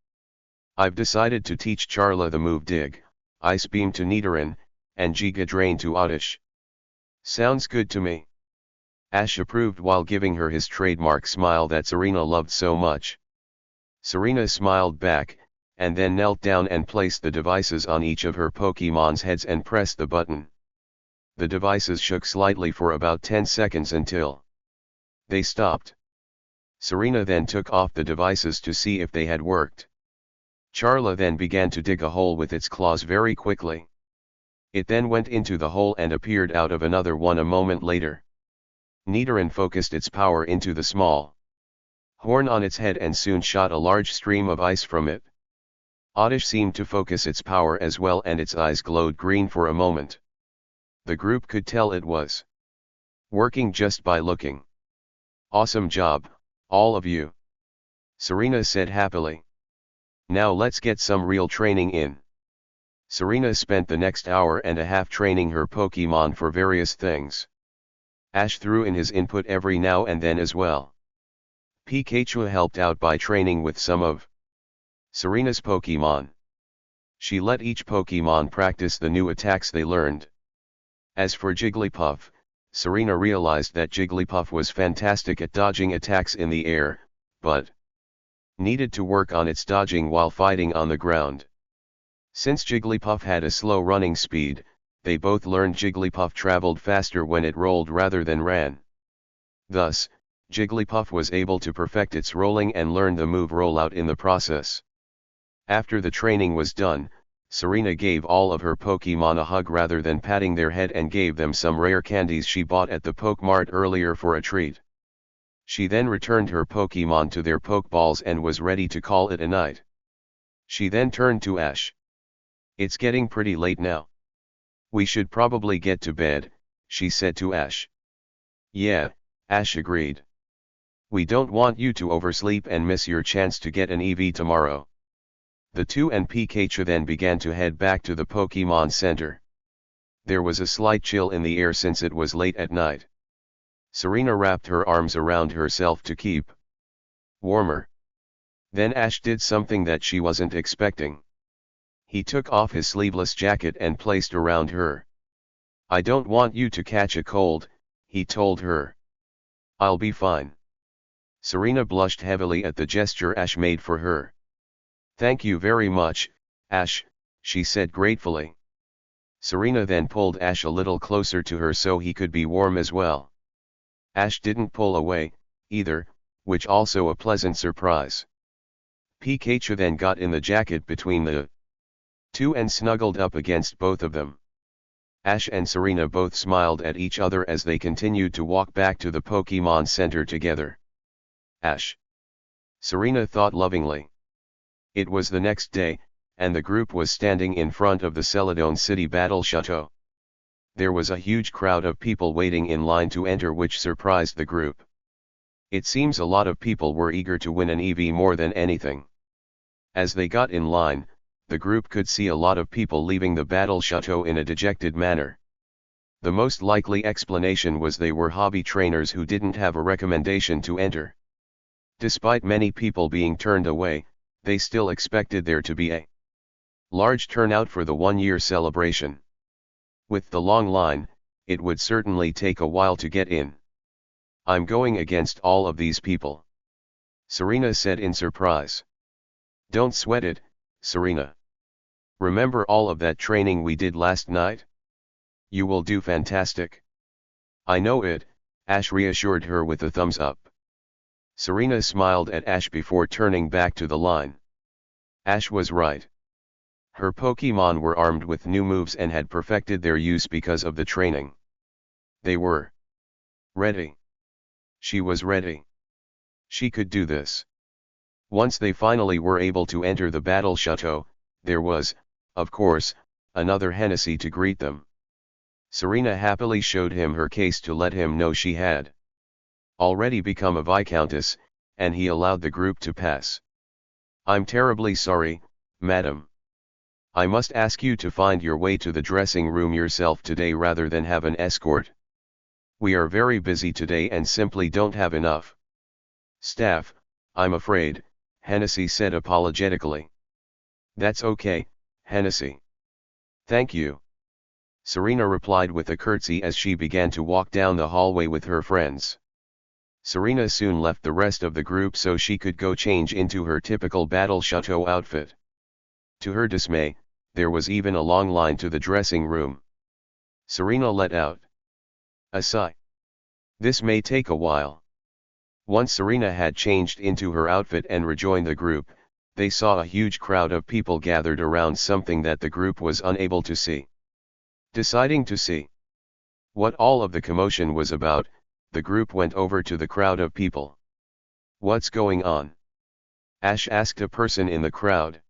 I've decided to teach Charla the move Dig, Ice Beam to Nidoran, and Giga Drain to Oddish. Sounds good to me. Ash approved while giving her his trademark smile that Serena loved so much. Serena smiled back, and then knelt down and placed the devices on each of her Pokemon's heads and pressed the button. The devices shook slightly for about 10 seconds until they stopped. Serena then took off the devices to see if they had worked. Charla then began to dig a hole with its claws very quickly. It then went into the hole and appeared out of another one a moment later. Nidoran focused its power into the small horn on its head and soon shot a large stream of ice from it. Oddish seemed to focus its power as well and its eyes glowed green for a moment. The group could tell it was working just by looking. Awesome job, all of you, Serena said happily. Now let's get some real training in. Serena spent the next hour and a half training her Pokemon for various things. Ash threw in his input every now and then as well. Pikachu helped out by training with some of Serena's Pokemon. She let each Pokemon practice the new attacks they learned. As for Jigglypuff, Serena realized that Jigglypuff was fantastic at dodging attacks in the air, but needed to work on its dodging while fighting on the ground. Since Jigglypuff had a slow running speed, they both learned Jigglypuff traveled faster when it rolled rather than ran. Thus, Jigglypuff was able to perfect its rolling and learn the move rollout in the process. After the training was done, Serena gave all of her Pokemon a hug rather than patting their head and gave them some rare candies she bought at the Pokemart earlier for a treat. She then returned her Pokemon to their Pokeballs and was ready to call it a night. She then turned to Ash. "It's getting pretty late now. We should probably get to bed," she said to Ash. "Yeah," Ash agreed. "We don't want you to oversleep and miss your chance to get an EV tomorrow." The two and Pikachu then began to head back to the Pokemon Center. There was a slight chill in the air since it was late at night. Serena wrapped her arms around herself to keep warmer. Then Ash did something that she wasn't expecting. He took off his sleeveless jacket and placed around her. "I don't want you to catch a cold," he told her. "I'll be fine." Serena blushed heavily at the gesture Ash made for her. "Thank you very much, Ash," she said gratefully. Serena then pulled Ash a little closer to her so he could be warm as well. Ash didn't pull away, either, which also a pleasant surprise. Pikachu then got in the jacket between the two and snuggled up against both of them. Ash and Serena both smiled at each other as they continued to walk back to the Pokemon Center together. Ash. Serena thought lovingly. It was the next day, and the group was standing in front of the Celadon City Battle Chateau. There was a huge crowd of people waiting in line to enter, which surprised the group. It seems a lot of people were eager to win an EV more than anything. As they got in line, the group could see a lot of people leaving the Battle Chateau in a dejected manner. The most likely explanation was they were hobby trainers who didn't have a recommendation to enter. Despite many people being turned away, they still expected there to be a large turnout for the one-year celebration. With the long line, it would certainly take a while to get in. "I'm going against all of these people," Serena said in surprise. "Don't sweat it, Serena. Remember all of that training we did last night? You will do fantastic." "I know it," Ash reassured her with a thumbs up. Serena smiled at Ash before turning back to the line. Ash was right. Her Pokemon were armed with new moves and had perfected their use because of the training. They were ready. She was ready. She could do this. Once they finally were able to enter the Battle Chateau, there was, of course, another Hennessy to greet them. Serena happily showed him her case to let him know she had already become a Viscountess, and he allowed the group to pass. "I'm terribly sorry, madam. I must ask you to find your way to the dressing room yourself today rather than have an escort. We are very busy today and simply don't have enough staff, I'm afraid," Hennessy said apologetically. "That's okay, Hennessy. Thank you," Serena replied with a curtsy as she began to walk down the hallway with her friends. Serena soon left the rest of the group so she could go change into her typical Battle Chateau outfit. To her dismay, there was even a long line to the dressing room. Serena let out a sigh. This may take a while. Once Serena had changed into her outfit and rejoined the group, they saw a huge crowd of people gathered around something that the group was unable to see. Deciding to see what all of the commotion was about, the group went over to the crowd of people. "What's going on?" Ash asked a person in the crowd.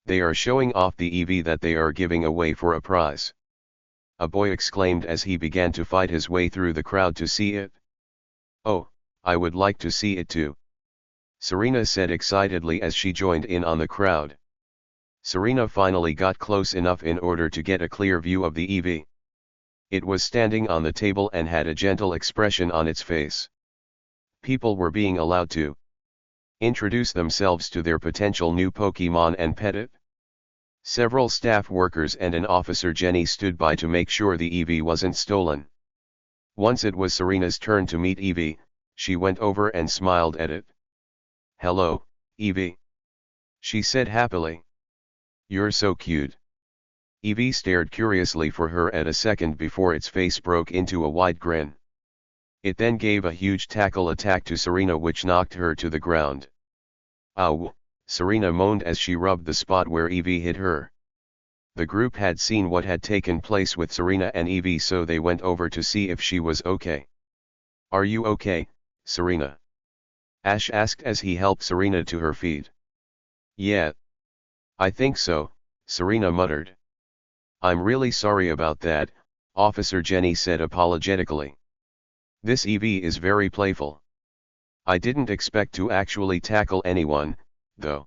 "They are showing off the EV that they are giving away for a prize," a boy exclaimed as he began to fight his way through the crowd to see it. "Oh, I would like to see it too," Serena said excitedly as she joined in on the crowd. Serena finally got close enough in order to get a clear view of the EV. It was standing on the table and had a gentle expression on its face. People were being allowed to introduce themselves to their potential new Pokemon and pet it. Several staff workers and an officer Jenny stood by to make sure the EV wasn't stolen. Once it was Serena's turn to meet EV, she went over and smiled at it. "Hello, Evie. She said happily. You're so cute. Evie stared curiously for her at a second before its face broke into a wide grin. It then gave a huge tackle attack to Serena which knocked her to the ground. Ow! Serena moaned as she rubbed the spot where Evie hit her. The group had seen what had taken place with Serena and Evie, so they went over to see if she was okay. Are you okay, Serena? Ash asked as he helped Serena to her feet. Yeah. I think so, Serena muttered. I'm really sorry about that, Officer Jenny said apologetically. This Evie is very playful. I didn't expect to actually tackle anyone, though.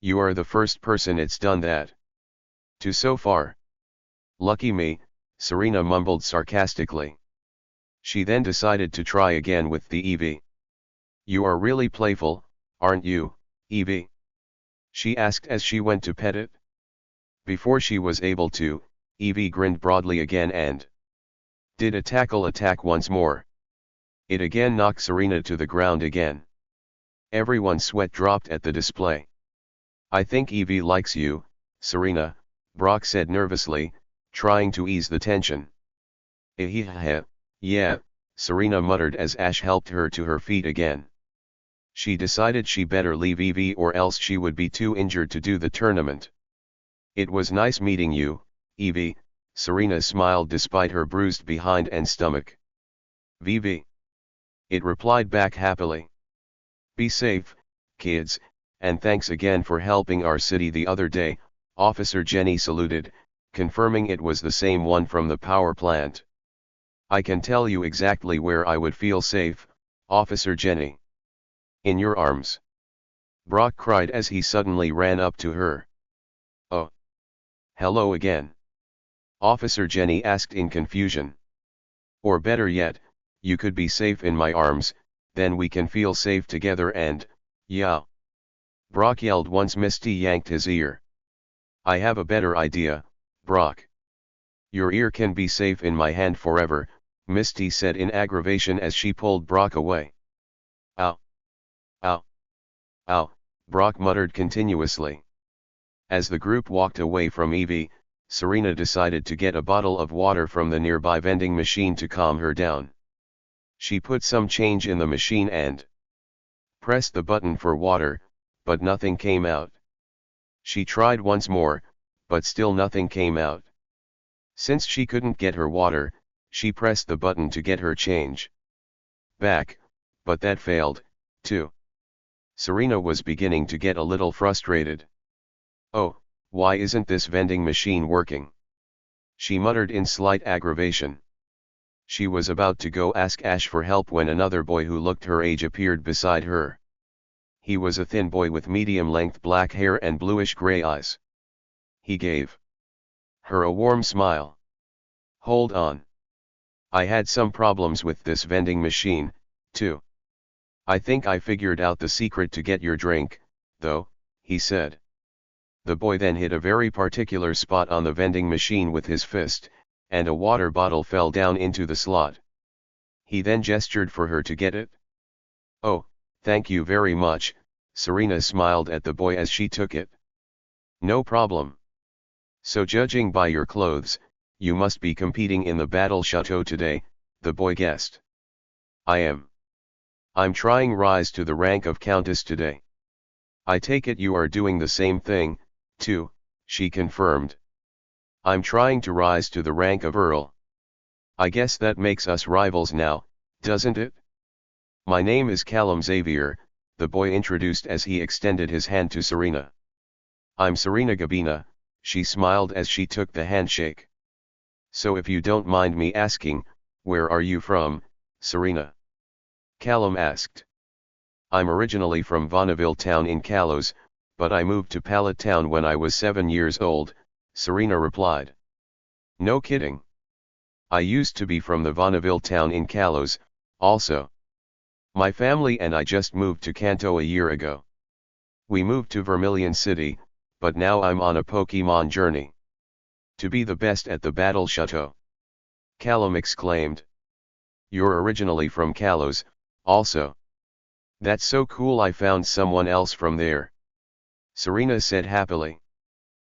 You are the first person it's done that to so far. Lucky me, Serena mumbled sarcastically. She then decided to try again with the Evie. You are really playful, aren't you, Evie? She asked as she went to pet it. Before she was able to, Evie grinned broadly again and did a tackle attack once more. It again knocked Serena to the ground again. Everyone's sweat dropped at the display. I think Evie likes you, Serena, Brock said nervously, trying to ease the tension. Yeah, Serena muttered as Ash helped her to her feet again. She decided she better leave Evie or else she would be too injured to do the tournament. It was nice meeting you, Evie, Serena smiled despite her bruised behind and stomach. Vivi. It replied back happily. Be safe, kids, and thanks again for helping our city the other day, Officer Jenny saluted, confirming it was the same one from the power plant. I can tell you exactly where I would feel safe, Officer Jenny. In your arms. Brock cried as he suddenly ran up to her. Oh. Hello again. Officer Jenny asked in confusion. Or better yet, you could be safe in my arms, then we can feel safe together and, yeah. Brock yelled once Misty yanked his ear. I have a better idea, Brock. Your ear can be safe in my hand forever, Misty said in aggravation as she pulled Brock away. Ow. Ow. Ow, Brock muttered continuously. As the group walked away from Evie, Serena decided to get a bottle of water from the nearby vending machine to calm her down. She put some change in the machine and pressed the button for water, but nothing came out. She tried once more, but still nothing came out. Since she couldn't get her water, she pressed the button to get her change back, but that failed, too. Serena was beginning to get a little frustrated. Oh, why isn't this vending machine working? She muttered in slight aggravation. She was about to go ask Ash for help when another boy who looked her age appeared beside her. He was a thin boy with medium-length black hair and bluish-gray eyes. He gave her a warm smile. Hold on. I had some problems with this vending machine, too. I think I figured out the secret to get your drink, though, he said. The boy then hit a very particular spot on the vending machine with his fist, and a water bottle fell down into the slot. He then gestured for her to get it. Oh, thank you very much, Serena smiled at the boy as she took it. No problem. So judging by your clothes, you must be competing in the battle chateau today, the boy guessed. I am. I'm trying rise to the rank of countess today. I take it you are doing the same thing, too, she confirmed. I'm trying to rise to the rank of earl. I guess that makes us rivals now, doesn't it? My name is Callum Xavier, the boy introduced as he extended his hand to Serena. I'm Serena Gabina, she smiled as she took the handshake. So if you don't mind me asking, where are you from, Serena? Callum asked. I'm originally from Bonneville Town in Kalos, but I moved to Pallet Town when I was 7 years old, Serena replied. No kidding. I used to be from the Bonneville Town in Kalos, also. My family and I just moved to Kanto a year ago. We moved to Vermilion City, but now I'm on a Pokemon journey. To be the best at the Battle Chateau. Callum exclaimed. You're originally from Kalos, also. That's so cool, I found someone else from there. Serena said happily.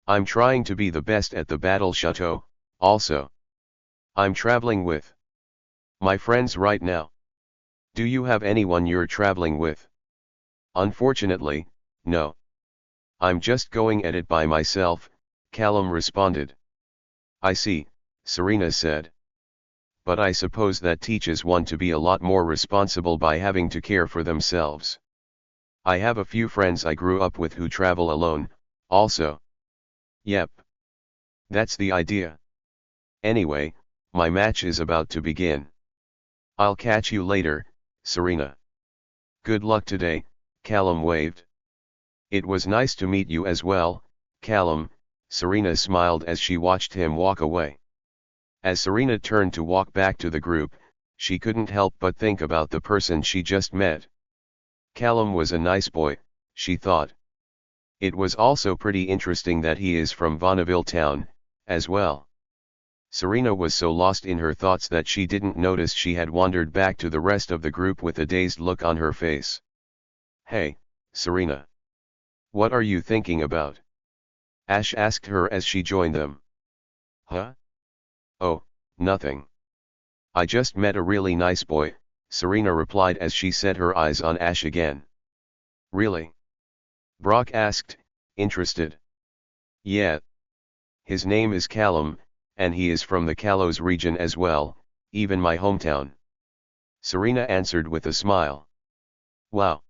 I'm trying to be the best at the battle chateau, also. I'm traveling with my friends right now. Do you have anyone you're traveling with? Unfortunately, no. I'm just going at it by myself, Callum responded. I see, Serena said. But I suppose that teaches one to be a lot more responsible by having to care for themselves. I have a few friends I grew up with who travel alone, also. Yep. That's the idea. Anyway, my match is about to begin. I'll catch you later, Serena. Good luck today, Callum waved. It was nice to meet you as well, Callum, Serena smiled as she watched him walk away. As Serena turned to walk back to the group, she couldn't help but think about the person she just met. Callum was a nice boy, she thought. It was also pretty interesting that he is from Bonneville Town, as well. Serena was so lost in her thoughts that she didn't notice she had wandered back to the rest of the group with a dazed look on her face. Hey, Serena. What are you thinking about? Ash asked her as she joined them. Huh? Oh, nothing. I just met a really nice boy, Serena replied as she set her eyes on Ash again. Really? Brock asked, interested. Yeah. His name is Callum, and he is from the Kalos region as well, even my hometown. Serena answered with a smile. Wow.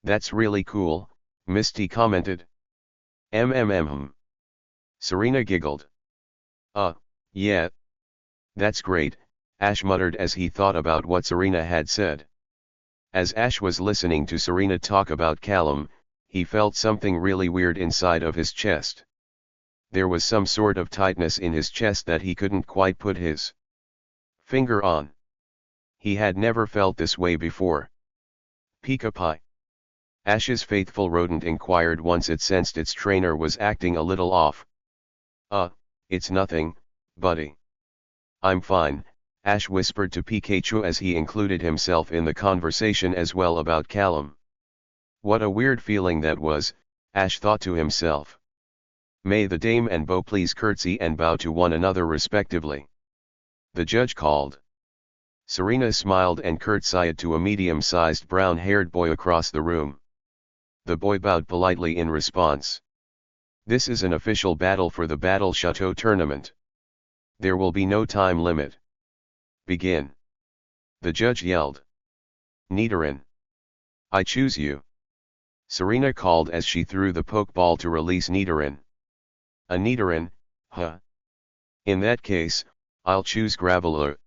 That's really cool, Misty commented. Serena giggled. Yeah. That's great, Ash muttered as he thought about what Serena had said. As Ash was listening to Serena talk about Callum, he felt something really weird inside of his chest. There was some sort of tightness in his chest that he couldn't quite put his finger on. He had never felt this way before. Pika Pie. Ash's faithful rodent inquired once it sensed its trainer was acting a little off. It's nothing, buddy. I'm fine, Ash whispered to Pikachu as he included himself in the conversation as well about Callum. What a weird feeling that was, Ash thought to himself. May the dame and beau please curtsy and bow to one another respectively. The judge called. Serena smiled and curtsied to a medium-sized brown-haired boy across the room. The boy bowed politely in response. This is an official battle for the Battle Chateau tournament. There will be no time limit. Begin. The judge yelled. Nidoran. I choose you. Serena called as she threw the Pokeball to release Nidoran. A Nidoran, huh? In that case, I'll choose Graveler.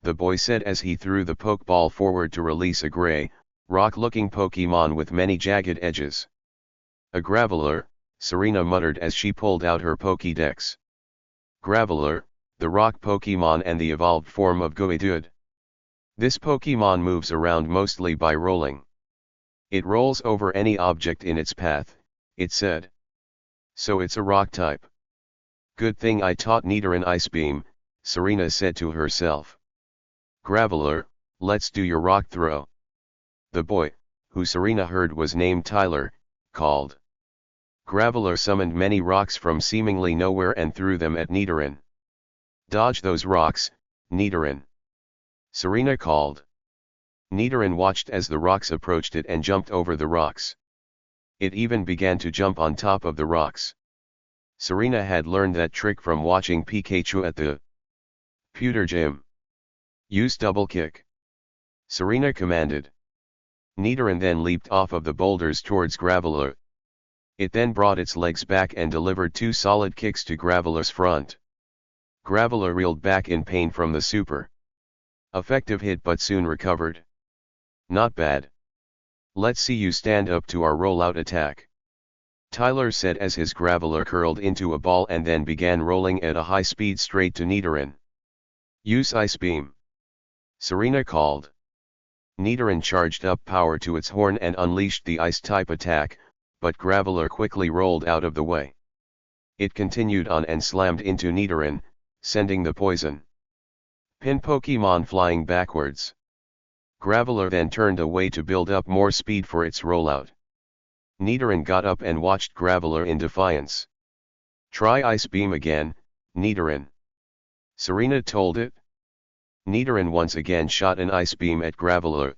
The boy said as he threw the Pokeball forward to release a gray, rock-looking Pokemon with many jagged edges. A Graveler, Serena muttered as she pulled out her Pokédex. Graveler, the rock Pokemon and the evolved form of Geodude. This Pokemon moves around mostly by rolling. It rolls over any object in its path, it said. So it's a rock type. Good thing I taught Nidoran Ice Beam, Serena said to herself. Graveler, let's do your rock throw. The boy, who Serena heard was named Tyler, called. Graveler summoned many rocks from seemingly nowhere and threw them at Nidoran. Dodge those rocks, Nidoran. Serena called. Nidoran watched as the rocks approached it and jumped over the rocks. It even began to jump on top of the rocks. Serena had learned that trick from watching Pikachu at the pewter gym. Use double kick. Serena commanded. Nidoran then leaped off of the boulders towards Graveler. It then brought its legs back and delivered two solid kicks to Graveler's front. Graveler reeled back in pain from the super effective hit but soon recovered. Not bad. Let's see you stand up to our rollout attack. Tyler said as his Graveler curled into a ball and then began rolling at a high speed straight to Nidoran. Use Ice Beam. Serena called. Nidoran charged up power to its horn and unleashed the Ice-type attack, but Graveler quickly rolled out of the way. It continued on and slammed into Nidoran, sending the poison Pin Pokemon flying backwards. Graveler then turned away to build up more speed for its rollout. Nidoran got up and watched Graveler in defiance. "Try Ice Beam again, Nidoran," Serena told it. Nidoran once again shot an Ice Beam at Graveler.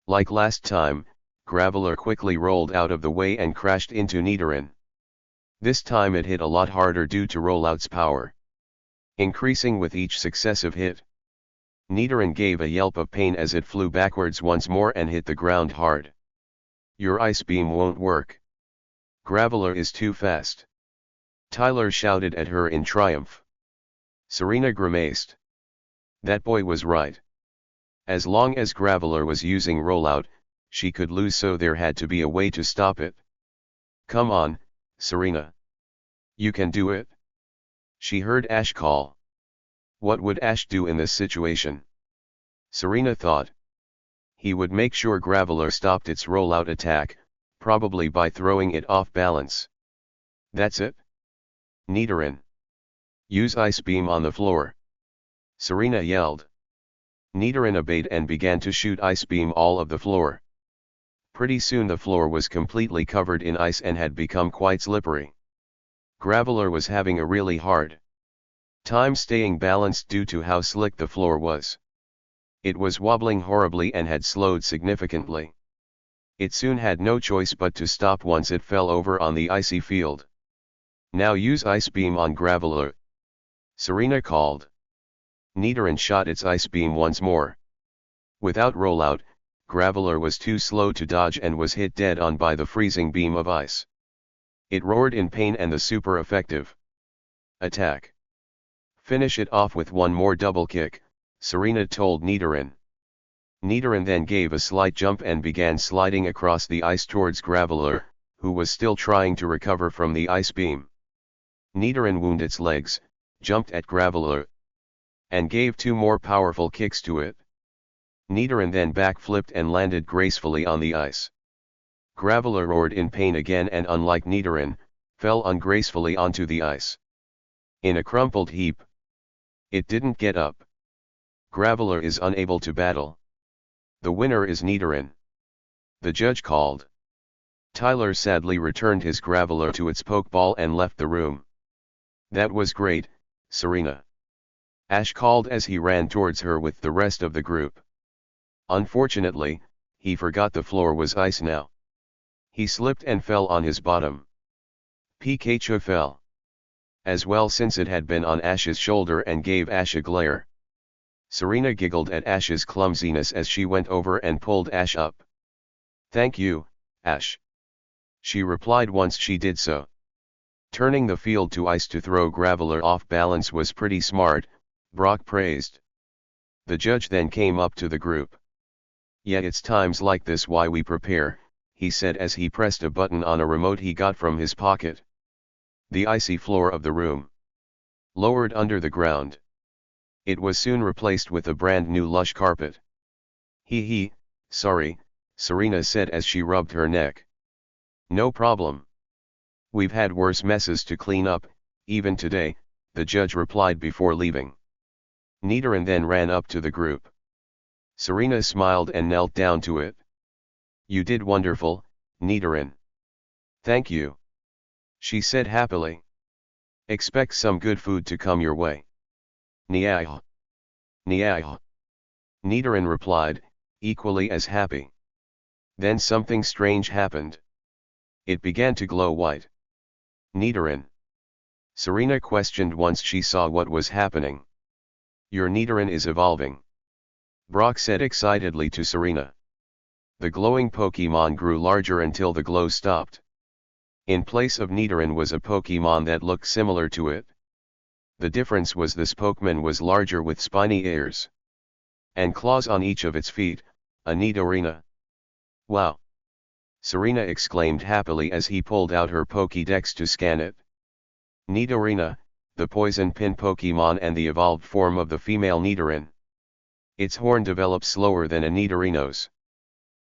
Like last time, Graveler quickly rolled out of the way and crashed into Nidoran. This time it hit a lot harder due to rollout's power, increasing with each successive hit. Nidoran gave a yelp of pain as it flew backwards once more and hit the ground hard. "Your Ice Beam won't work. Graveler is too fast," Tyler shouted at her in triumph. Serena grimaced. That boy was right. As long as Graveler was using rollout, she could lose, so there had to be a way to stop it. "Come on, Serena. You can do it," she heard Ash call. What would Ash do in this situation? Serena thought. He would make sure Graveler stopped its rollout attack, probably by throwing it off balance. "That's it. Nidoran. Use Ice Beam on the floor," Serena yelled. Nidoran obeyed and began to shoot Ice Beam all of the floor. Pretty soon the floor was completely covered in ice and had become quite slippery. Graveler was having a really hard time staying balanced due to how slick the floor was. It was wobbling horribly and had slowed significantly. It soon had no choice but to stop once it fell over on the icy field. "Now use Ice Beam on Graveler," Serena called. Nidoran shot its Ice Beam once more. Without rollout, Graveler was too slow to dodge and was hit dead on by the freezing beam of ice. It roared in pain and the super effective attack. "Finish it off with one more double kick," Serena told Nidoran. Nidoran then gave a slight jump and began sliding across the ice towards Graveler, who was still trying to recover from the ice beam. Nidoran wounded its legs, jumped at Graveler, and gave two more powerful kicks to it. Nidoran then backflipped and landed gracefully on the ice. Graveler roared in pain again and, unlike Nidoran, fell ungracefully onto the ice. In a crumpled heap. It didn't get up. Graveler is unable to battle. The winner is Nidoran, the judge called. Tyler sadly returned his Graveler to its Pokeball and left the room. "That was great, Serena," Ash called as he ran towards her with the rest of the group. Unfortunately, he forgot the floor was ice now. He slipped and fell on his bottom. Pikachu fell as well since it had been on Ash's shoulder and gave Ash a glare. Serena giggled at Ash's clumsiness as she went over and pulled Ash up. "Thank you, Ash," she replied once she did so. Turning the field to ice to throw Graveler off balance was pretty smart, Brock praised. The judge then came up to the group. "Yeah, it's times like this why we prepare," he said as he pressed a button on a remote he got from his pocket. The icy floor of the room lowered under the ground. It was soon replaced with a brand new lush carpet. Hee, sorry," Serena said as she rubbed her neck. "No problem. We've had worse messes to clean up, even today," the judge replied before leaving. Nidoran then ran up to the group. Serena smiled and knelt down to it. "You did wonderful, Nidoran." "Thank you," she said happily. "Expect some good food to come your way." "Nyah. Nyah," Nidoran replied, equally as happy. Then something strange happened. It began to glow white. "Nidoran?" Serena questioned once she saw what was happening. "Your Nidoran is evolving," Brock said excitedly to Serena. The glowing Pokemon grew larger until the glow stopped. In place of Nidoran was a Pokemon that looked similar to it. The difference was this Pokemon was larger with spiny ears and claws on each of its feet, a Nidorina. "Wow!" Serena exclaimed happily as he pulled out her Pokédex to scan it. Nidorina, the poison pin Pokemon and the evolved form of the female Nidoran. Its horn develops slower than a Nidorino's.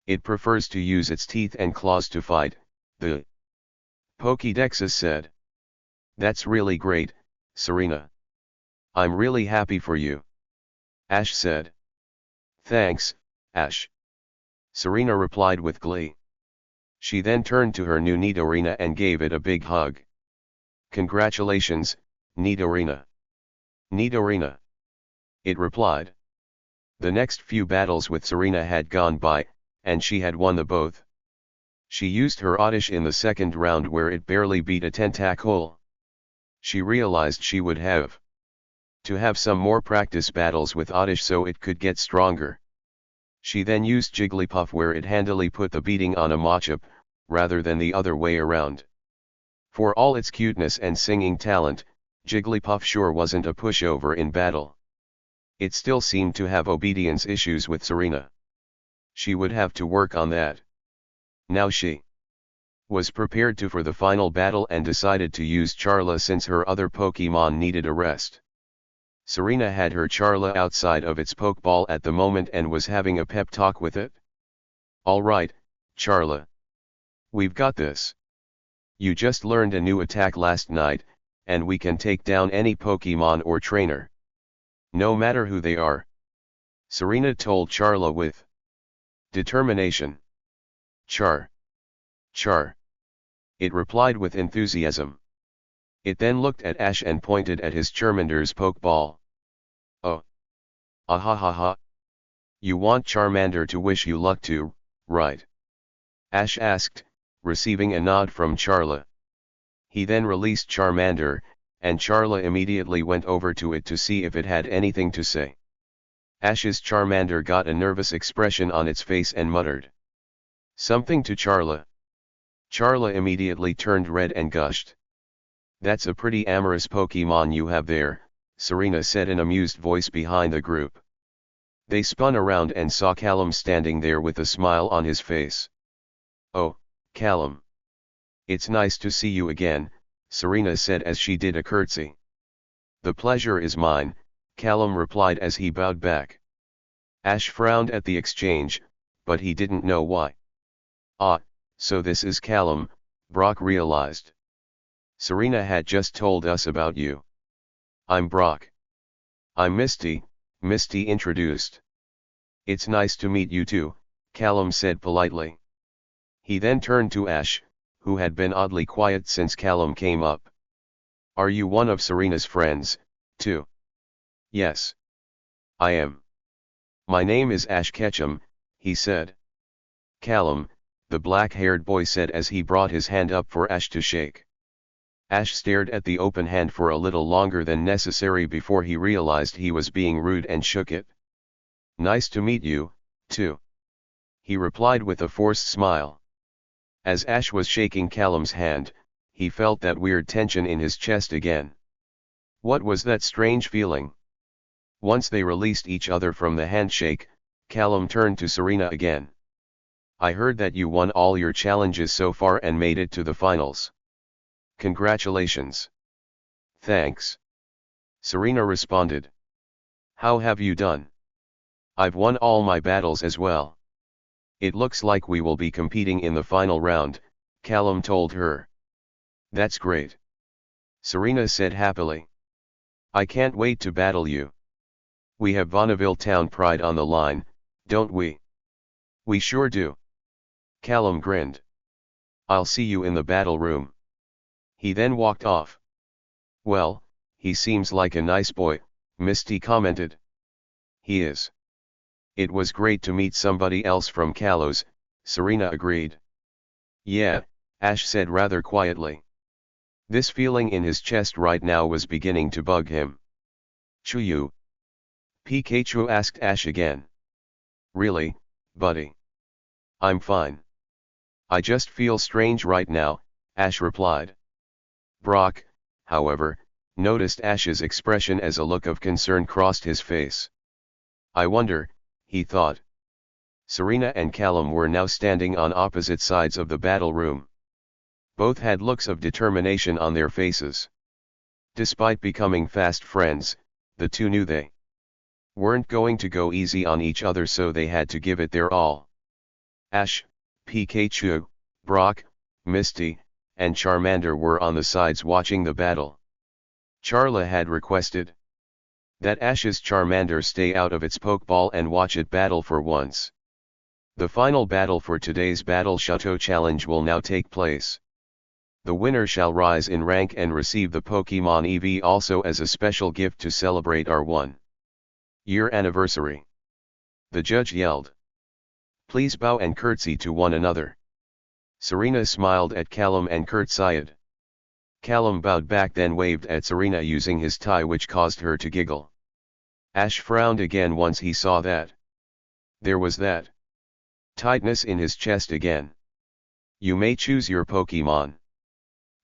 It prefers to use its teeth and claws to fight, the Pokédexes said. "That's really great, Serena. I'm really happy for you," Ash said. "Thanks, Ash. Serena replied with glee. She then turned to her new Nidorina and gave it a big hug. Congratulations, Nidorina. Nidorina. It replied. The next few battles with Serena had gone by, and she had won the both. She used her Oddish in the second round where it barely beat a Tentacool. She realized she would have to have some more practice battles with Oddish so it could get stronger. She then used Jigglypuff where it handily put the beating on a Machop, rather than the other way around. For all its cuteness and singing talent, Jigglypuff sure wasn't a pushover in battle. It still seemed to have obedience issues with Serena. She would have to work on that. Now she was prepared for the final battle and decided to use Charla since her other Pokemon needed a rest. Serena had her Charla outside of its Pokeball at the moment and was having a pep talk with it. Alright, Charla. We've got this. You just learned a new attack last night, and we can take down any Pokemon or trainer. No matter who they are. Serena told Charla with determination. Char. It replied with enthusiasm. It then looked at Ash and pointed at his Charmander's Pokeball. Oh. Ahahaha. You want Charmander to wish you luck too, right? Ash asked, receiving a nod from Charla. He then released Charmander, and Charla immediately went over to it to see if it had anything to say. Ash's Charmander got a nervous expression on its face and muttered something to Charla. Charla immediately turned red and gushed. That's a pretty amorous Pokemon you have there, Serena said in amused voice behind the group. They spun around and saw Callum standing there with a smile on his face. Oh, Callum. It's nice to see you again, Serena said as she did a curtsy. The pleasure is mine, Callum replied as he bowed back. Ash frowned at the exchange, but he didn't know why. Ah, so this is Callum, Brock realized. Serena had just told us about you. I'm Brock. I'm Misty, Misty introduced. It's nice to meet you too, Callum said politely. He then turned to Ash, who had been oddly quiet since Callum came up. Are you one of Serena's friends, too? Yes. I am. My name is Ash Ketchum, he said. Callum, the black-haired boy said as he brought his hand up for Ash to shake. Ash stared at the open hand for a little longer than necessary before he realized he was being rude and shook it. Nice to meet you, too. He replied with a forced smile. As Ash was shaking Callum's hand, he felt that weird tension in his chest again. What was that strange feeling? Once they released each other from the handshake, Callum turned to Serena again. I heard that you won all your challenges so far and made it to the finals. Congratulations. Thanks. Serena responded. How have you done? I've won all my battles as well. It looks like we will be competing in the final round, Callum told her. That's great. Serena said happily. I can't wait to battle you. We have Bonneville Town pride on the line, don't we? We sure do. Callum grinned. I'll see you in the battle room. He then walked off. Well, he seems like a nice boy, Misty commented. He is. It was great to meet somebody else from Kalos, Serena agreed. Yeah, Ash said rather quietly. This feeling in his chest right now was beginning to bug him. Chuyu? Pikachu asked Ash again. Really, buddy? I'm fine. I just feel strange right now, Ash replied. Brock, however, noticed Ash's expression as a look of concern crossed his face. I wonder, he thought. Serena and Callum were now standing on opposite sides of the battle room. Both had looks of determination on their faces. Despite becoming fast friends, the two knew they weren't going to go easy on each other, so they had to give it their all. Ash, Pikachu, Brock, Misty, and Charmander were on the sides watching the battle. Charla had requested that Ash's Charmander stay out of its Pokeball and watch it battle for once. The final battle for today's Battle Chateau Challenge will now take place. The winner shall rise in rank and receive the Pokemon EV also as a special gift to celebrate our 1-year anniversary. The judge yelled. Please bow and curtsy to one another. Serena smiled at Callum and curtsied. Callum bowed back then waved at Serena using his tie which caused her to giggle. Ash frowned again once he saw that. There was that tightness in his chest again. You may choose your Pokemon.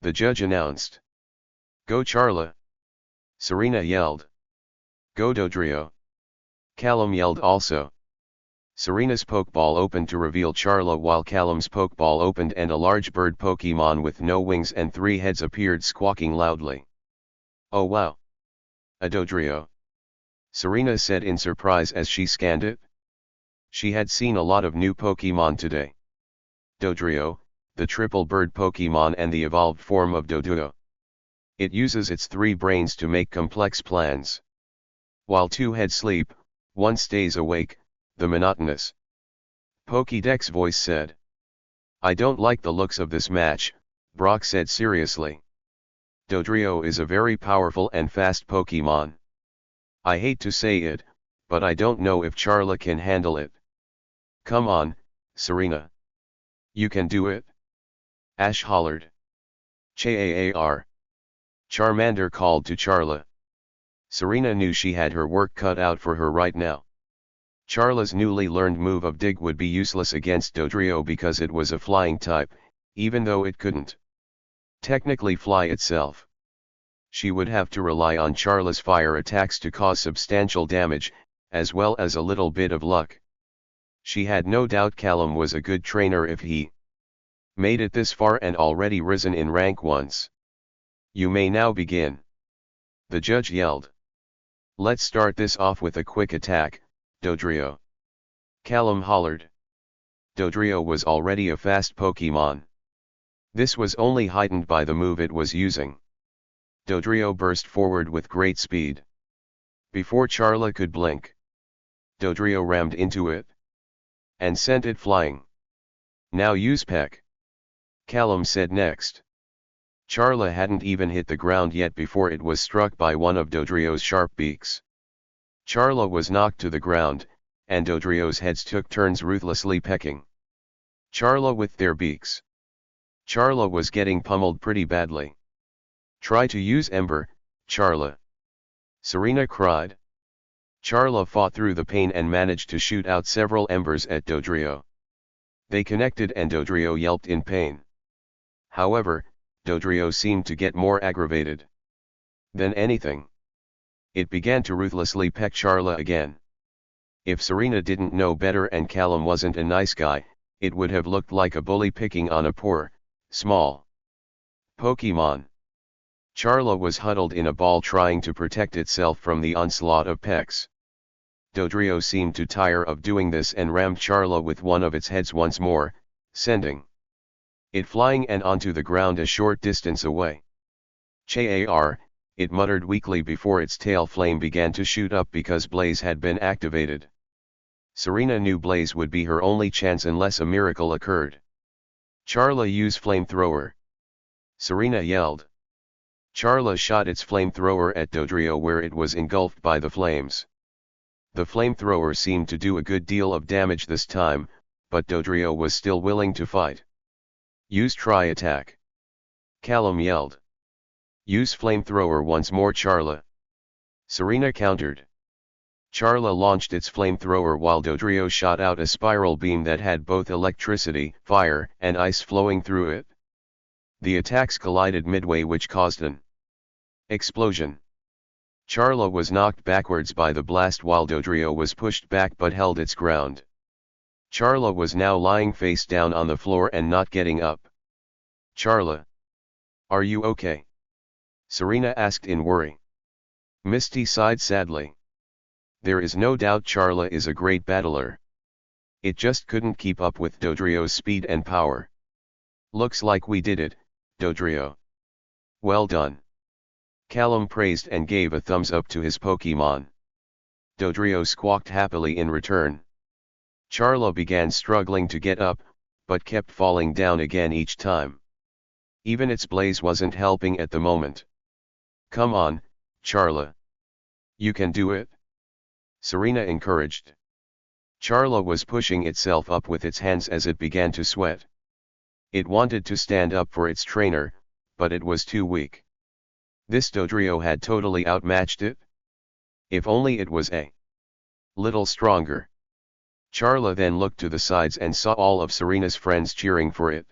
The judge announced. Go Charla. Serena yelled. Go Dodrio. Callum yelled also. Serena's Pokeball opened to reveal Charla while Callum's Pokeball opened and a large bird Pokemon with no wings and 3 heads appeared squawking loudly. Oh wow! A Dodrio! Serena said in surprise as she scanned it. She had seen a lot of new Pokemon today. Dodrio, the triple bird Pokemon and the evolved form of Doduo. It uses its 3 brains to make complex plans. While 2 heads sleep, 1 stays awake, the monotonous Pokédex voice said. I don't like the looks of this match, Brock said seriously. Dodrio is a very powerful and fast Pokemon. I hate to say it, but I don't know if Charla can handle it. Come on, Serena. You can do it. Ash hollered. Chaar. Charmander called to Charla. Serena knew she had her work cut out for her right now. Charla's newly learned move of Dig would be useless against Dodrio because it was a flying type, even though it couldn't technically fly itself. She would have to rely on Charla's fire attacks to cause substantial damage, as well as a little bit of luck. She had no doubt Callum was a good trainer if he made it this far and already risen in rank once. You may now begin. The judge yelled. Let's start this off with a quick attack, Dodrio. Callum hollered. Dodrio was already a fast Pokemon. This was only heightened by the move it was using. Dodrio burst forward with great speed. Before Charla could blink, Dodrio rammed into it and sent it flying. Now use Peck. Callum said next. Charla hadn't even hit the ground yet before it was struck by one of Dodrio's sharp beaks. Charla was knocked to the ground, and Dodrio's heads took turns ruthlessly pecking Charla with their beaks. Charla was getting pummeled pretty badly. Try to use Ember, Charla. Serena cried. Charla fought through the pain and managed to shoot out several embers at Dodrio. They connected and Dodrio yelped in pain. However, Dodrio seemed to get more aggravated than anything. It began to ruthlessly peck Charla again. If Serena didn't know better and Callum wasn't a nice guy, it would have looked like a bully picking on a poor, small Pokemon. Charla was huddled in a ball trying to protect itself from the onslaught of pecks. Dodrio seemed to tire of doing this and rammed Charla with one of its heads once more, sending it flying and onto the ground a short distance away. Chaar, it muttered weakly before its tail flame began to shoot up because Blaze had been activated. Serena knew Blaze would be her only chance unless a miracle occurred. Charla use flamethrower. Serena yelled. Charla shot its flamethrower at Dodrio where it was engulfed by the flames. The flamethrower seemed to do a good deal of damage this time, but Dodrio was still willing to fight. Use Tri-Attack. Callum yelled. Use flamethrower once more Charla. Serena countered. Charla launched its flamethrower while Dodrio shot out a spiral beam that had both electricity, fire, and ice flowing through it. The attacks collided midway which caused an explosion. Charla was knocked backwards by the blast while Dodrio was pushed back but held its ground. Charla was now lying face down on the floor and not getting up. Charla. Are you okay? Serena asked in worry. Misty sighed sadly. There is no doubt Charla is a great battler. It just couldn't keep up with Dodrio's speed and power. Looks like we did it, Dodrio. Well done. Callum praised and gave a thumbs up to his Pokemon. Dodrio squawked happily in return. Charla began struggling to get up, but kept falling down again each time. Even its blaze wasn't helping at the moment. "Come on, Charla. You can do it," Serena encouraged. Charla was pushing itself up with its hands as it began to sweat. It wanted to stand up for its trainer, but it was too weak. This Dodrio had totally outmatched it. If only it was a little stronger. Charla then looked to the sides and saw all of Serena's friends cheering for it.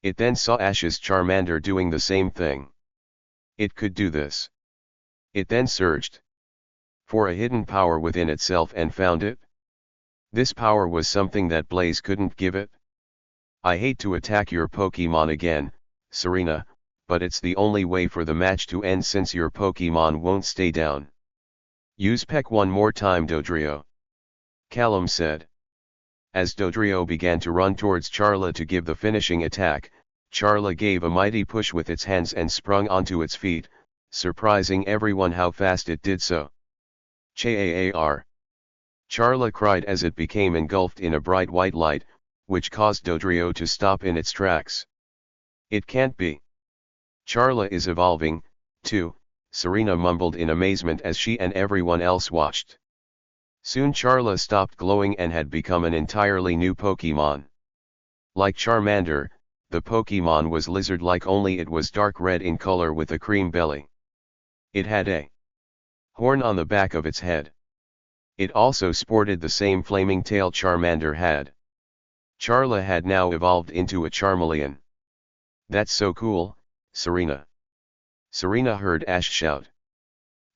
It then saw Ash's Charmander doing the same thing. It could do this. It then searched for a hidden power within itself and found it. This power was something that Blaze couldn't give it. "I hate to attack your Pokemon again, Serena, but it's the only way for the match to end since your Pokemon won't stay down. Use Peck one more time, Dodrio," Callum said. As Dodrio began to run towards Charla to give the finishing attack, Charla gave a mighty push with its hands and sprung onto its feet, surprising everyone how fast it did so. "Chaar!" Charla cried as it became engulfed in a bright white light, which caused Dodrio to stop in its tracks. "It can't be. Charla is evolving, too," Serena mumbled in amazement as she and everyone else watched. Soon Charla stopped glowing and had become an entirely new Pokemon. Like Charmander, the Pokemon was lizard-like, only it was dark red in color with a cream belly. It had a horn on the back of its head. It also sported the same flaming tail Charmander had. Charla had now evolved into a Charmeleon. "That's so cool, Serena." Serena heard Ash shout.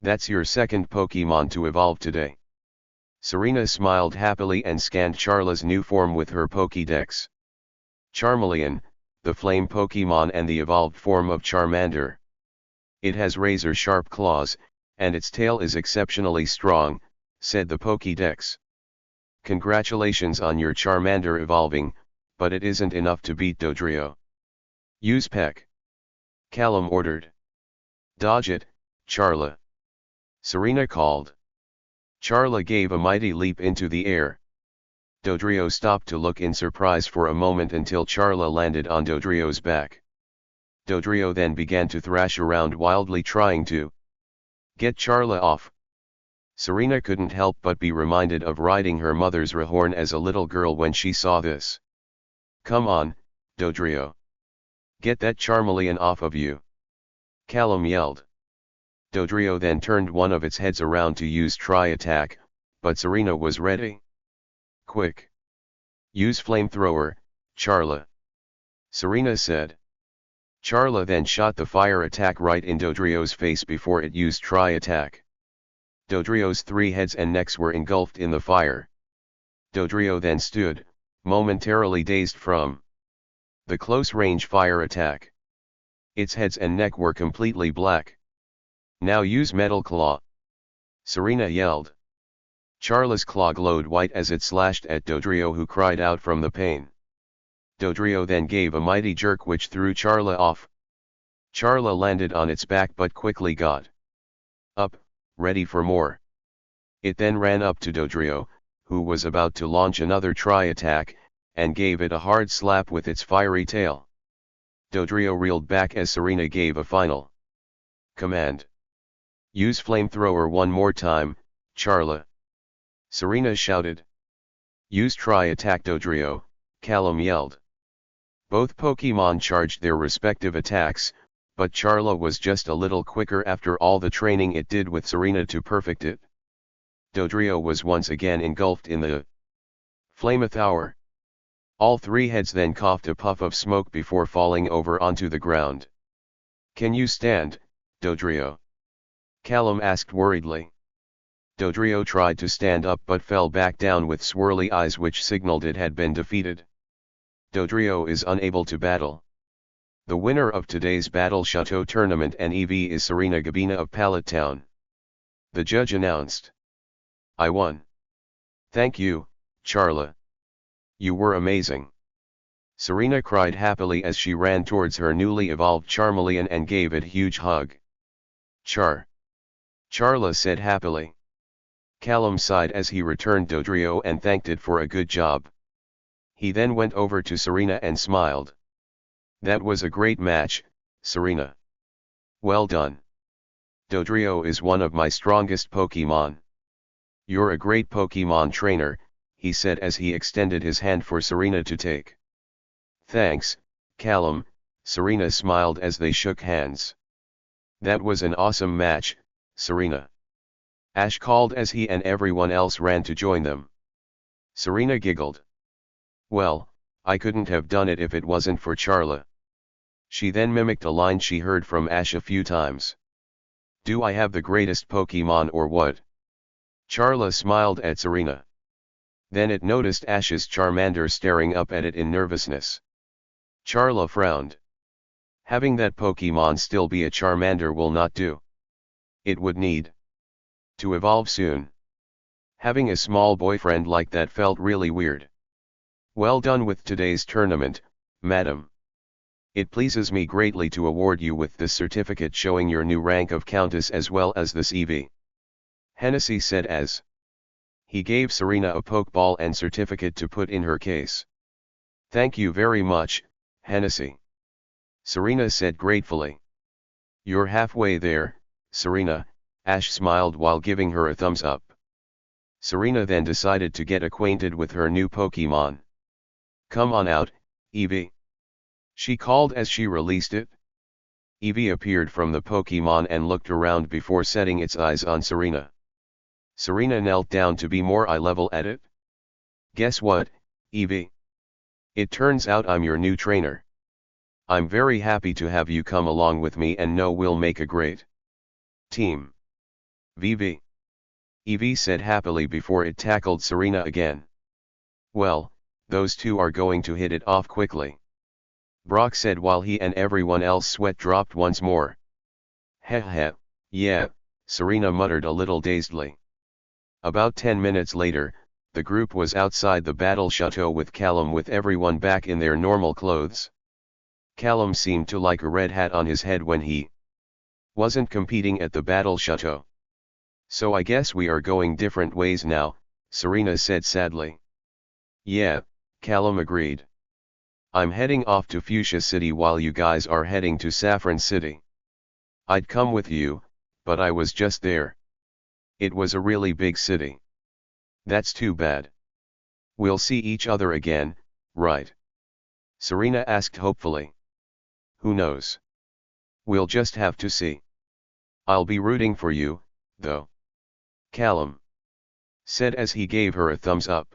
"That's your second Pokemon to evolve today." Serena smiled happily and scanned Charla's new form with her Pokédex. Charmeleon, the flame Pokemon and the evolved form of Charmander. "It has razor-sharp claws, and its tail is exceptionally strong," said the Pokédex. "Congratulations on your Charmander evolving, but it isn't enough to beat Dodrio. Use Peck," Callum ordered. "Dodge it, Charla," Serena called. Charla gave a mighty leap into the air. Dodrio stopped to look in surprise for a moment until Charla landed on Dodrio's back. Dodrio then began to thrash around wildly, trying to get Charla off. Serena couldn't help but be reminded of riding her mother's Rhyhorn as a little girl when she saw this. "Come on, Dodrio. Get that Charmeleon off of you," Callum yelled. Dodrio then turned one of its heads around to use Tri-Attack, but Serena was ready. "Quick! Use Flamethrower, Charla," Serena said. Charla then shot the fire attack right in Dodrio's face before it used Tri-Attack. Dodrio's 3 heads and necks were engulfed in the fire. Dodrio then stood, momentarily dazed from the close-range fire attack. Its heads and neck were completely black. "Now use Metal Claw," Serena yelled. Charla's claw glowed white as it slashed at Dodrio, who cried out from the pain. Dodrio then gave a mighty jerk which threw Charla off. Charla landed on its back but quickly got up, ready for more. It then ran up to Dodrio, who was about to launch another Tri-Attack, and gave it a hard slap with its fiery tail. Dodrio reeled back as Serena gave a final command. "Use Flamethrower one more time, Charla," Serena shouted. "Use Tri-Attack, Dodrio," Callum yelled. Both Pokemon charged their respective attacks, but Charla was just a little quicker after all the training it did with Serena to perfect it. Dodrio was once again engulfed in the Flamethrower. All 3 heads then coughed a puff of smoke before falling over onto the ground. "Can you stand, Dodrio?" Callum asked worriedly. Dodrio tried to stand up but fell back down with swirly eyes which signaled it had been defeated. Dodrio is unable to battle. The winner of today's Battle Chateau tournament and EV is Serena Gabina of Pallet Town. The judge announced. "I won. Thank you, Charla. You were amazing." Serena cried happily as she ran towards her newly evolved Charmeleon and gave it a huge hug. Charla said happily. Callum sighed as he returned Dodrio and thanked it for a good job. He then went over to Serena and smiled. That was a great match, Serena. Well done. Dodrio is one of my strongest Pokemon. You're a great Pokemon trainer, he said as he extended his hand for Serena to take. Thanks, Callum, Serena smiled as they shook hands. That was an awesome match, Serena. Ash called as he and everyone else ran to join them. Serena giggled. Well, I couldn't have done it if it wasn't for Charla. She then mimicked a line she heard from Ash a few times. Do I have the greatest Pokemon or what? Charla smiled at Serena. Then it noticed Ash's Charmander staring up at it in nervousness. Charla frowned. Having that Pokemon still be a Charmander will not do. It would need to evolve soon. Having a small boyfriend like that felt really weird. Well done with today's tournament, madam. It pleases me greatly to award you with this certificate showing your new rank of Countess as well as this EV. Hennessy said as he gave Serena a Pokeball and certificate to put in her case. Thank you very much, Hennessy. Serena said gratefully. You're halfway there, Serena, Ash smiled while giving her a thumbs up. Serena then decided to get acquainted with her new Pokemon. Come on out, Eevee. She called as she released it. Eevee appeared from the Pokemon and looked around before setting its eyes on Serena. Serena knelt down to be more eye level at it. Guess what, Eevee? It turns out I'm your new trainer. I'm very happy to have you come along with me and know we'll make a great team. VV. Eevee said happily before it tackled Serena again. Well, those two are going to hit it off quickly. Brock said while he and everyone else sweat dropped once more. Heh heh, yeah, Serena muttered a little dazedly. About 10 minutes later, the group was outside the battle chateau with Callum with everyone back in their normal clothes. Callum seemed to like a red hat on his head when he wasn't competing at the battle chateau. So I guess we are going different ways now, Serena said sadly. Yeah, Callum agreed. I'm heading off to Fuchsia City while you guys are heading to Saffron City. I'd come with you, but I was just there. It was a really big city. That's too bad. We'll see each other again, right? Serena asked hopefully. Who knows? We'll just have to see. I'll be rooting for you, though. Callum said as he gave her a thumbs up.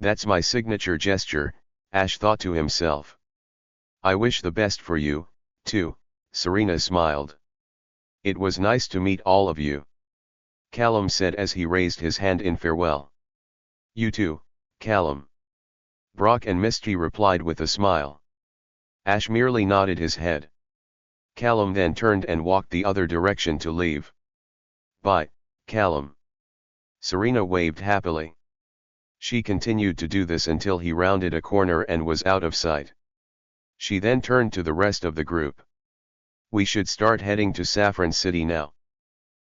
That's my signature gesture, Ash thought to himself. I wish the best for you, too, Serena smiled. It was nice to meet all of you. Callum said as he raised his hand in farewell. You too, Callum. Brock and Misty replied with a smile. Ash merely nodded his head. Callum then turned and walked the other direction to leave. Bye, Callum. Serena waved happily. She continued to do this until he rounded a corner and was out of sight. She then turned to the rest of the group. We should start heading to Saffron City now.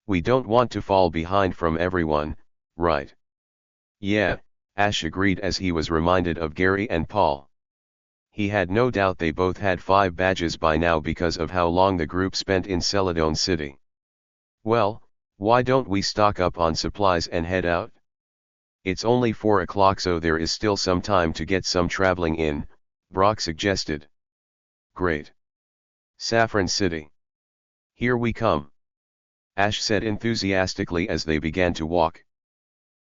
We don't want to fall behind from everyone, right? Yeah, Ash agreed as he was reminded of Gary and Paul. He had no doubt they both had 5 badges by now because of how long the group spent in Celadon City. Well, why don't we stock up on supplies and head out? It's only 4 o'clock so there is still some time to get some traveling in, Brock suggested. Great. Saffron City. Here we come. Ash said enthusiastically as they began to walk.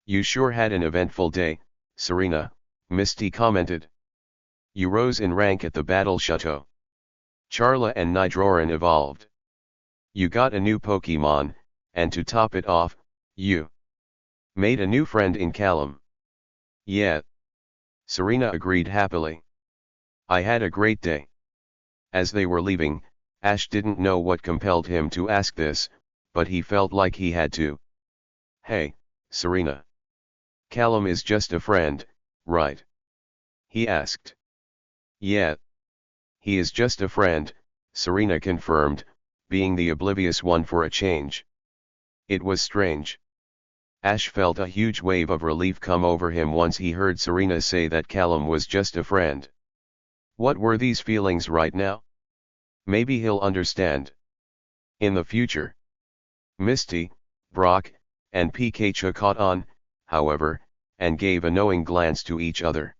You sure had an eventful day, Serena, Misty commented. You rose in rank at the battle chateau. Charla and Nidroran evolved. You got a new Pokemon, and to top it off, you made a new friend in Callum. Yeah. Serena agreed happily. I had a great day. As they were leaving, Ash didn't know what compelled him to ask this, but he felt like he had to. Hey, Serena. Callum is just a friend, right? He asked. Yeah. He is just a friend, Serena confirmed, being the oblivious one for a change. It was strange. Ash felt a huge wave of relief come over him once he heard Serena say that Callum was just a friend. What were these feelings right now? Maybe he'll understand in the future. Misty, Brock, and Pikachu caught on, however, and gave a knowing glance to each other.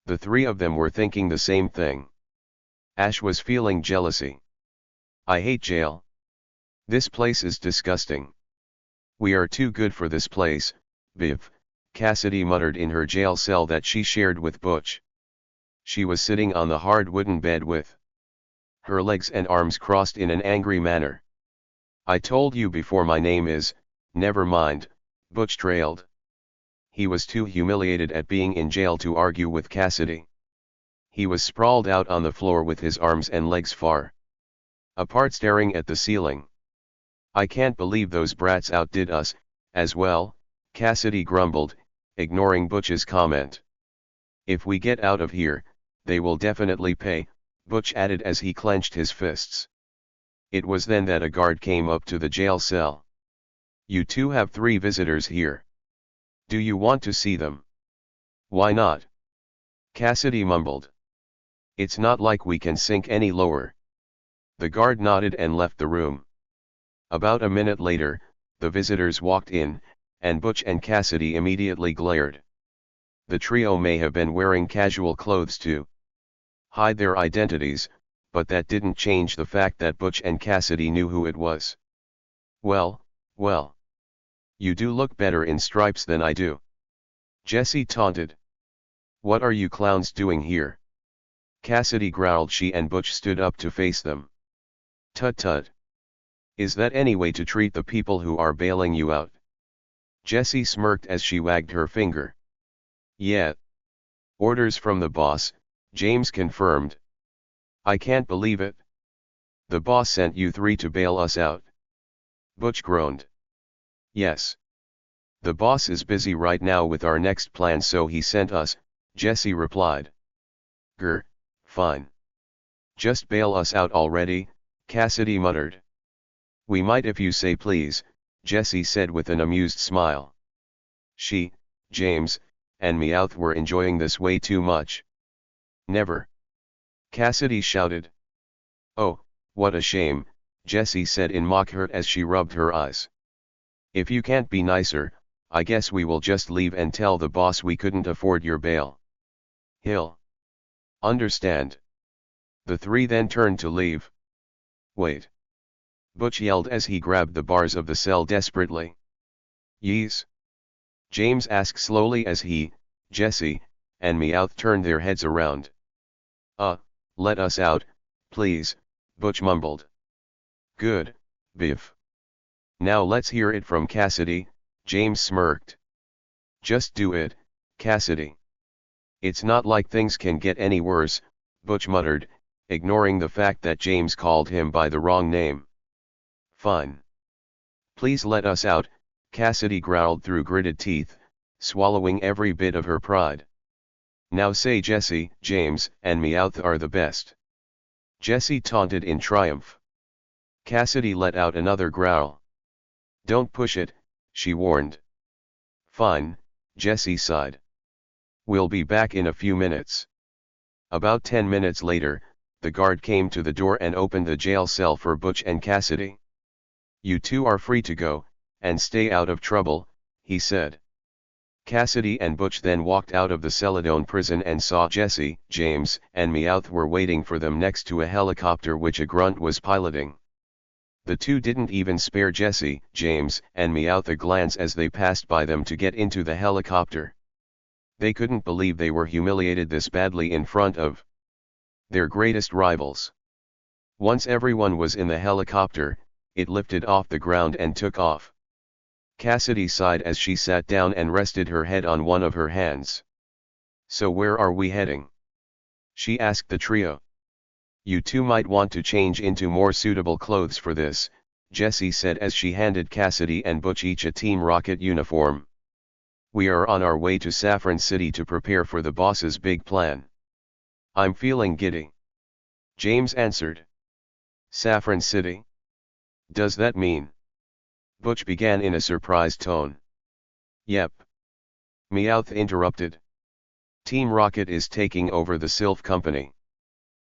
The three of them were thinking the same thing. Ash was feeling jealousy. I hate jail. This place is disgusting. We are too good for this place, Viv, Cassidy muttered in her jail cell that she shared with Butch. She was sitting on the hard wooden bed with her legs and arms crossed in an angry manner. I told you before my name is, never mind, Butch trailed. He was too humiliated at being in jail to argue with Cassidy. He was sprawled out on the floor with his arms and legs far apart staring at the ceiling. I can't believe those brats outdid us, as well, Cassidy grumbled, ignoring Butch's comment. If we get out of here, they will definitely pay, Butch added as he clenched his fists. It was then that a guard came up to the jail cell. You two have 3 visitors here. Do you want to see them? Why not? Cassidy mumbled. It's not like we can sink any lower. The guard nodded and left the room. About a minute later, the visitors walked in, and Butch and Cassidy immediately glared. The trio may have been wearing casual clothes to hide their identities, but that didn't change the fact that Butch and Cassidy knew who it was. Well, well. You do look better in stripes than I do. Jessie taunted. What are you clowns doing here? Cassidy growled. She and Butch stood up to face them. Tut tut. Is that any way to treat the people who are bailing you out? Jessie smirked as she wagged her finger. Yeah. Orders from the boss, James confirmed. I can't believe it. The boss sent you 3 to bail us out. Butch groaned. Yes. The boss is busy right now with our next plan, so he sent us, Jessie replied. Grr, fine. Just bail us out already, Cassidy muttered. We might if you say please, Jessie said with an amused smile. She, James, and Meowth were enjoying this way too much. Never. Cassidy shouted. Oh, what a shame, Jessie said in mock hurt as she rubbed her eyes. If you can't be nicer, I guess we will just leave and tell the boss we couldn't afford your bail. He'll understand. The 3 then turned to leave. Wait. Butch yelled as he grabbed the bars of the cell desperately. Yees? James asked slowly as he, Jessie, and Meowth turned their heads around. Let us out, please, Butch mumbled. Good, Biff. Now let's hear it from Cassidy, James smirked. Just do it, Cassidy. It's not like things can get any worse, Butch muttered, ignoring the fact that James called him by the wrong name. Fine. Please let us out, Cassidy growled through gritted teeth, swallowing every bit of her pride. Now say Jessie, James, and Meowth are the best. Jessie taunted in triumph. Cassidy let out another growl. Don't push it, she warned. Fine, Jessie sighed. We'll be back in a few minutes. About 10 minutes later, the guard came to the door and opened the jail cell for Butch and Cassidy. You two are free to go, and stay out of trouble, he said. Cassidy and Butch then walked out of the Celadon prison and saw Jessie, James, and Meowth were waiting for them next to a helicopter which a grunt was piloting. The two didn't even spare Jessie, James, and Meowth a glance as they passed by them to get into the helicopter. They couldn't believe they were humiliated this badly in front of their greatest rivals. Once everyone was in the helicopter, it lifted off the ground and took off. Cassidy sighed as she sat down and rested her head on one of her hands. So where are we heading? She asked the trio. You two might want to change into more suitable clothes for this, Jessie said as she handed Cassidy and Butch each a Team Rocket uniform. We are on our way to Saffron City to prepare for the boss's big plan. I'm feeling giddy. James answered. Saffron City? Does that mean? Butch began in a surprised tone. Yep. Meowth interrupted. Team Rocket is taking over the Sylph Company.